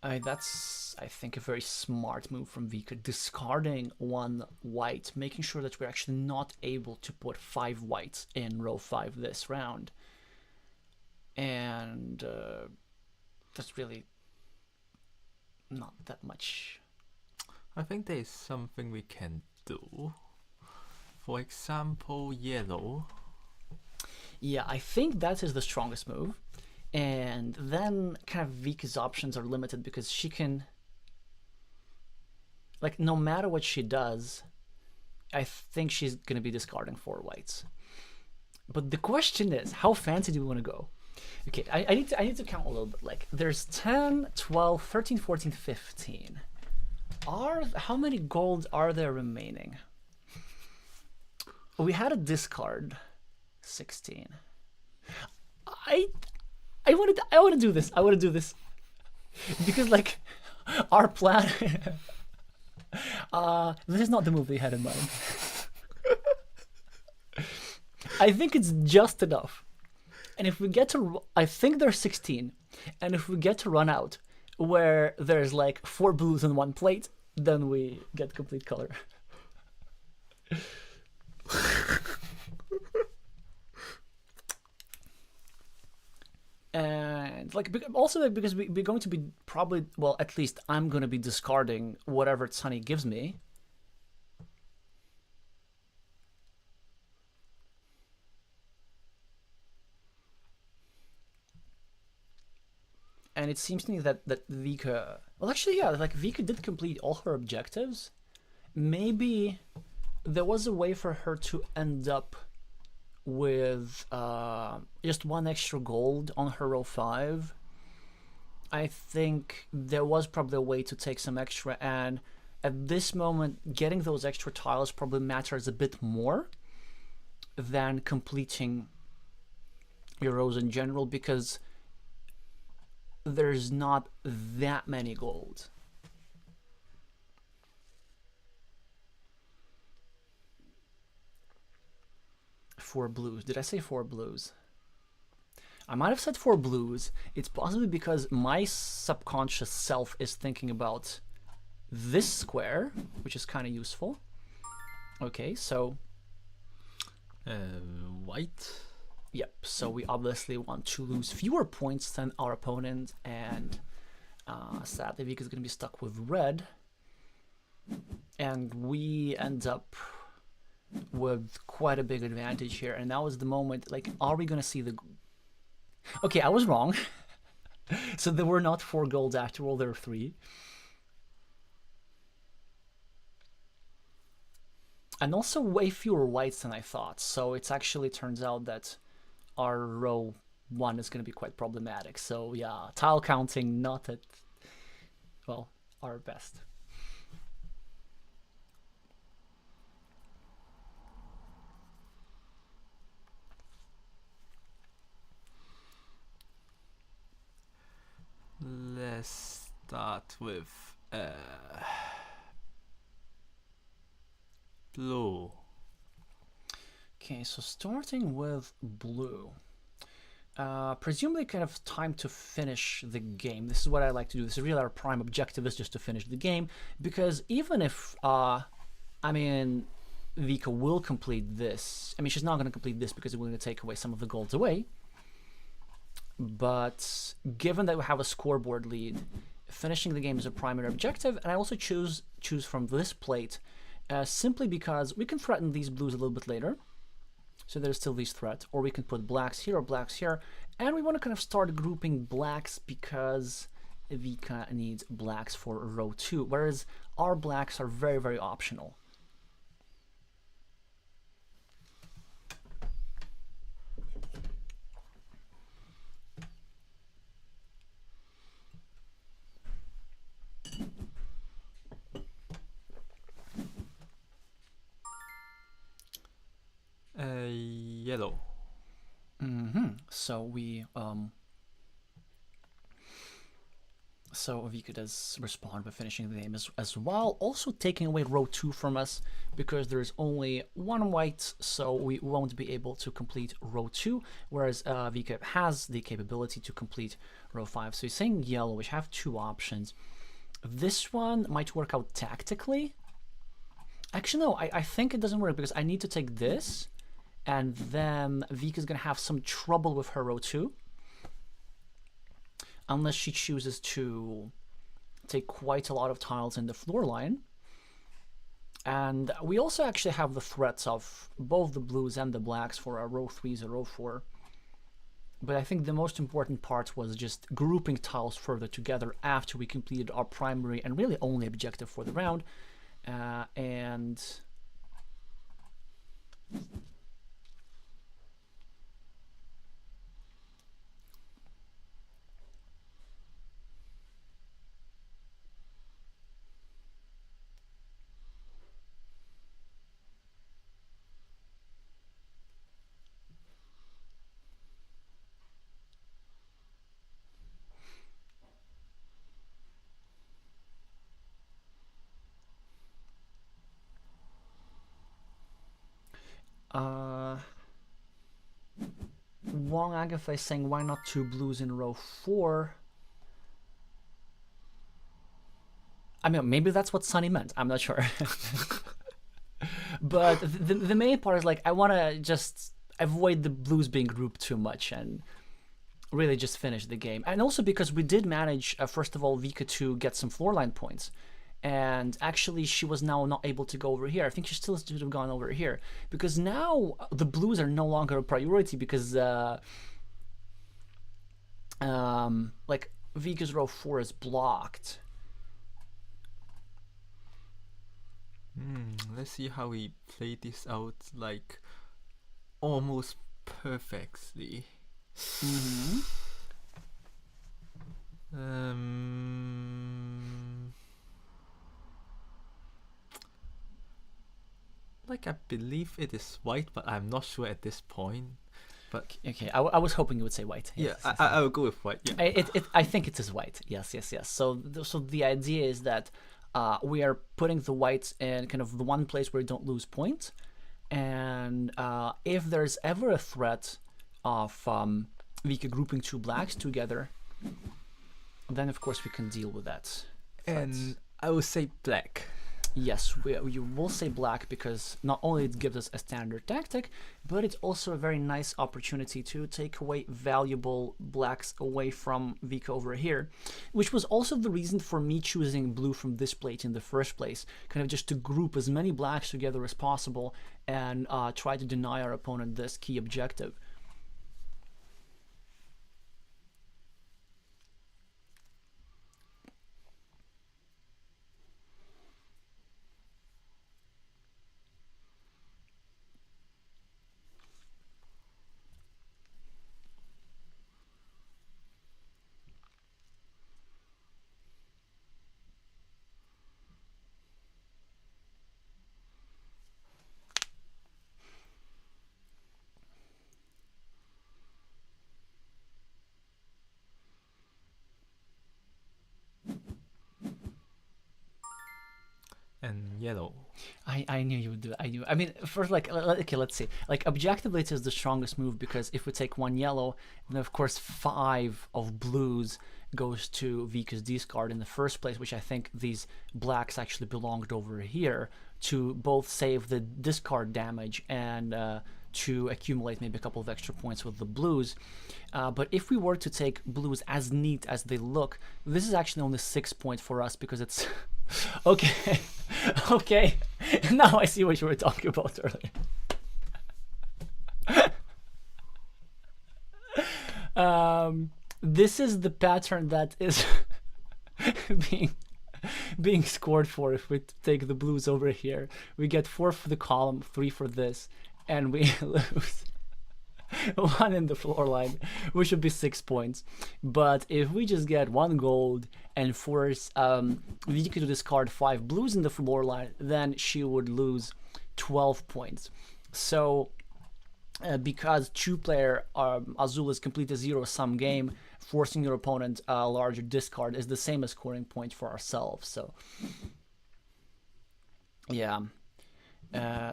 That's, I think, a very smart move from Vika, discarding 1 white, making sure that we're actually not able to put 5 whites in row 5 this round. And that's really not that much. I think there's something we can do. For example, yellow. Yeah, I think that is the strongest move. And then kind of Vika's options are limited because she can, like, no matter what she does, I think she's going to be discarding 4 whites. But the question is, how fancy do we want to go? Okay, I need to count a little bit. Like, there's 10, 12, 13, 14, 15. How many gold are there remaining? We had a discard 16. I want to do this. I want to do this because, like, our plan. This is not the move they had in mind. I think it's just enough. And if we get to, I think there's 16. And if we get to run out where there's like 4 blues on 1 plate, then we get complete color. And like also because we're going to be probably, well, at least I'm going to be discarding whatever Sunny gives me. And it seems to me that Vika, well, actually, yeah, like Vika did complete all her objectives. Maybe there was a way for her to end up with just one extra gold on her row 5, I think there was probably a way to take some extra, and at this moment, getting those extra tiles probably matters a bit more than completing your rows in general, because there's not that many gold. Four blues. Did I say four blues? I might have said four blues. It's possibly because my subconscious self is thinking about this square, which is kind of useful. Okay, so white. Yep, so we obviously want to lose fewer points than our opponent, and sadly Vika is going to be stuck with red, and we end up with quite a big advantage here. And now is the moment, like, are we going to see the... Okay, I was wrong. So there were not 4 golds after all, there were 3. And also way fewer whites than I thought, so it actually turns out that our row 1 is going to be quite problematic. So yeah, tile counting not at, well, our best. Let's start with blue. Okay, so starting with blue. Presumably kind of time to finish the game. This is what I like to do. This is really our prime objective, is just to finish the game. Because even if, I mean, Vika will complete this. I mean, she's not going to complete this because we're going to take away some of the golds away. But given that we have a scoreboard lead, finishing the game is a primary objective. And I also choose from this plate simply because we can threaten these blues a little bit later. So there's still these threats, or we can put blacks here or blacks here, and we want to kind of start grouping blacks because Vika needs blacks for row 2, whereas our blacks are very, very optional. Yellow. So we so Vika does respond by finishing the game as well, also taking away row 2 from us because there's only 1 white, so we won't be able to complete row 2, whereas Vika has the capability to complete row 5. So he's saying yellow, which have 2 options. This one might work out tactically. Actually, no, I think it doesn't work because I need to take this, and then Vika's going to have some trouble with her row 2. Unless she chooses to take quite a lot of tiles in the floor line. And we also actually have the threats of both the blues and the blacks for our row 3s or row 4. But I think the most important part was just grouping tiles further together after we completed our primary and really only objective for the round. And Wong Agatha is saying, why not 2 blues in row 4? I mean, maybe that's what Sunny meant. I'm not sure. But the main part is, like, I want to just avoid the blues being grouped too much and really just finish the game. And also because we did manage, first of all, Vika to get some floor line points. And actually, she was now not able to go over here. I think she still should have gone over here. Because now the blues are no longer a priority because, like, Vika's row 4 is blocked. Let's see how we play this out. Like, almost perfectly. Mm-hmm. Like I believe it is white, but I'm not sure at this point. But Okay, I was hoping you would say white. yeah, Yes, yes, I will go with white. Yeah. I think it is white. Yes, yes, yes. So the idea is that we are putting the whites in kind of the one place where we don't lose points, and if there's ever a threat of Vika grouping two blacks together, then of course we can deal with that. And I will say black. Yes, you will say black because not only it gives us a standard tactic, but it's also a very nice opportunity to take away valuable blacks away from Vika over here, which was also the reason for me choosing blue from this plate in the first place, kind of just to group as many blacks together as possible and try to deny our opponent this key objective. And yellow. I knew you would do it. I knew. I mean, first, like, okay, let's see. Like, objectively, it is the strongest move because if we take one yellow, then of course 5 of blues goes to Vika's discard in the first place, which I think these blacks actually belonged over here to both save the discard damage and to accumulate maybe a couple of extra points with the blues. But if we were to take blues as neat as they look, this is actually only 6 points for us because it's okay. Okay, now I see what you were talking about earlier. This is the pattern that is being scored for if we take the blues over here. We get 4 for the column, 3 for this, and we lose 1 in the floor line, which would be 6 points. But if we just get 1 gold and force Vika to discard 5 blues in the floor line, then she would lose 12 points. So because 2-player Azul is complete a zero-sum game, forcing your opponent a larger discard is the same as scoring points for ourselves. So yeah,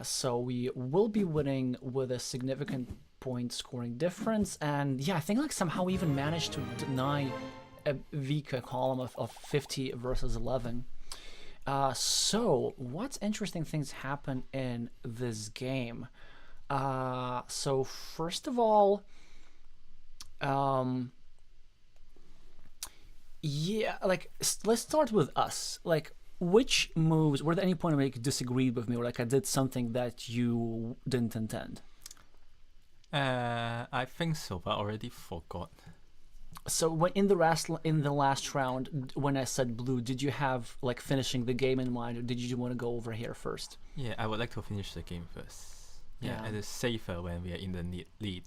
so we will be winning with a significant point scoring difference, and yeah, I think like somehow we even managed to deny a Vika column of 50 versus 11. So what interesting things happen in this game? So first of all, yeah, like let's start with us. Like, which moves were there any point where you disagreed with me, or like I did something that you didn't intend? I think so, but I already forgot. So when in the last round, when I said blue, did you have like finishing the game in mind, or did you want to go over here first? Yeah, I would like to finish the game first. Yeah, it is safer when we are in the lead.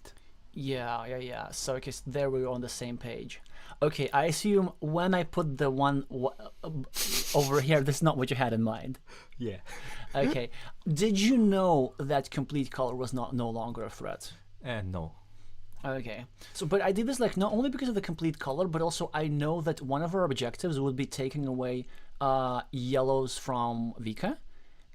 Yeah. So okay, so there we were on the same page. Okay, I assume when I put the one over here, this is not what you had in mind. Yeah. Okay. Did you know that complete color was no longer a threat? No. Okay. So, but I did this like not only because of the complete color, but also I know that one of our objectives would be taking away yellows from Vika.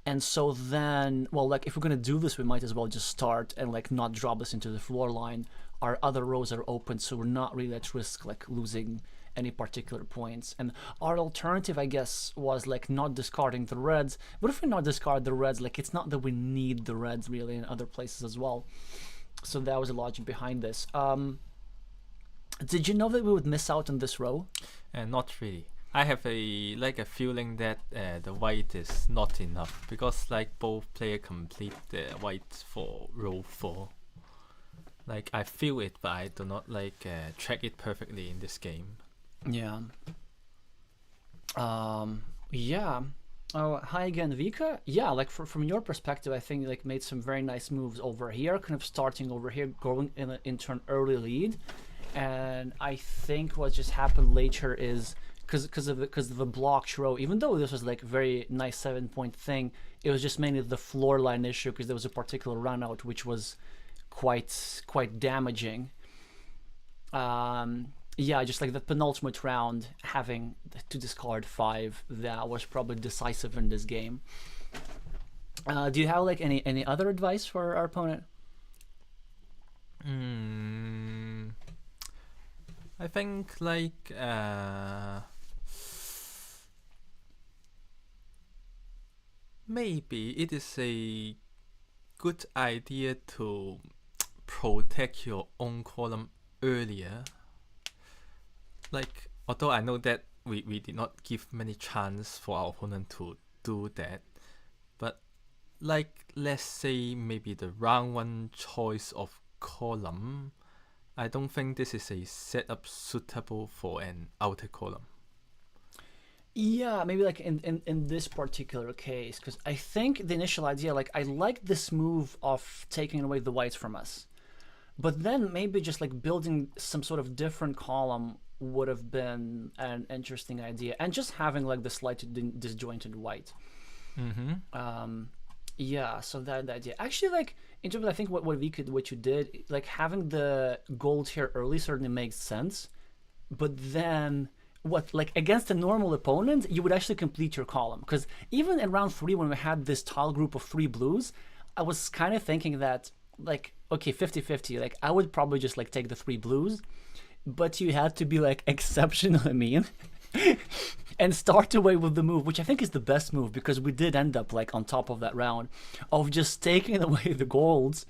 And so then, well, like if we're gonna do this, we might as well just start and like not drop this into the floor line. Our other rows are open, so we're not really at risk like losing any particular points. And our alternative, I guess, was like not discarding the reds. But if we not discard the reds, like it's not that we need the reds really in other places as well. So that was the logic behind this. Did you know that we would miss out on this row? Not really. I have a feeling that the white is not enough because like both player complete the white for row 4. Like I feel it, but I do not like track it perfectly in this game. Yeah. Yeah. Oh, hi again, Vika. Yeah, like from your perspective, I think like made some very nice moves over here, kind of starting over here, going into an early lead, and I think what just happened later is because of the blocked row. Even though this was like very nice 7 point thing, it was just mainly the floor line issue because there was a particular run out which was quite damaging. Yeah, just like the penultimate round, having to discard 5, that was probably decisive in this game. Do you have like any other advice for our opponent? I think like maybe it is a good idea to protect your own column earlier. Like, although I know that we did not give many chance for our opponent to do that, but like let's say maybe the round 1 choice of column, I don't think this is a setup suitable for an outer column. Yeah, maybe like in this particular case, because I think the initial idea, like I like this move of taking away the whites from us, but then maybe just like building some sort of different column would have been an interesting idea, and just having like the slightly disjointed white. Yeah, so that the idea. Actually, like in terms of I think what you did, like having the gold here early certainly makes sense, but then what like against a normal opponent you would actually complete your column, because even in round 3 when we had this tile group of 3 blues, I was kind of thinking that like okay 50-50, like I would probably just like take the 3 blues, but you had to be like exceptionally mean and start away with the move, which I think is the best move, because we did end up like on top of that round of just taking away the golds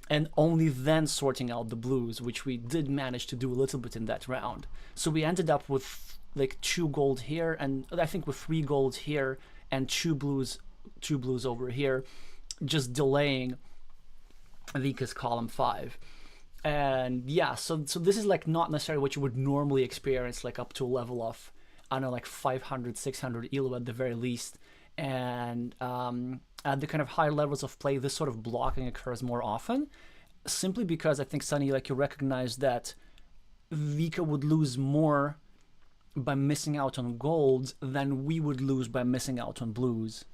and only then sorting out the blues, which we did manage to do a little bit in that round. So we ended up with like 2 gold here, and I think with 3 gold here and 2 blues over here, just delaying Vika's column 5. And yeah, so this is like not necessarily what you would normally experience, like up to a level of I don't know, like 500, 600 elo at the very least. And at the kind of high levels of play, this sort of blocking occurs more often, simply because I think Sunny, like you recognize that Vika would lose more by missing out on golds than we would lose by missing out on blues.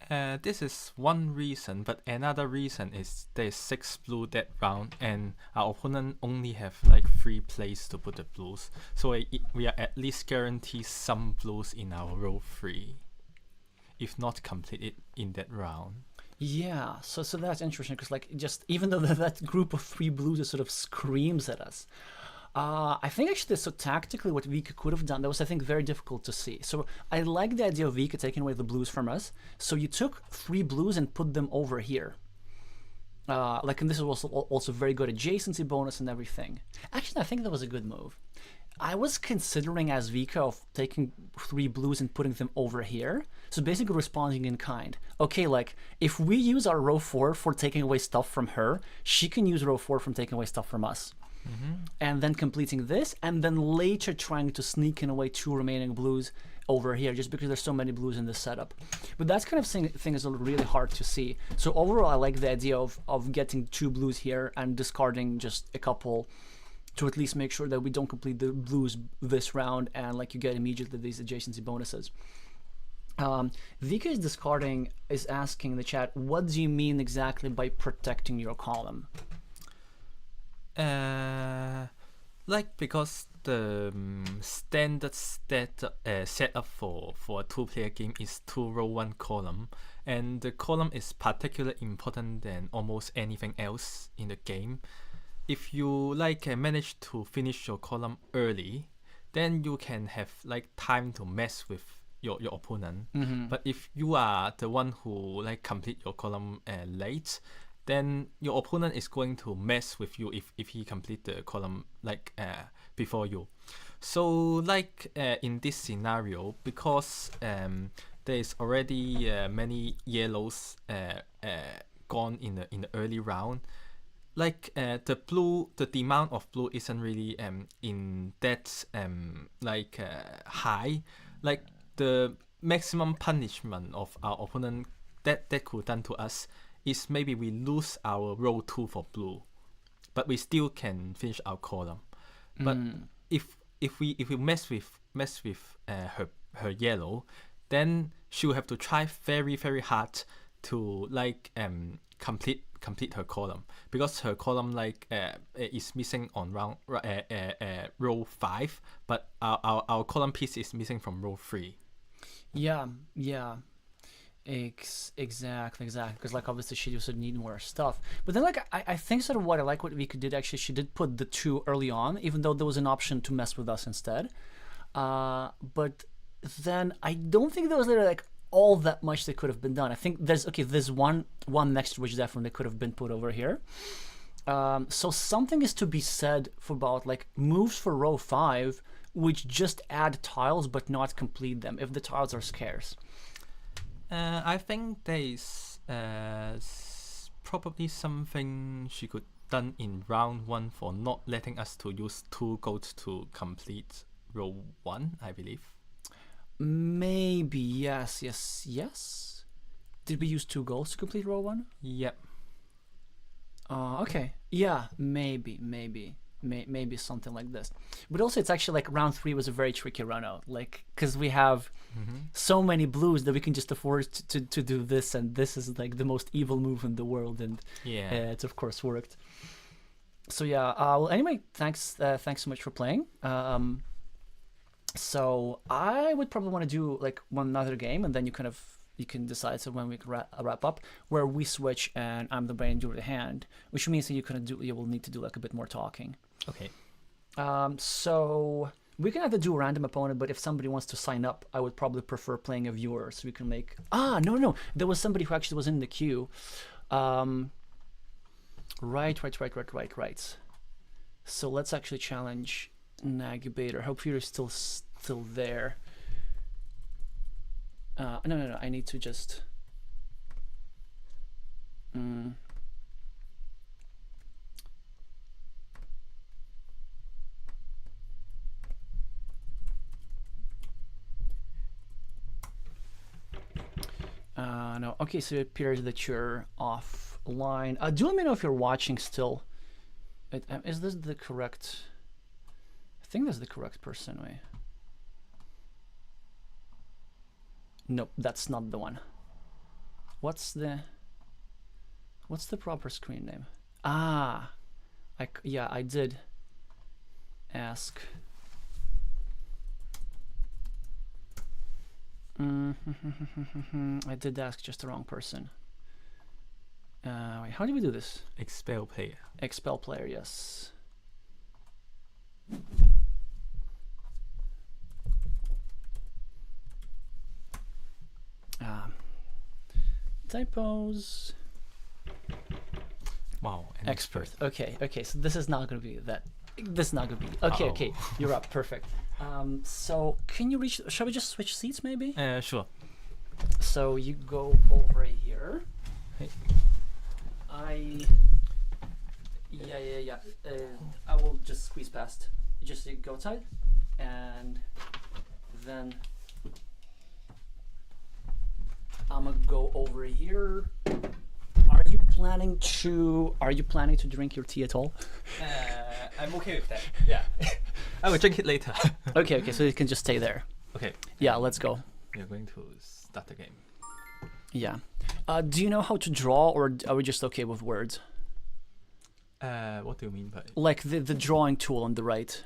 This is one reason, but another reason is there's 6 blue that round, and our opponent only have like 3 plays to put the blues, so we are at least guaranteed some blues in our row 3, if not completed in that round. Yeah, so that's interesting, because like just even though that group of 3 blues just sort of screams at us, I think actually so tactically what Vika could have done, that was I think very difficult to see. So I like the idea of Vika taking away the blues from us. So you took 3 blues and put them over here. Like, and this was also very good adjacency bonus and everything. Actually, I think that was a good move. I was considering as Vika of taking 3 blues and putting them over here. So basically responding in kind. Okay, like if we use our row 4 for taking away stuff from her, she can use row 4 from taking away stuff from us. And then completing this, and then later trying to sneak in away 2 remaining blues over here, just because there's so many blues in this setup. But that's kind of thing is really hard to see. So overall, I like the idea of getting 2 blues here and discarding just a couple to at least make sure that we don't complete the blues this round, and like you get immediately these adjacency bonuses. Vika is asking in the chat, what do you mean exactly by protecting your column? Like because the standard setup for a 2-player game is 2 row 1 column, and the column is particularly important than almost anything else in the game. If you like manage to finish your column early, then you can have like time to mess with your opponent. But if you are the one who like complete your column late, then your opponent is going to mess with you if he complete the column like before you. So like in this scenario, because there is already many yellows gone in the early round, like the demand of blue isn't really in that high. Like the maximum punishment of our opponent that could done to us is maybe we lose our row 2 for blue, but we still can finish our column. But if we mess with her yellow, then she will have to try very very hard to like complete her column, because her column like is missing on row 5, but our column piece is missing from row 3. Yeah. Exactly. Because like obviously she used to need more stuff, but then like I think sort of what I like what Vika did, actually she did put the 2 early on, even though there was an option to mess with us instead. But then I don't think there was like all that much that could have been done. I think there's one next to which definitely could have been put over here. So something is to be said for about like moves for row 5 which just add tiles but not complete them if the tiles are scarce. I think there is probably something she could done in round 1 for not letting us to use 2 gold to complete row 1, I believe. Maybe, yes. Did we use 2 golds to complete row 1? Yep. Okay. Yeah, maybe something like this. But also it's actually like round 3 was a very tricky run out, like because we have so many blues that we can just afford to do this, and this is like the most evil move in the world, and it's of course worked. So yeah, well anyway, thanks so much for playing. So I would probably want to do like one other game, and then you can decide so when we can wrap up, where we switch and I'm the brain, you're the hand, which means that you will need to do like a bit more talking. Okay. So we can either do a random opponent, but if somebody wants to sign up, I would probably prefer playing a viewer, so we can make no, there was somebody who actually was in the queue. Right. So let's actually challenge Nagubator. Hope you're still there. No, I need to just no. Okay, so it appears that you're offline. Do let me know if you're watching still. Is this the correct? I think that's the correct person. Wait. Nope, that's not the one. What's the proper screen name? I did ask. I did ask just the wrong person. Wait, how do we do this? Expel player. Expel player, yes. Typos. Wow. Expert. Okay. So this is not gonna be that. This is not gonna be. Okay. You're up. Perfect. So can you reach? Shall we just switch seats, maybe? Sure. So you go over here. Hey. Yeah. I will just squeeze past. Just go inside, and then I'm gonna go over here. Are you planning to drink your tea at all? I'm okay with that. Yeah. I will drink it later. Okay, so you can just stay there. Okay. Yeah, let's go. We are going to start the game. Yeah. Do you know how to draw, or are we just okay with words? What do you mean by? Like the drawing tool on the right.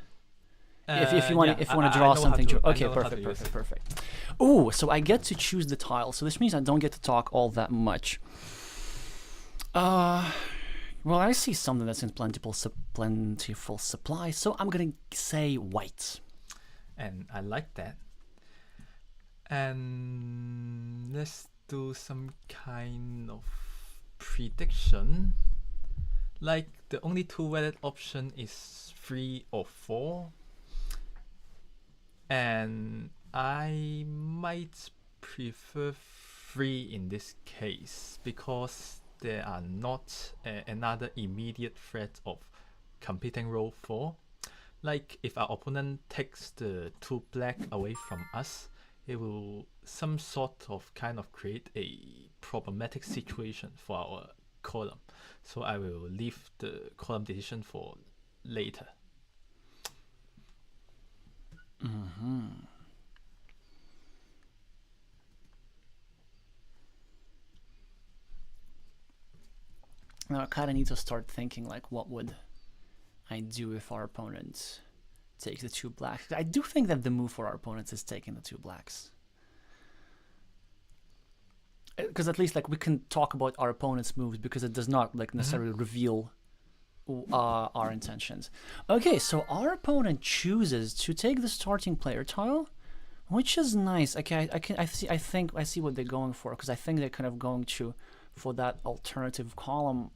If you want to draw something, okay, perfect. Oh, so I get to choose the tile. So this means I don't get to talk all that much. Well, I see something that's in plentiful supply, so I'm gonna say white. And I like that. And let's do some kind of prediction. Like the only 2 valid option is 3 or 4. And I might prefer 3 in this case, because there are not another immediate threat of competing row 4. Like if our opponent takes the 2 black away from us, it will some sort of kind of create a problematic situation for our column. So I will leave the column decision for later. Now I kind of need to start thinking like, what would I do if our opponent takes the 2 blacks? I do think that the move for our opponents is taking the 2 blacks. Because at least like we can talk about our opponent's moves because it does not like necessarily reveal our intentions. Okay, so our opponent chooses to take the starting player tile, which is nice. Okay, I think I see what they're going for, because I think they're kind of going to for that alternative column.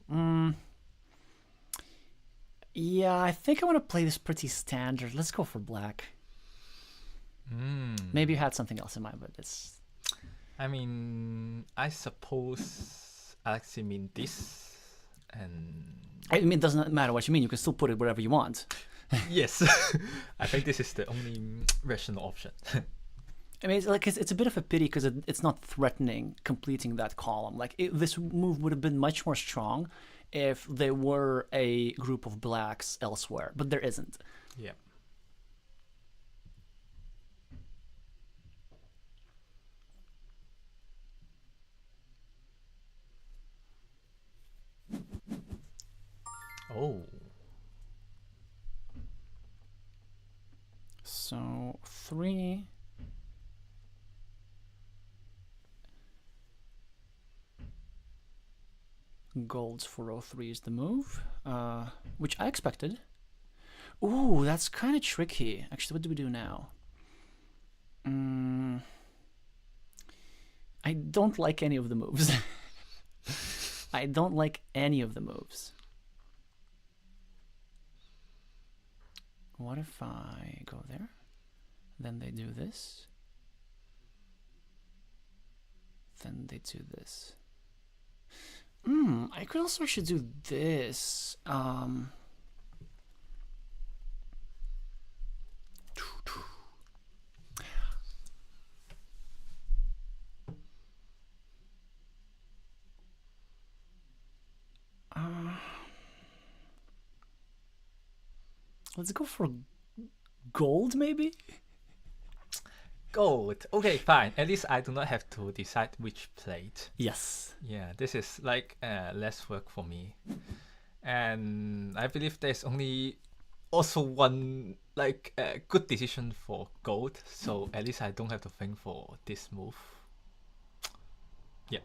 Yeah, I think I want to play this pretty standard. Let's go for black. Maybe you had something else in mind, but it's... I mean, I suppose Alexey mean this, and I mean, it doesn't matter what you mean. You can still put it wherever you want. yes, I think this is the only rational option. I mean, it's a bit of a pity because it's not threatening completing that column. Like this move would have been much more strong if there were a group of blacks elsewhere, but there isn't. Yeah. Oh. So 3. Golds for row 3 is the move, which I expected. Ooh, that's kind of tricky. Actually, what do we do now? I don't like any of the moves. I don't like any of the moves. What if I go there? Then they do this. Then they do this. I could also actually do this. Let's go for gold, maybe? Gold. Okay, fine. At least I do not have to decide which plate. Yes. Yeah, this is like less work for me. And I believe there's only also one like good decision for gold. So at least I don't have to think for this move. Yeah.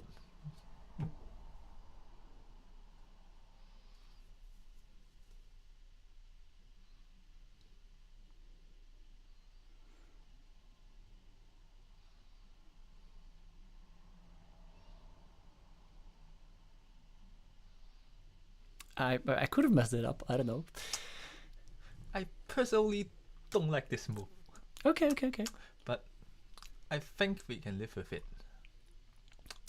I could have messed it up. I don't know. I personally don't like this move. Okay. But I think we can live with it.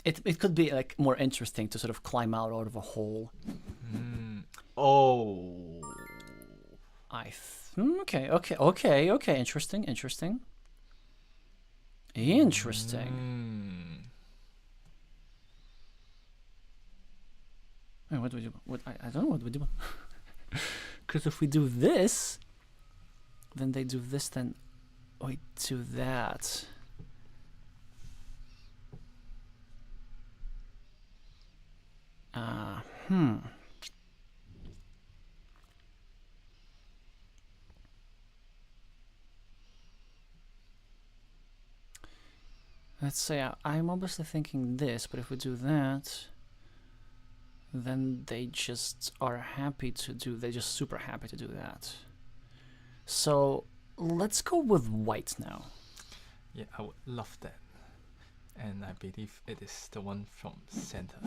It could be like more interesting to sort of climb out of a hole. Oh. Okay. Interesting. Wait, what do we do? I don't know what we do. Because if we do this, then they do this, then we do that. Let's say I'm obviously thinking this, but if we do that, then they just are happy to do, they're just super happy to do that. So let's go with white now. Yeah, I would love that. And I believe it is the one from center.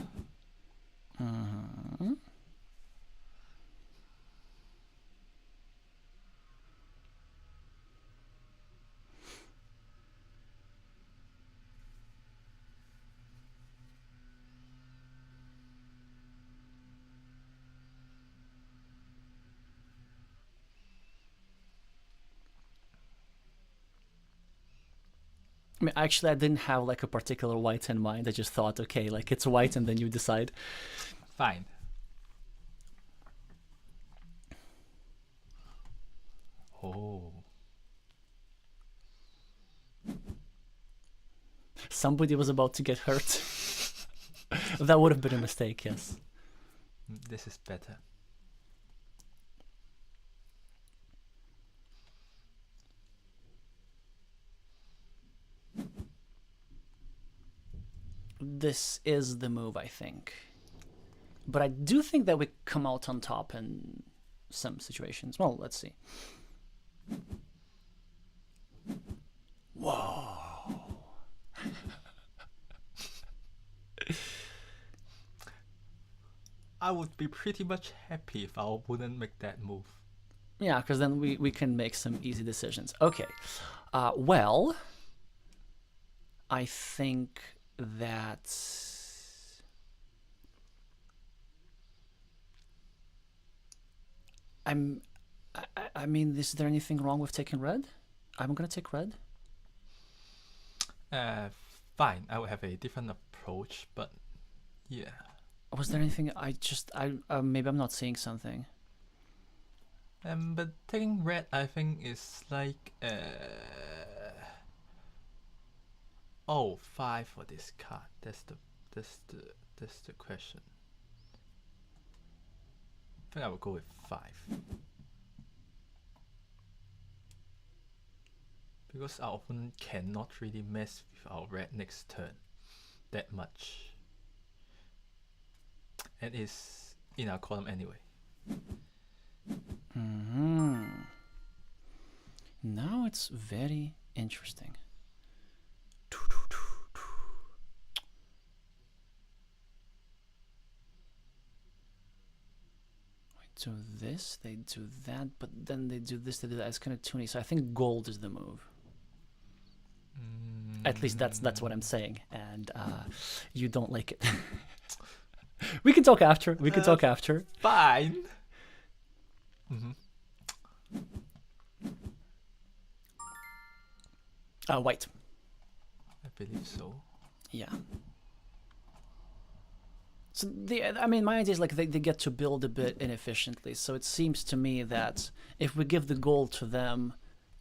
I mean, actually, I didn't have like a particular white in mind. I just thought, okay, like it's white, and then you decide. Fine. Oh. Somebody was about to get hurt. That would have been a mistake, yes. This is better. This is the move, I think. But I do think that we come out on top in some situations. Well, let's see. Whoa. I would be pretty much happy if I wouldn't make that move. Yeah, because then we can make some easy decisions. Okay. Well, I think that I mean, is there anything wrong with taking red? I'm gonna take red. Fine, I will have a different approach, but yeah. Was there anything maybe I'm not seeing something. But taking red, I think is like 5 for this card. That's the question. I think I will go with 5. Because our opponent cannot really mess with our red next turn that much. And it's in our column anyway. Now it's very interesting. Do this, they do that, but then they do this, they do that. It's kind of toony. So I think gold is the move. At least that's what I'm saying, and you don't like it. We can talk after. We can talk after. Fine. White. I believe so. Yeah. So I mean, my idea is like they get to build a bit inefficiently. So it seems to me that if we give the gold to them,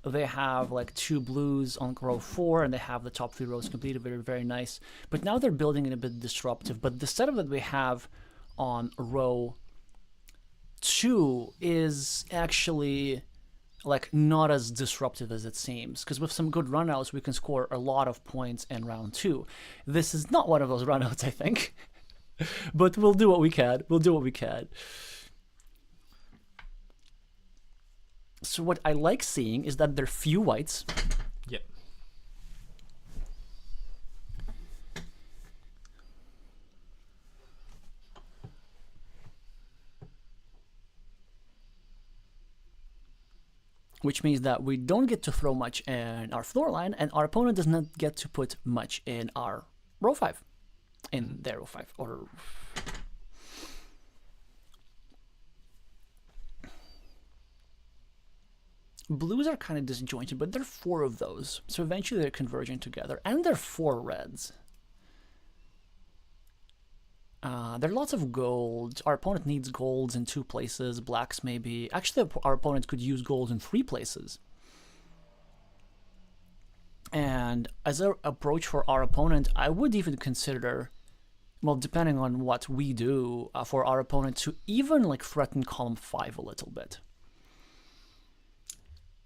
they have like 2 blues on row 4, and they have the top 3 rows completed. Very, very nice. But now they're building it a bit disruptive. But the setup that we have on row 2 is actually like not as disruptive as it seems, because with some good runouts we can score a lot of points in round 2. This is not one of those runouts, I think. But we'll do what we can. We'll do what we can. So what I like seeing is that there are few whites. Yep. Which means that we don't get to throw much in our floor line, and our opponent does not get to put much in our row 5. In their row 5. Or blues are kind of disjointed, but there are 4 of those. So eventually they're converging together. And there are 4 reds. There are lots of gold. Our opponent needs golds in 2 places. Blacks maybe. Actually, our opponent could use gold in 3 places. And as an approach for our opponent, I would even consider, well, depending on what we do, for our opponent to even like threaten column 5 a little bit.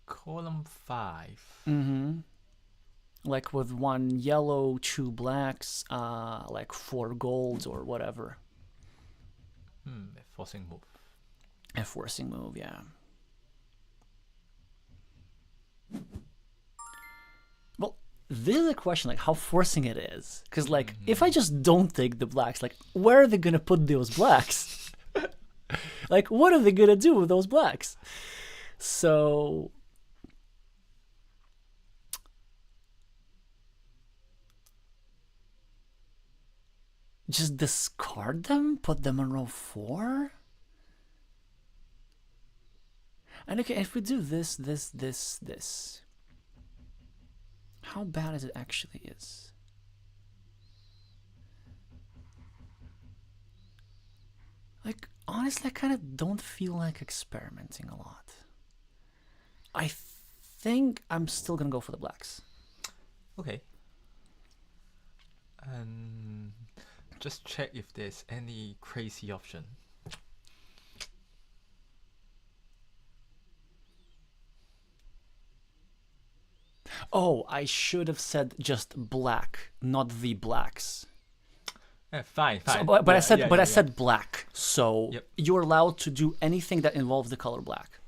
Column 5. Like with 1 yellow, 2 blacks, like 4 golds or whatever. A forcing move. A forcing move, yeah. Well, this is a question, like how forcing it is. Because like, if I just don't take the blacks, like where are they going to put those blacks? Like, what are they going to do with those blacks? So just discard them? Put them on row 4? And okay, if we do this, how bad as it actually is. Like, honestly, I kind of don't feel like experimenting a lot. I think I'm still gonna go for the blacks. Okay. And just check if there's any crazy option. Oh, I should have said just black, not the blacks. Fine. So, but Yeah, I said, yeah, but yeah, I said black. So Yep. you're allowed to do anything that involves the color black.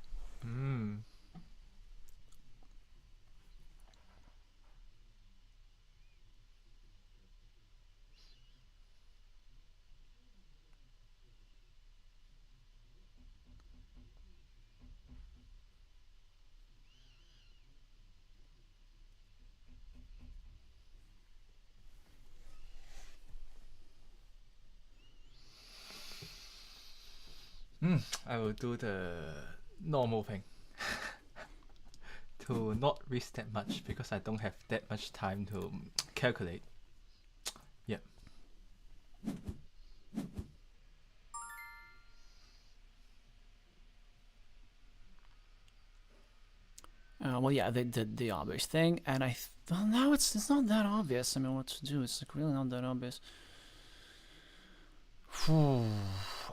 I will do the normal thing. To not risk that much because I don't have that much time to calculate. Yeah. Well, yeah, they did the obvious thing, and well, now it's not that obvious. I mean, what to do? It's like really not that obvious.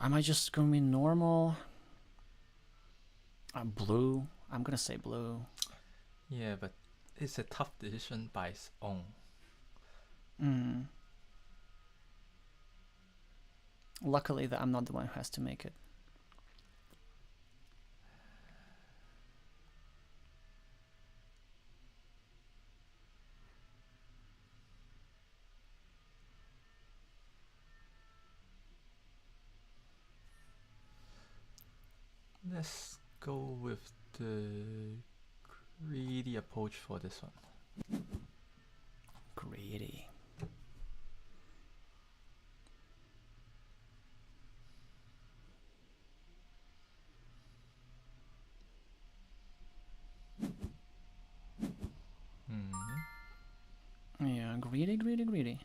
Am I just gonna be normal? Blue. I'm gonna say blue. Yeah, but it's a tough decision by its own. Luckily, that I'm not the one who has to make it. Let's go with the greedy approach for this one. Greedy. Yeah, greedy.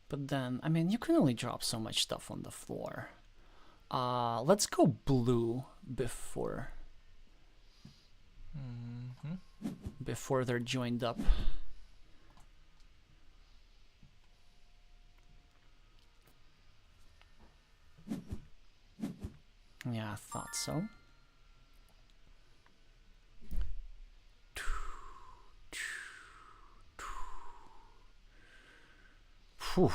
But then, I mean, you can only drop so much stuff on the floor. Let's go blue before they're joined up. Yeah, I thought so. Whew.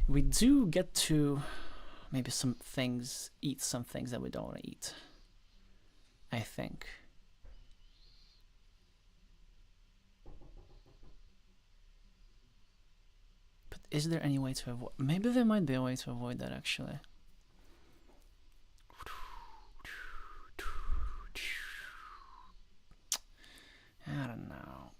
We do get to maybe eat some things that we don't want to eat, I think. But is there any way to avoid? Maybe there might be a way to avoid that, actually. I don't know.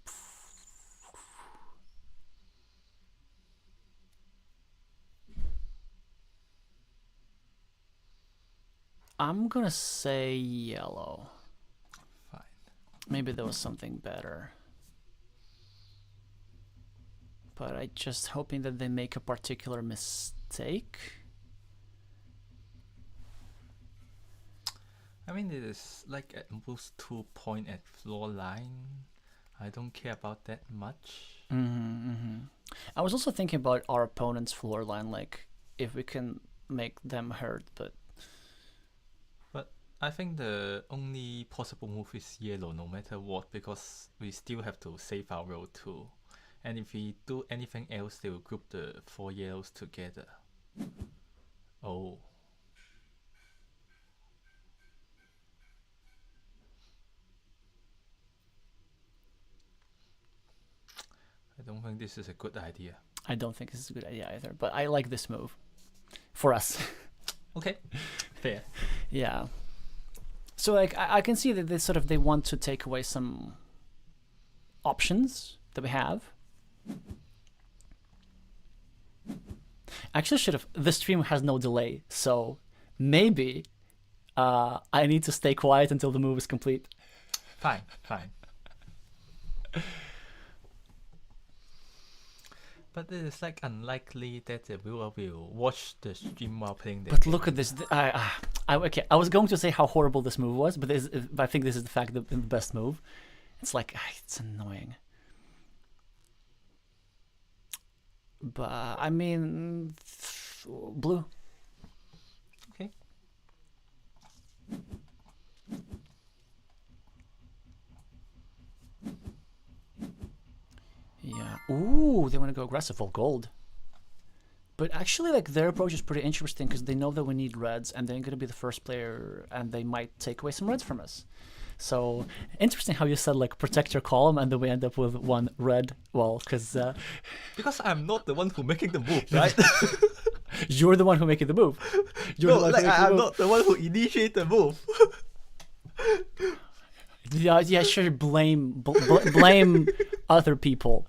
I'm gonna say yellow. Fine. Maybe there was something better. But I just hoping that they make a particular mistake. I mean, it is like at most 2 point at floor line. I don't care about that much. I was also thinking about our opponent's floor line, like if we can make them hurt, but I think the only possible move is yellow no matter what, because we still have to save our row too. And if we do anything else, they will group the 4 yellows together. Oh. I don't think this is a good idea. I don't think this is a good idea either, but I like this move for us. Okay, fair. Yeah. So like I can see that they want to take away some options that we have. Actually, this stream has no delay, so maybe I need to stay quiet until the move is complete. Fine. But it is like unlikely that the viewer will watch the stream while playing the But game. look at this. Okay, I was going to say how horrible this move was, but I think this is the best move. It's like, it's annoying. But, I mean, blue. Okay. Yeah. Ooh, they want to go aggressive. Well, gold. But actually, like, their approach is pretty interesting because they know that we need reds, and they're going to be the first player, and they might take away some reds from us. So, interesting how you said, like, protect your column, and then we end up with one red. Well, because I'm not the one who making the move, right? you're the one who making the move. I'm not the one who initiate the move. Yeah, sure. Blame other people.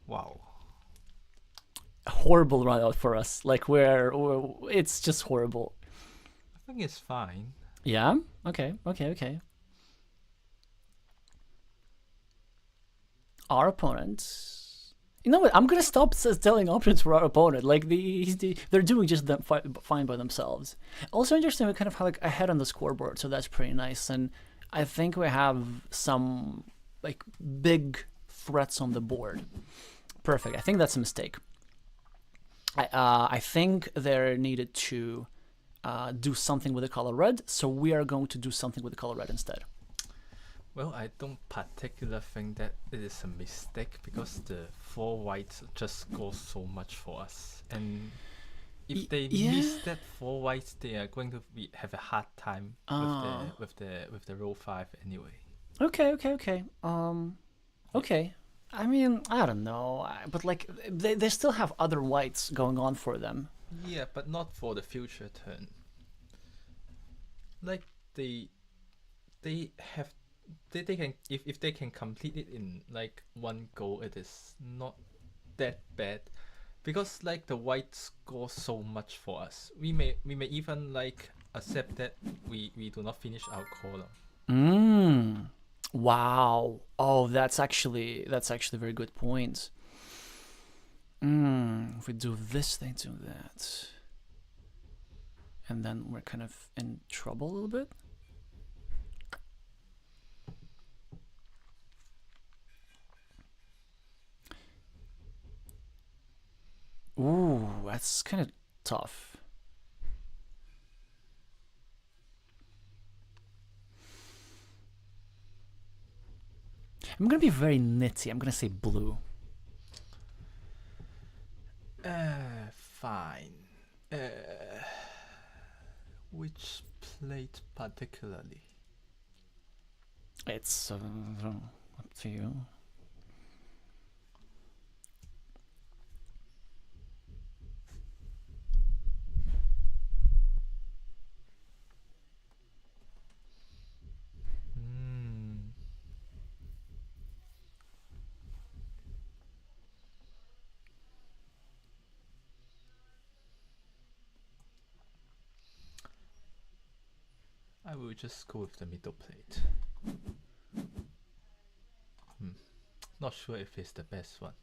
Wow. Horrible run out for us. Like it's just horrible. I think it's fine. Yeah. Okay. Our opponent. You know what? I'm gonna stop telling options for our opponent. Like they're doing just fine by themselves. Also interesting, we kind of have like ahead on the scoreboard, so that's pretty nice. And I think we have some like big threats on the board. Perfect. I think that's a mistake. I think they're needed to do something with the color red, so we are going to do something with the color red instead. Well, I don't particularly think that it is a mistake because the 4 whites just go so much for us, and if they miss that 4 whites, they are going to have a hard time with the row 5 anyway. Okay. Okay. I mean, I don't know, but like they still have other whites going on for them. Yeah, but not for the future turn. Like they can if they can complete it in like 1 go, it is not that bad, because like the whites score so much for us. We may even like accept that we do not finish our column. Wow. Oh, that's actually a very good point. If we do this, they do that, and then we're kind of in trouble a little bit. Ooh, that's kind of tough. I'm gonna be very nitty. I'm gonna say blue. Fine. Which plate particularly? It's up to you. I will just go with the middle plate. Not sure if it's the best one.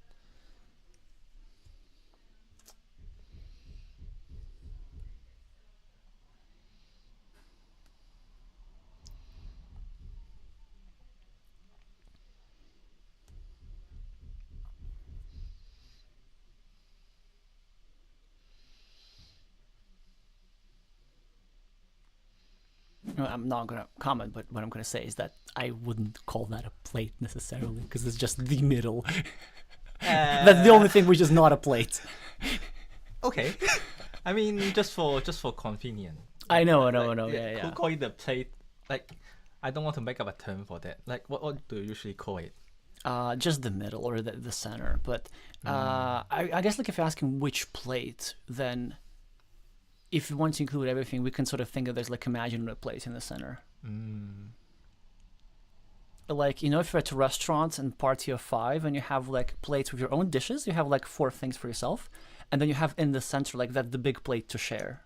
I'm not gonna comment, but what I'm gonna say is that I wouldn't call that a plate necessarily, because it's just the middle. That's the only thing which is not a plate. Okay. I mean, just for convenience. I know. Yeah. Call it the plate. Like, I don't want to make up a term for that. Like, what do you usually call it? just the middle or the center. But I guess like if you're asking which plate, then if you want to include everything, we can sort of think of there's like imaginary plate in the center. Like, you know, if you're at a restaurant and party of 5 and you have like plates with your own dishes, you have like 4 things for yourself, and then you have in the center like that the big plate to share.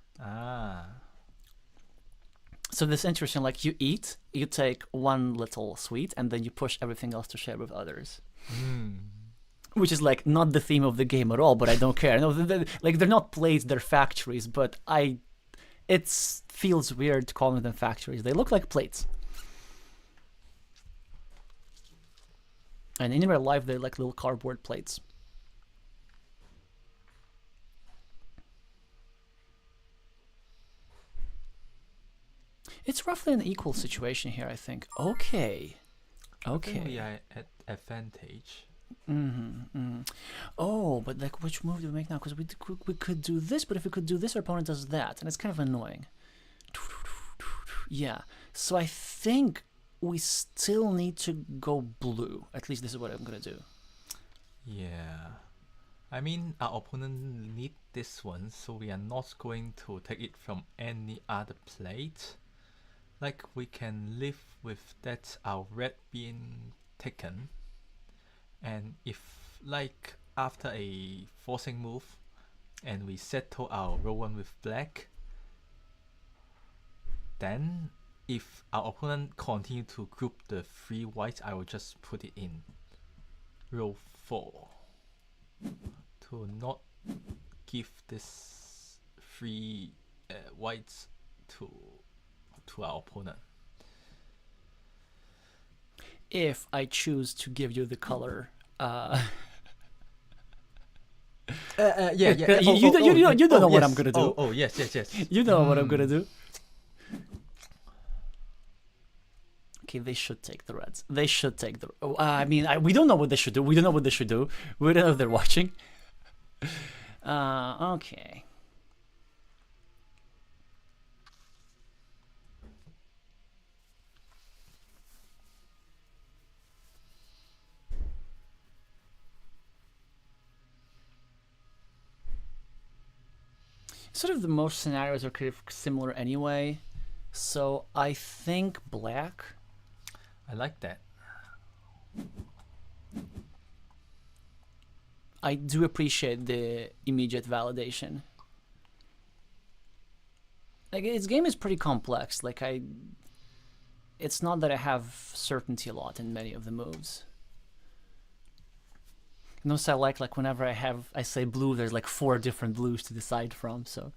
So this interesting, like you eat, you take one little sweet, and then you push everything else to share with others. Which is like not the theme of the game at all, but I don't care. No, like they're not plates, they're factories, but it feels weird calling them factories. They look like plates. And in real life, they're like little cardboard plates. It's roughly an equal situation here, I think. Okay. I think we are at advantage. Oh, but like, which move do we make now? Because we could do this, but if we could do this, our opponent does that, and it's kind of annoying. Yeah. So I think we still need to go blue. At least this is what I'm gonna do. Yeah. I mean, our opponent need this one, so we are not going to take it from any other plate. Like, we can live with that our red being taken. And if, like, after a forcing move, and we settle our row 1 with black, then if our opponent continue to group the 3 whites, I will just put it in row 4 to not give this 3 whites to our opponent. If I choose to give you the color, yeah. you don't know what I'm gonna do. Oh, yes. You know what I'm gonna do. Okay, they should take the reds. They should take the. I mean, we don't know what they should do. We don't know what they should do. We don't know if they're watching. Okay. Sort of the most scenarios are kind of similar anyway. So I think black. I like that. I do appreciate the immediate validation. Like, this game is pretty complex. Like, it's not that I have certainty a lot in many of the moves. Notice I like whenever I say blue, there's like 4 different blues to decide from, so.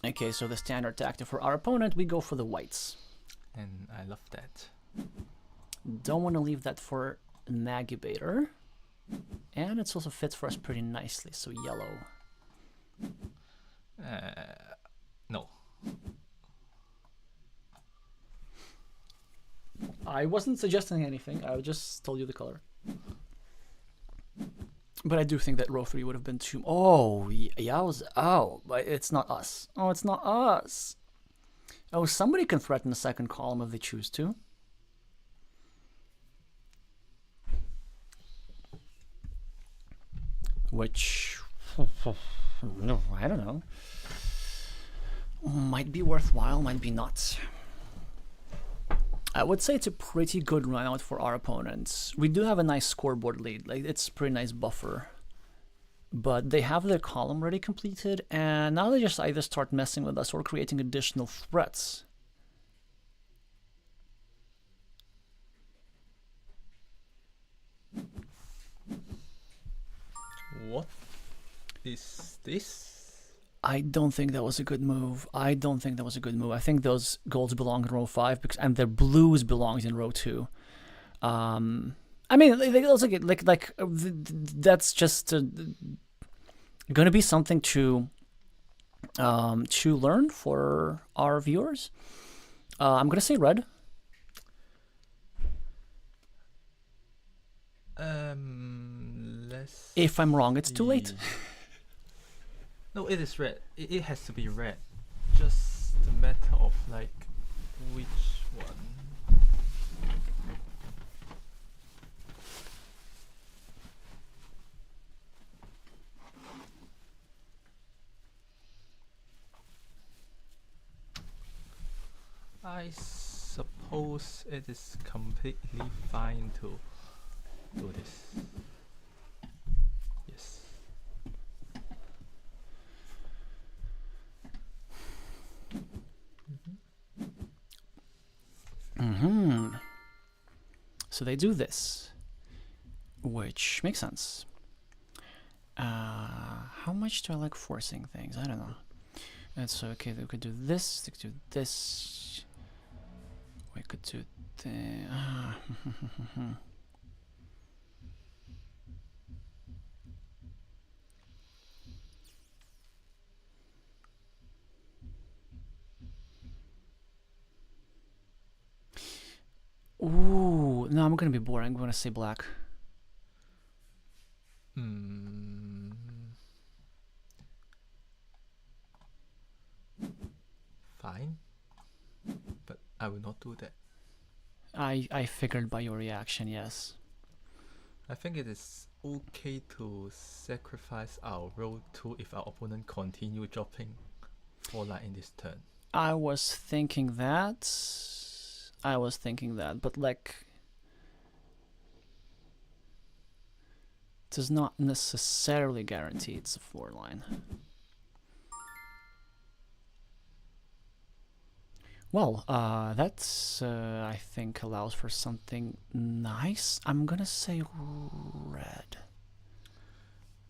Okay, so the standard tactic for our opponent, we go for the whites. And I love that. Don't want to leave that for Nagibator. And it's also fits for us pretty nicely, so yellow. No. I wasn't suggesting anything, I just told you the color. But I do think that row 3 would have been too... Oh, yeah, but it's not us. Oh, it's not us. Oh, somebody can threaten the second column if they choose to. Which... No, I don't know. Might be worthwhile, might be not. I would say it's a pretty good run out for our opponents. We do have a nice scoreboard lead, like it's a pretty nice buffer. But they have their column already completed, and now they just either start messing with us or creating additional threats. What is this? I don't think that was a good move. I think those golds belong in row 5, and their blues belongs in row 2. I mean, that's just going to be something to learn for our viewers. I'm going to say red. If I'm wrong, it's too late. No, it is red. It has to be red. just a matter of like which one. I suppose it is completely fine to do this. Yes. So they do this, which makes sense. How much do I like forcing things? I don't know. It's okay. We could do this. We could do this. We could do Ooh, no, I'm gonna be boring. I'm gonna say black. Fine, but I will not do that. I figured by your reaction, yes. I think it is okay to sacrifice our row 2 if our opponent continue dropping 4 line in this turn. I was thinking that, but like, does not necessarily guarantee it's a 4 line. Well, that's, I think, allows for something nice. I'm gonna say red.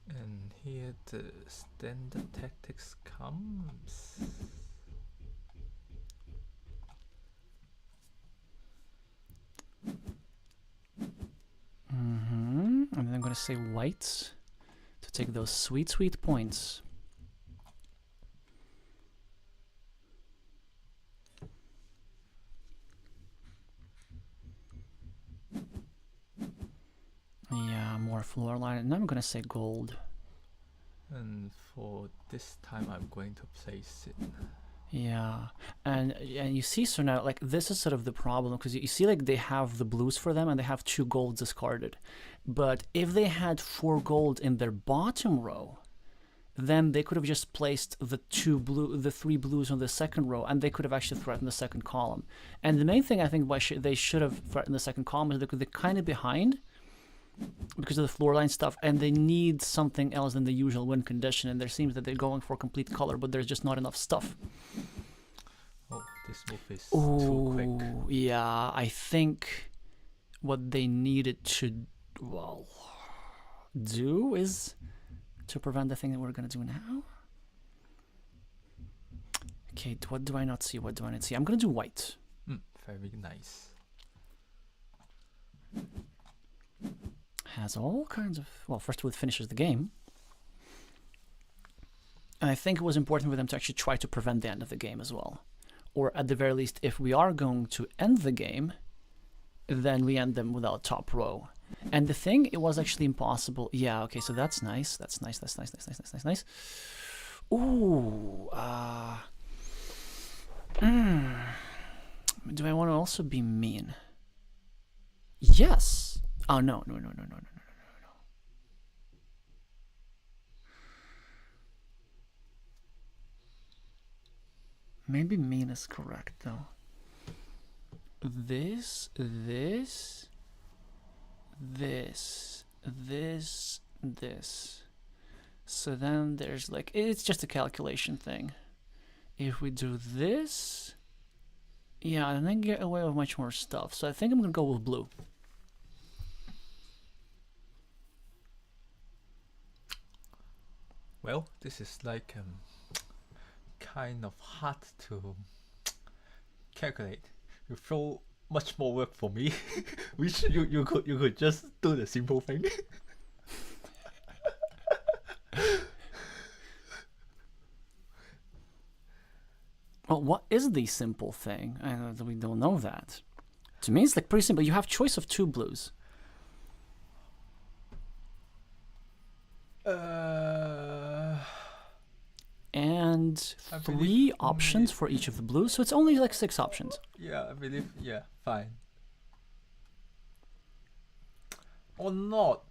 And here the standard tactics comes. And then I'm gonna say white to take those sweet, sweet points. Yeah, more floor line. And I'm gonna say gold. And for this time, I'm going to place it. Yeah, and you see, so now like this is sort of the problem, because you see like they have the blues for them and they have 2 golds discarded, but if they had 4 gold in their bottom row, then they could have just placed the 3 blues on the second row, and they could have actually threatened the second column. And the main thing I think why they should have threatened the second column is because they're kind of behind because of the floor line stuff, and they need something else than the usual win condition, and there seems that they're going for complete color, but there's just not enough stuff. Oh, this move is too quick. Yeah, I think what they needed to, well, do is to prevent the thing that we're gonna do now. Okay, what do I not see? What do I not see? I'm gonna do white. Very nice. Has all kinds of, well, first of all, it finishes the game. And I think it was important for them to actually try to prevent the end of the game as well. Or at the very least, if we are going to end the game, then we end them without top row. And the thing, it was actually impossible. Yeah, okay, so that's nice. That's nice. That's nice. That's nice. That's nice. Nice. Ooh. Do I want to also be mean? Yes. Oh, no. Maybe mean is correct, though. This. So then there's like, it's just a calculation thing. If we do this, yeah, and then get away with much more stuff. So I think I'm gonna go with blue. Well, this is like kind of hard to calculate. You throw much more work for me, which you could just do the simple thing. Well, what is the simple thing? We don't know that. To me, it's like pretty simple. You have choice of 2 blues. and I 3 believe options for each of the blues, so it's only like 6 options. Yeah, I believe. Yeah, fine. Or not.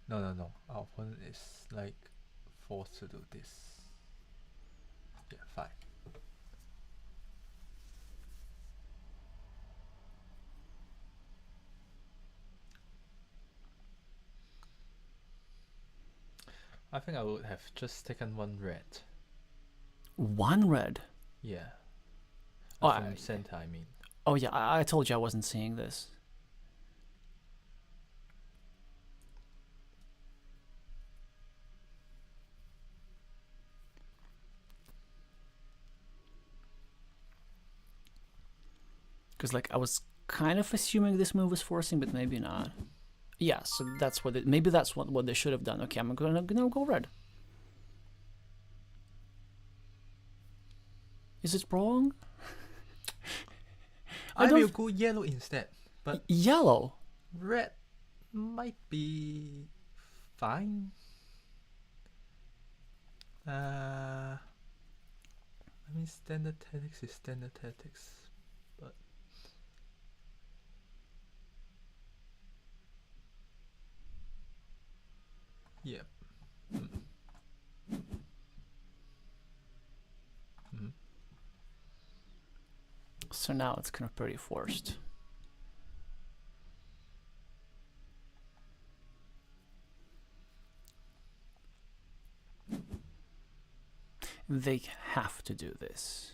No. Our opponent is like forced to do this. Yeah, fine. I think I would have just taken 1 red. 1 red. Yeah. Oh, From center, I mean. Oh yeah, I told you I wasn't seeing this. Because like I was kind of assuming this move was forcing, but maybe not. Yeah, so that's what maybe that's what they should have done. Okay, I'm gonna go red. Is it wrong? I will go yellow instead. But yellow. Red might be fine. I mean, standard tactics is standard tactics, but yeah. So now it's kind of pretty forced. They have to do this.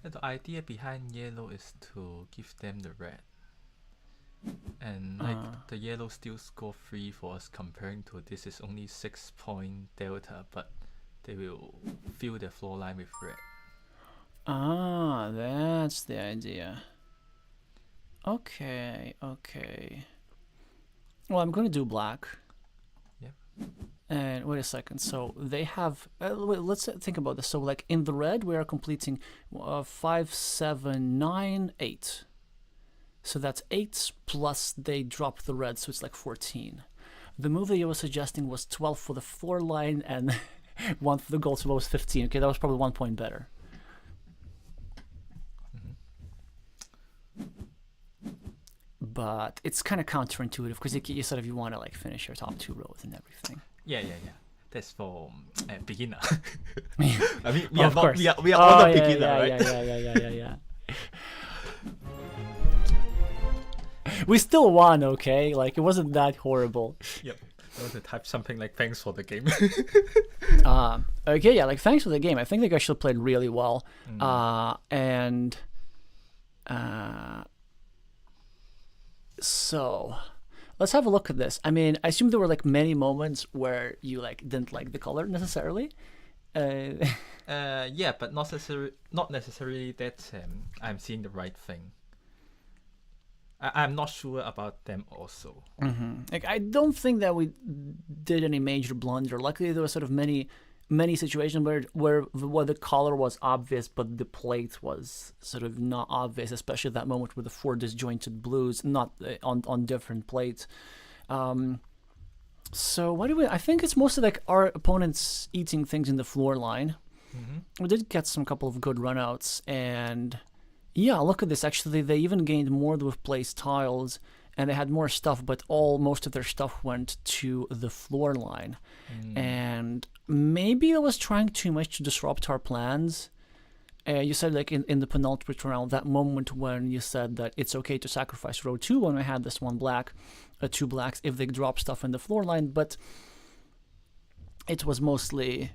The idea behind yellow is to give them the red. And like the yellow still score 3 for us, comparing to this is only 6-point delta, but they will fill the floor line with red. Ah, that's the idea. Okay. Well, I'm going to do black. Yep. And wait a second. So they have. Wait, let's think about this. So, like in the red, we are completing 5, 7, 9, 8. So that's 8 plus they drop the red, so it's like 14. The move that you were suggesting was 12 for the floor line and 1 for the gold, so that was 15. Okay, that was probably 1 point better. But it's kind of counterintuitive because you sort of you want to like finish your top 2 rows and everything. Yeah. That's for beginner. I mean, we are all the beginner, right? Yeah. We still won, okay? Like it wasn't that horrible. Yep. I want to type something like "thanks for the game." Okay, yeah, like thanks for the game. I think they actually played really well, so let's have a look at this. I mean, I assume there were like many moments where you like didn't like the color necessarily. Yeah, but not necessarily that I'm seeing the right thing. I'm not sure about them also. Like I don't think that we did any major blunder. Luckily, there were sort of many situations where the color was obvious, but the plate was sort of not obvious, especially that moment with the 4 disjointed blues, not on different plates. So what do we? I think it's mostly like our opponents eating things in the floor line. We did get some couple of good runouts, and yeah, look at this. Actually, they even gained more with place tiles, and they had more stuff, but most of their stuff went to the floor line. And maybe I was trying too much to disrupt our plans. You said like in the penultimate round, that moment when you said that it's okay to sacrifice row 2 when I had this 1 black, 2 blacks if they drop stuff in the floor line, but it was mostly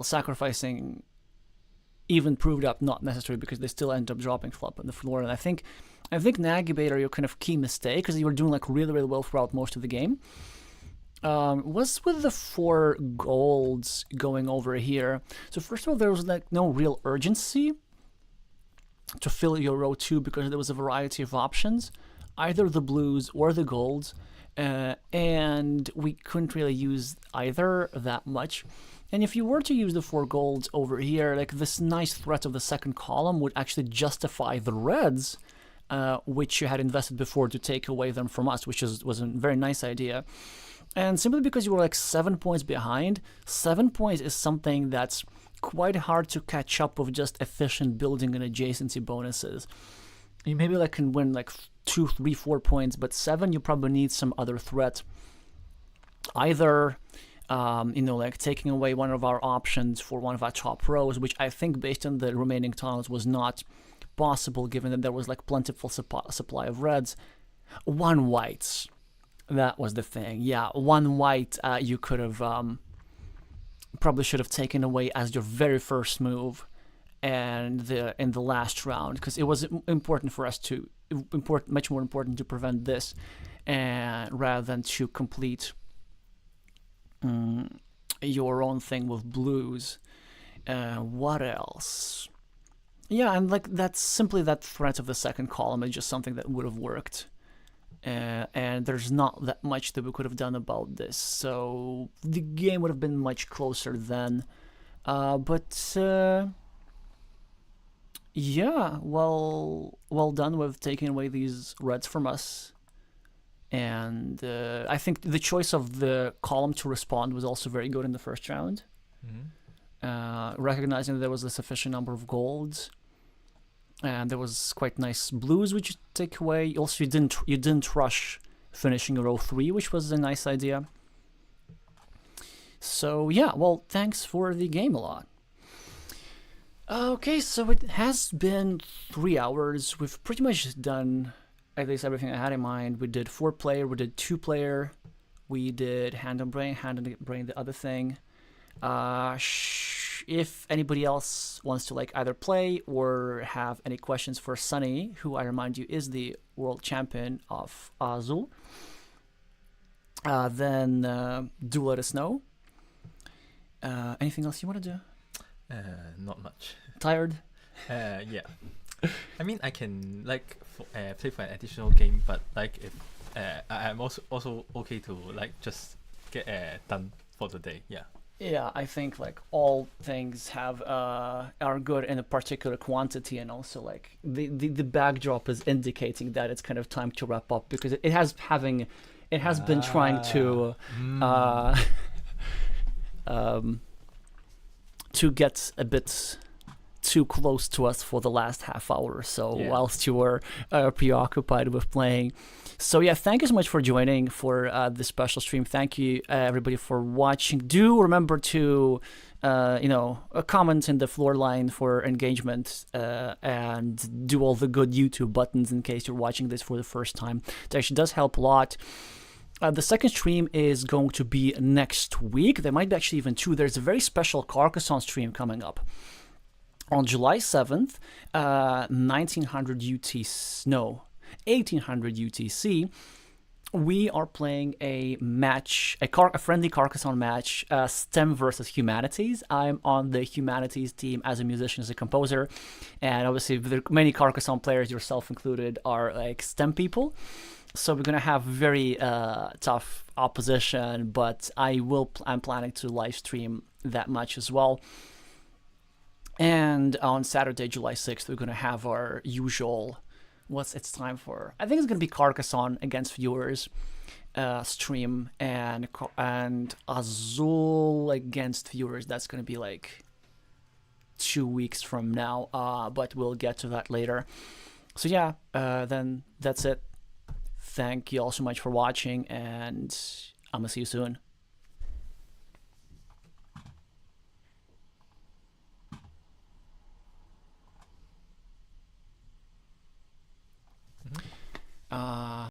sacrificing even proved up not necessary because they still end up dropping flop on the floor. And I think Navigator, your kind of key mistake, because you were doing like really, really well throughout most of the game, was with the 4 golds going over here. So first of all, there was like no real urgency to fill your row 2 because there was a variety of options, either the blues or the golds, and we couldn't really use either that much. And if you were to use the 4 golds over here, like this nice threat of the second column would actually justify the reds, which you had invested before to take away them from us, which was a very nice idea. And simply because you were like 7 points behind, 7 points is something that's quite hard to catch up with just efficient building and adjacency bonuses. You maybe like can win like 2, 3, 4 points, but 7 you probably need some other threat. Either like taking away one of our options for one of our top rows, which I think based on the remaining tiles was not possible given that there was like plentiful supply of reds. 1 white, that was the thing. Yeah, 1 white you could have probably should have taken away as your very first move and in the last round, because it was important for us to much more important to prevent this rather than to complete your own thing with blues. What else? Yeah, and like that's simply that threat of the second column is just something that would have worked. And there's not that much that we could have done about this, so the game would have been much closer then. But yeah, well done with taking away these reds from us. And I think the choice of the column to respond was also very good in the first round. Recognizing that there was a sufficient number of golds, and there was quite nice blues which you take away. Also, you didn't rush finishing row 3, which was a nice idea. So yeah, well, thanks for the game a lot. Okay, so it has been 3 hours. We've pretty much done at least everything I had in mind. We did 4-player, we did 2-player, we did hand and brain the other thing. If anybody else wants to like either play or have any questions for Sunny, who I remind you is the world champion of AZUL, then do let us know. Anything else you want to do? Not much. Tired? Yeah. I mean, I can like play for an additional game, but like if I'm also okay to like just get done for the day. Yeah. Yeah, I think like all things have are good in a particular quantity, and also like the backdrop is indicating that it's kind of time to wrap up, because it has been trying to get a bit too close to us for the last half hour or so, yeah, whilst you were preoccupied with playing. So yeah, thank you so much for joining for this special stream. Thank you everybody for watching. Do remember to comment in the floor line for engagement, and do all the good YouTube buttons in case you're watching this for the first time. It actually does help a lot. The second stream is going to be next week. There might be actually even 2. There's a very special Carcassonne stream coming up on July 7th, 1800 UTC. We are playing a match, a friendly Carcassonne match, STEM versus Humanities. I'm on the Humanities team as a musician, as a composer, and obviously many Carcassonne players, yourself included, are like STEM people. So we're gonna have very tough opposition, but I'm planning to live stream that match as well. And on Saturday, July 6th, we're gonna have our usual, it's time for, I think it's gonna be Carcassonne against viewers stream, and AZUL against viewers. That's gonna be like 2 weeks from now, but we'll get to that later. So yeah, then that's it. Thank you all so much for watching, and I'm gonna see you soon.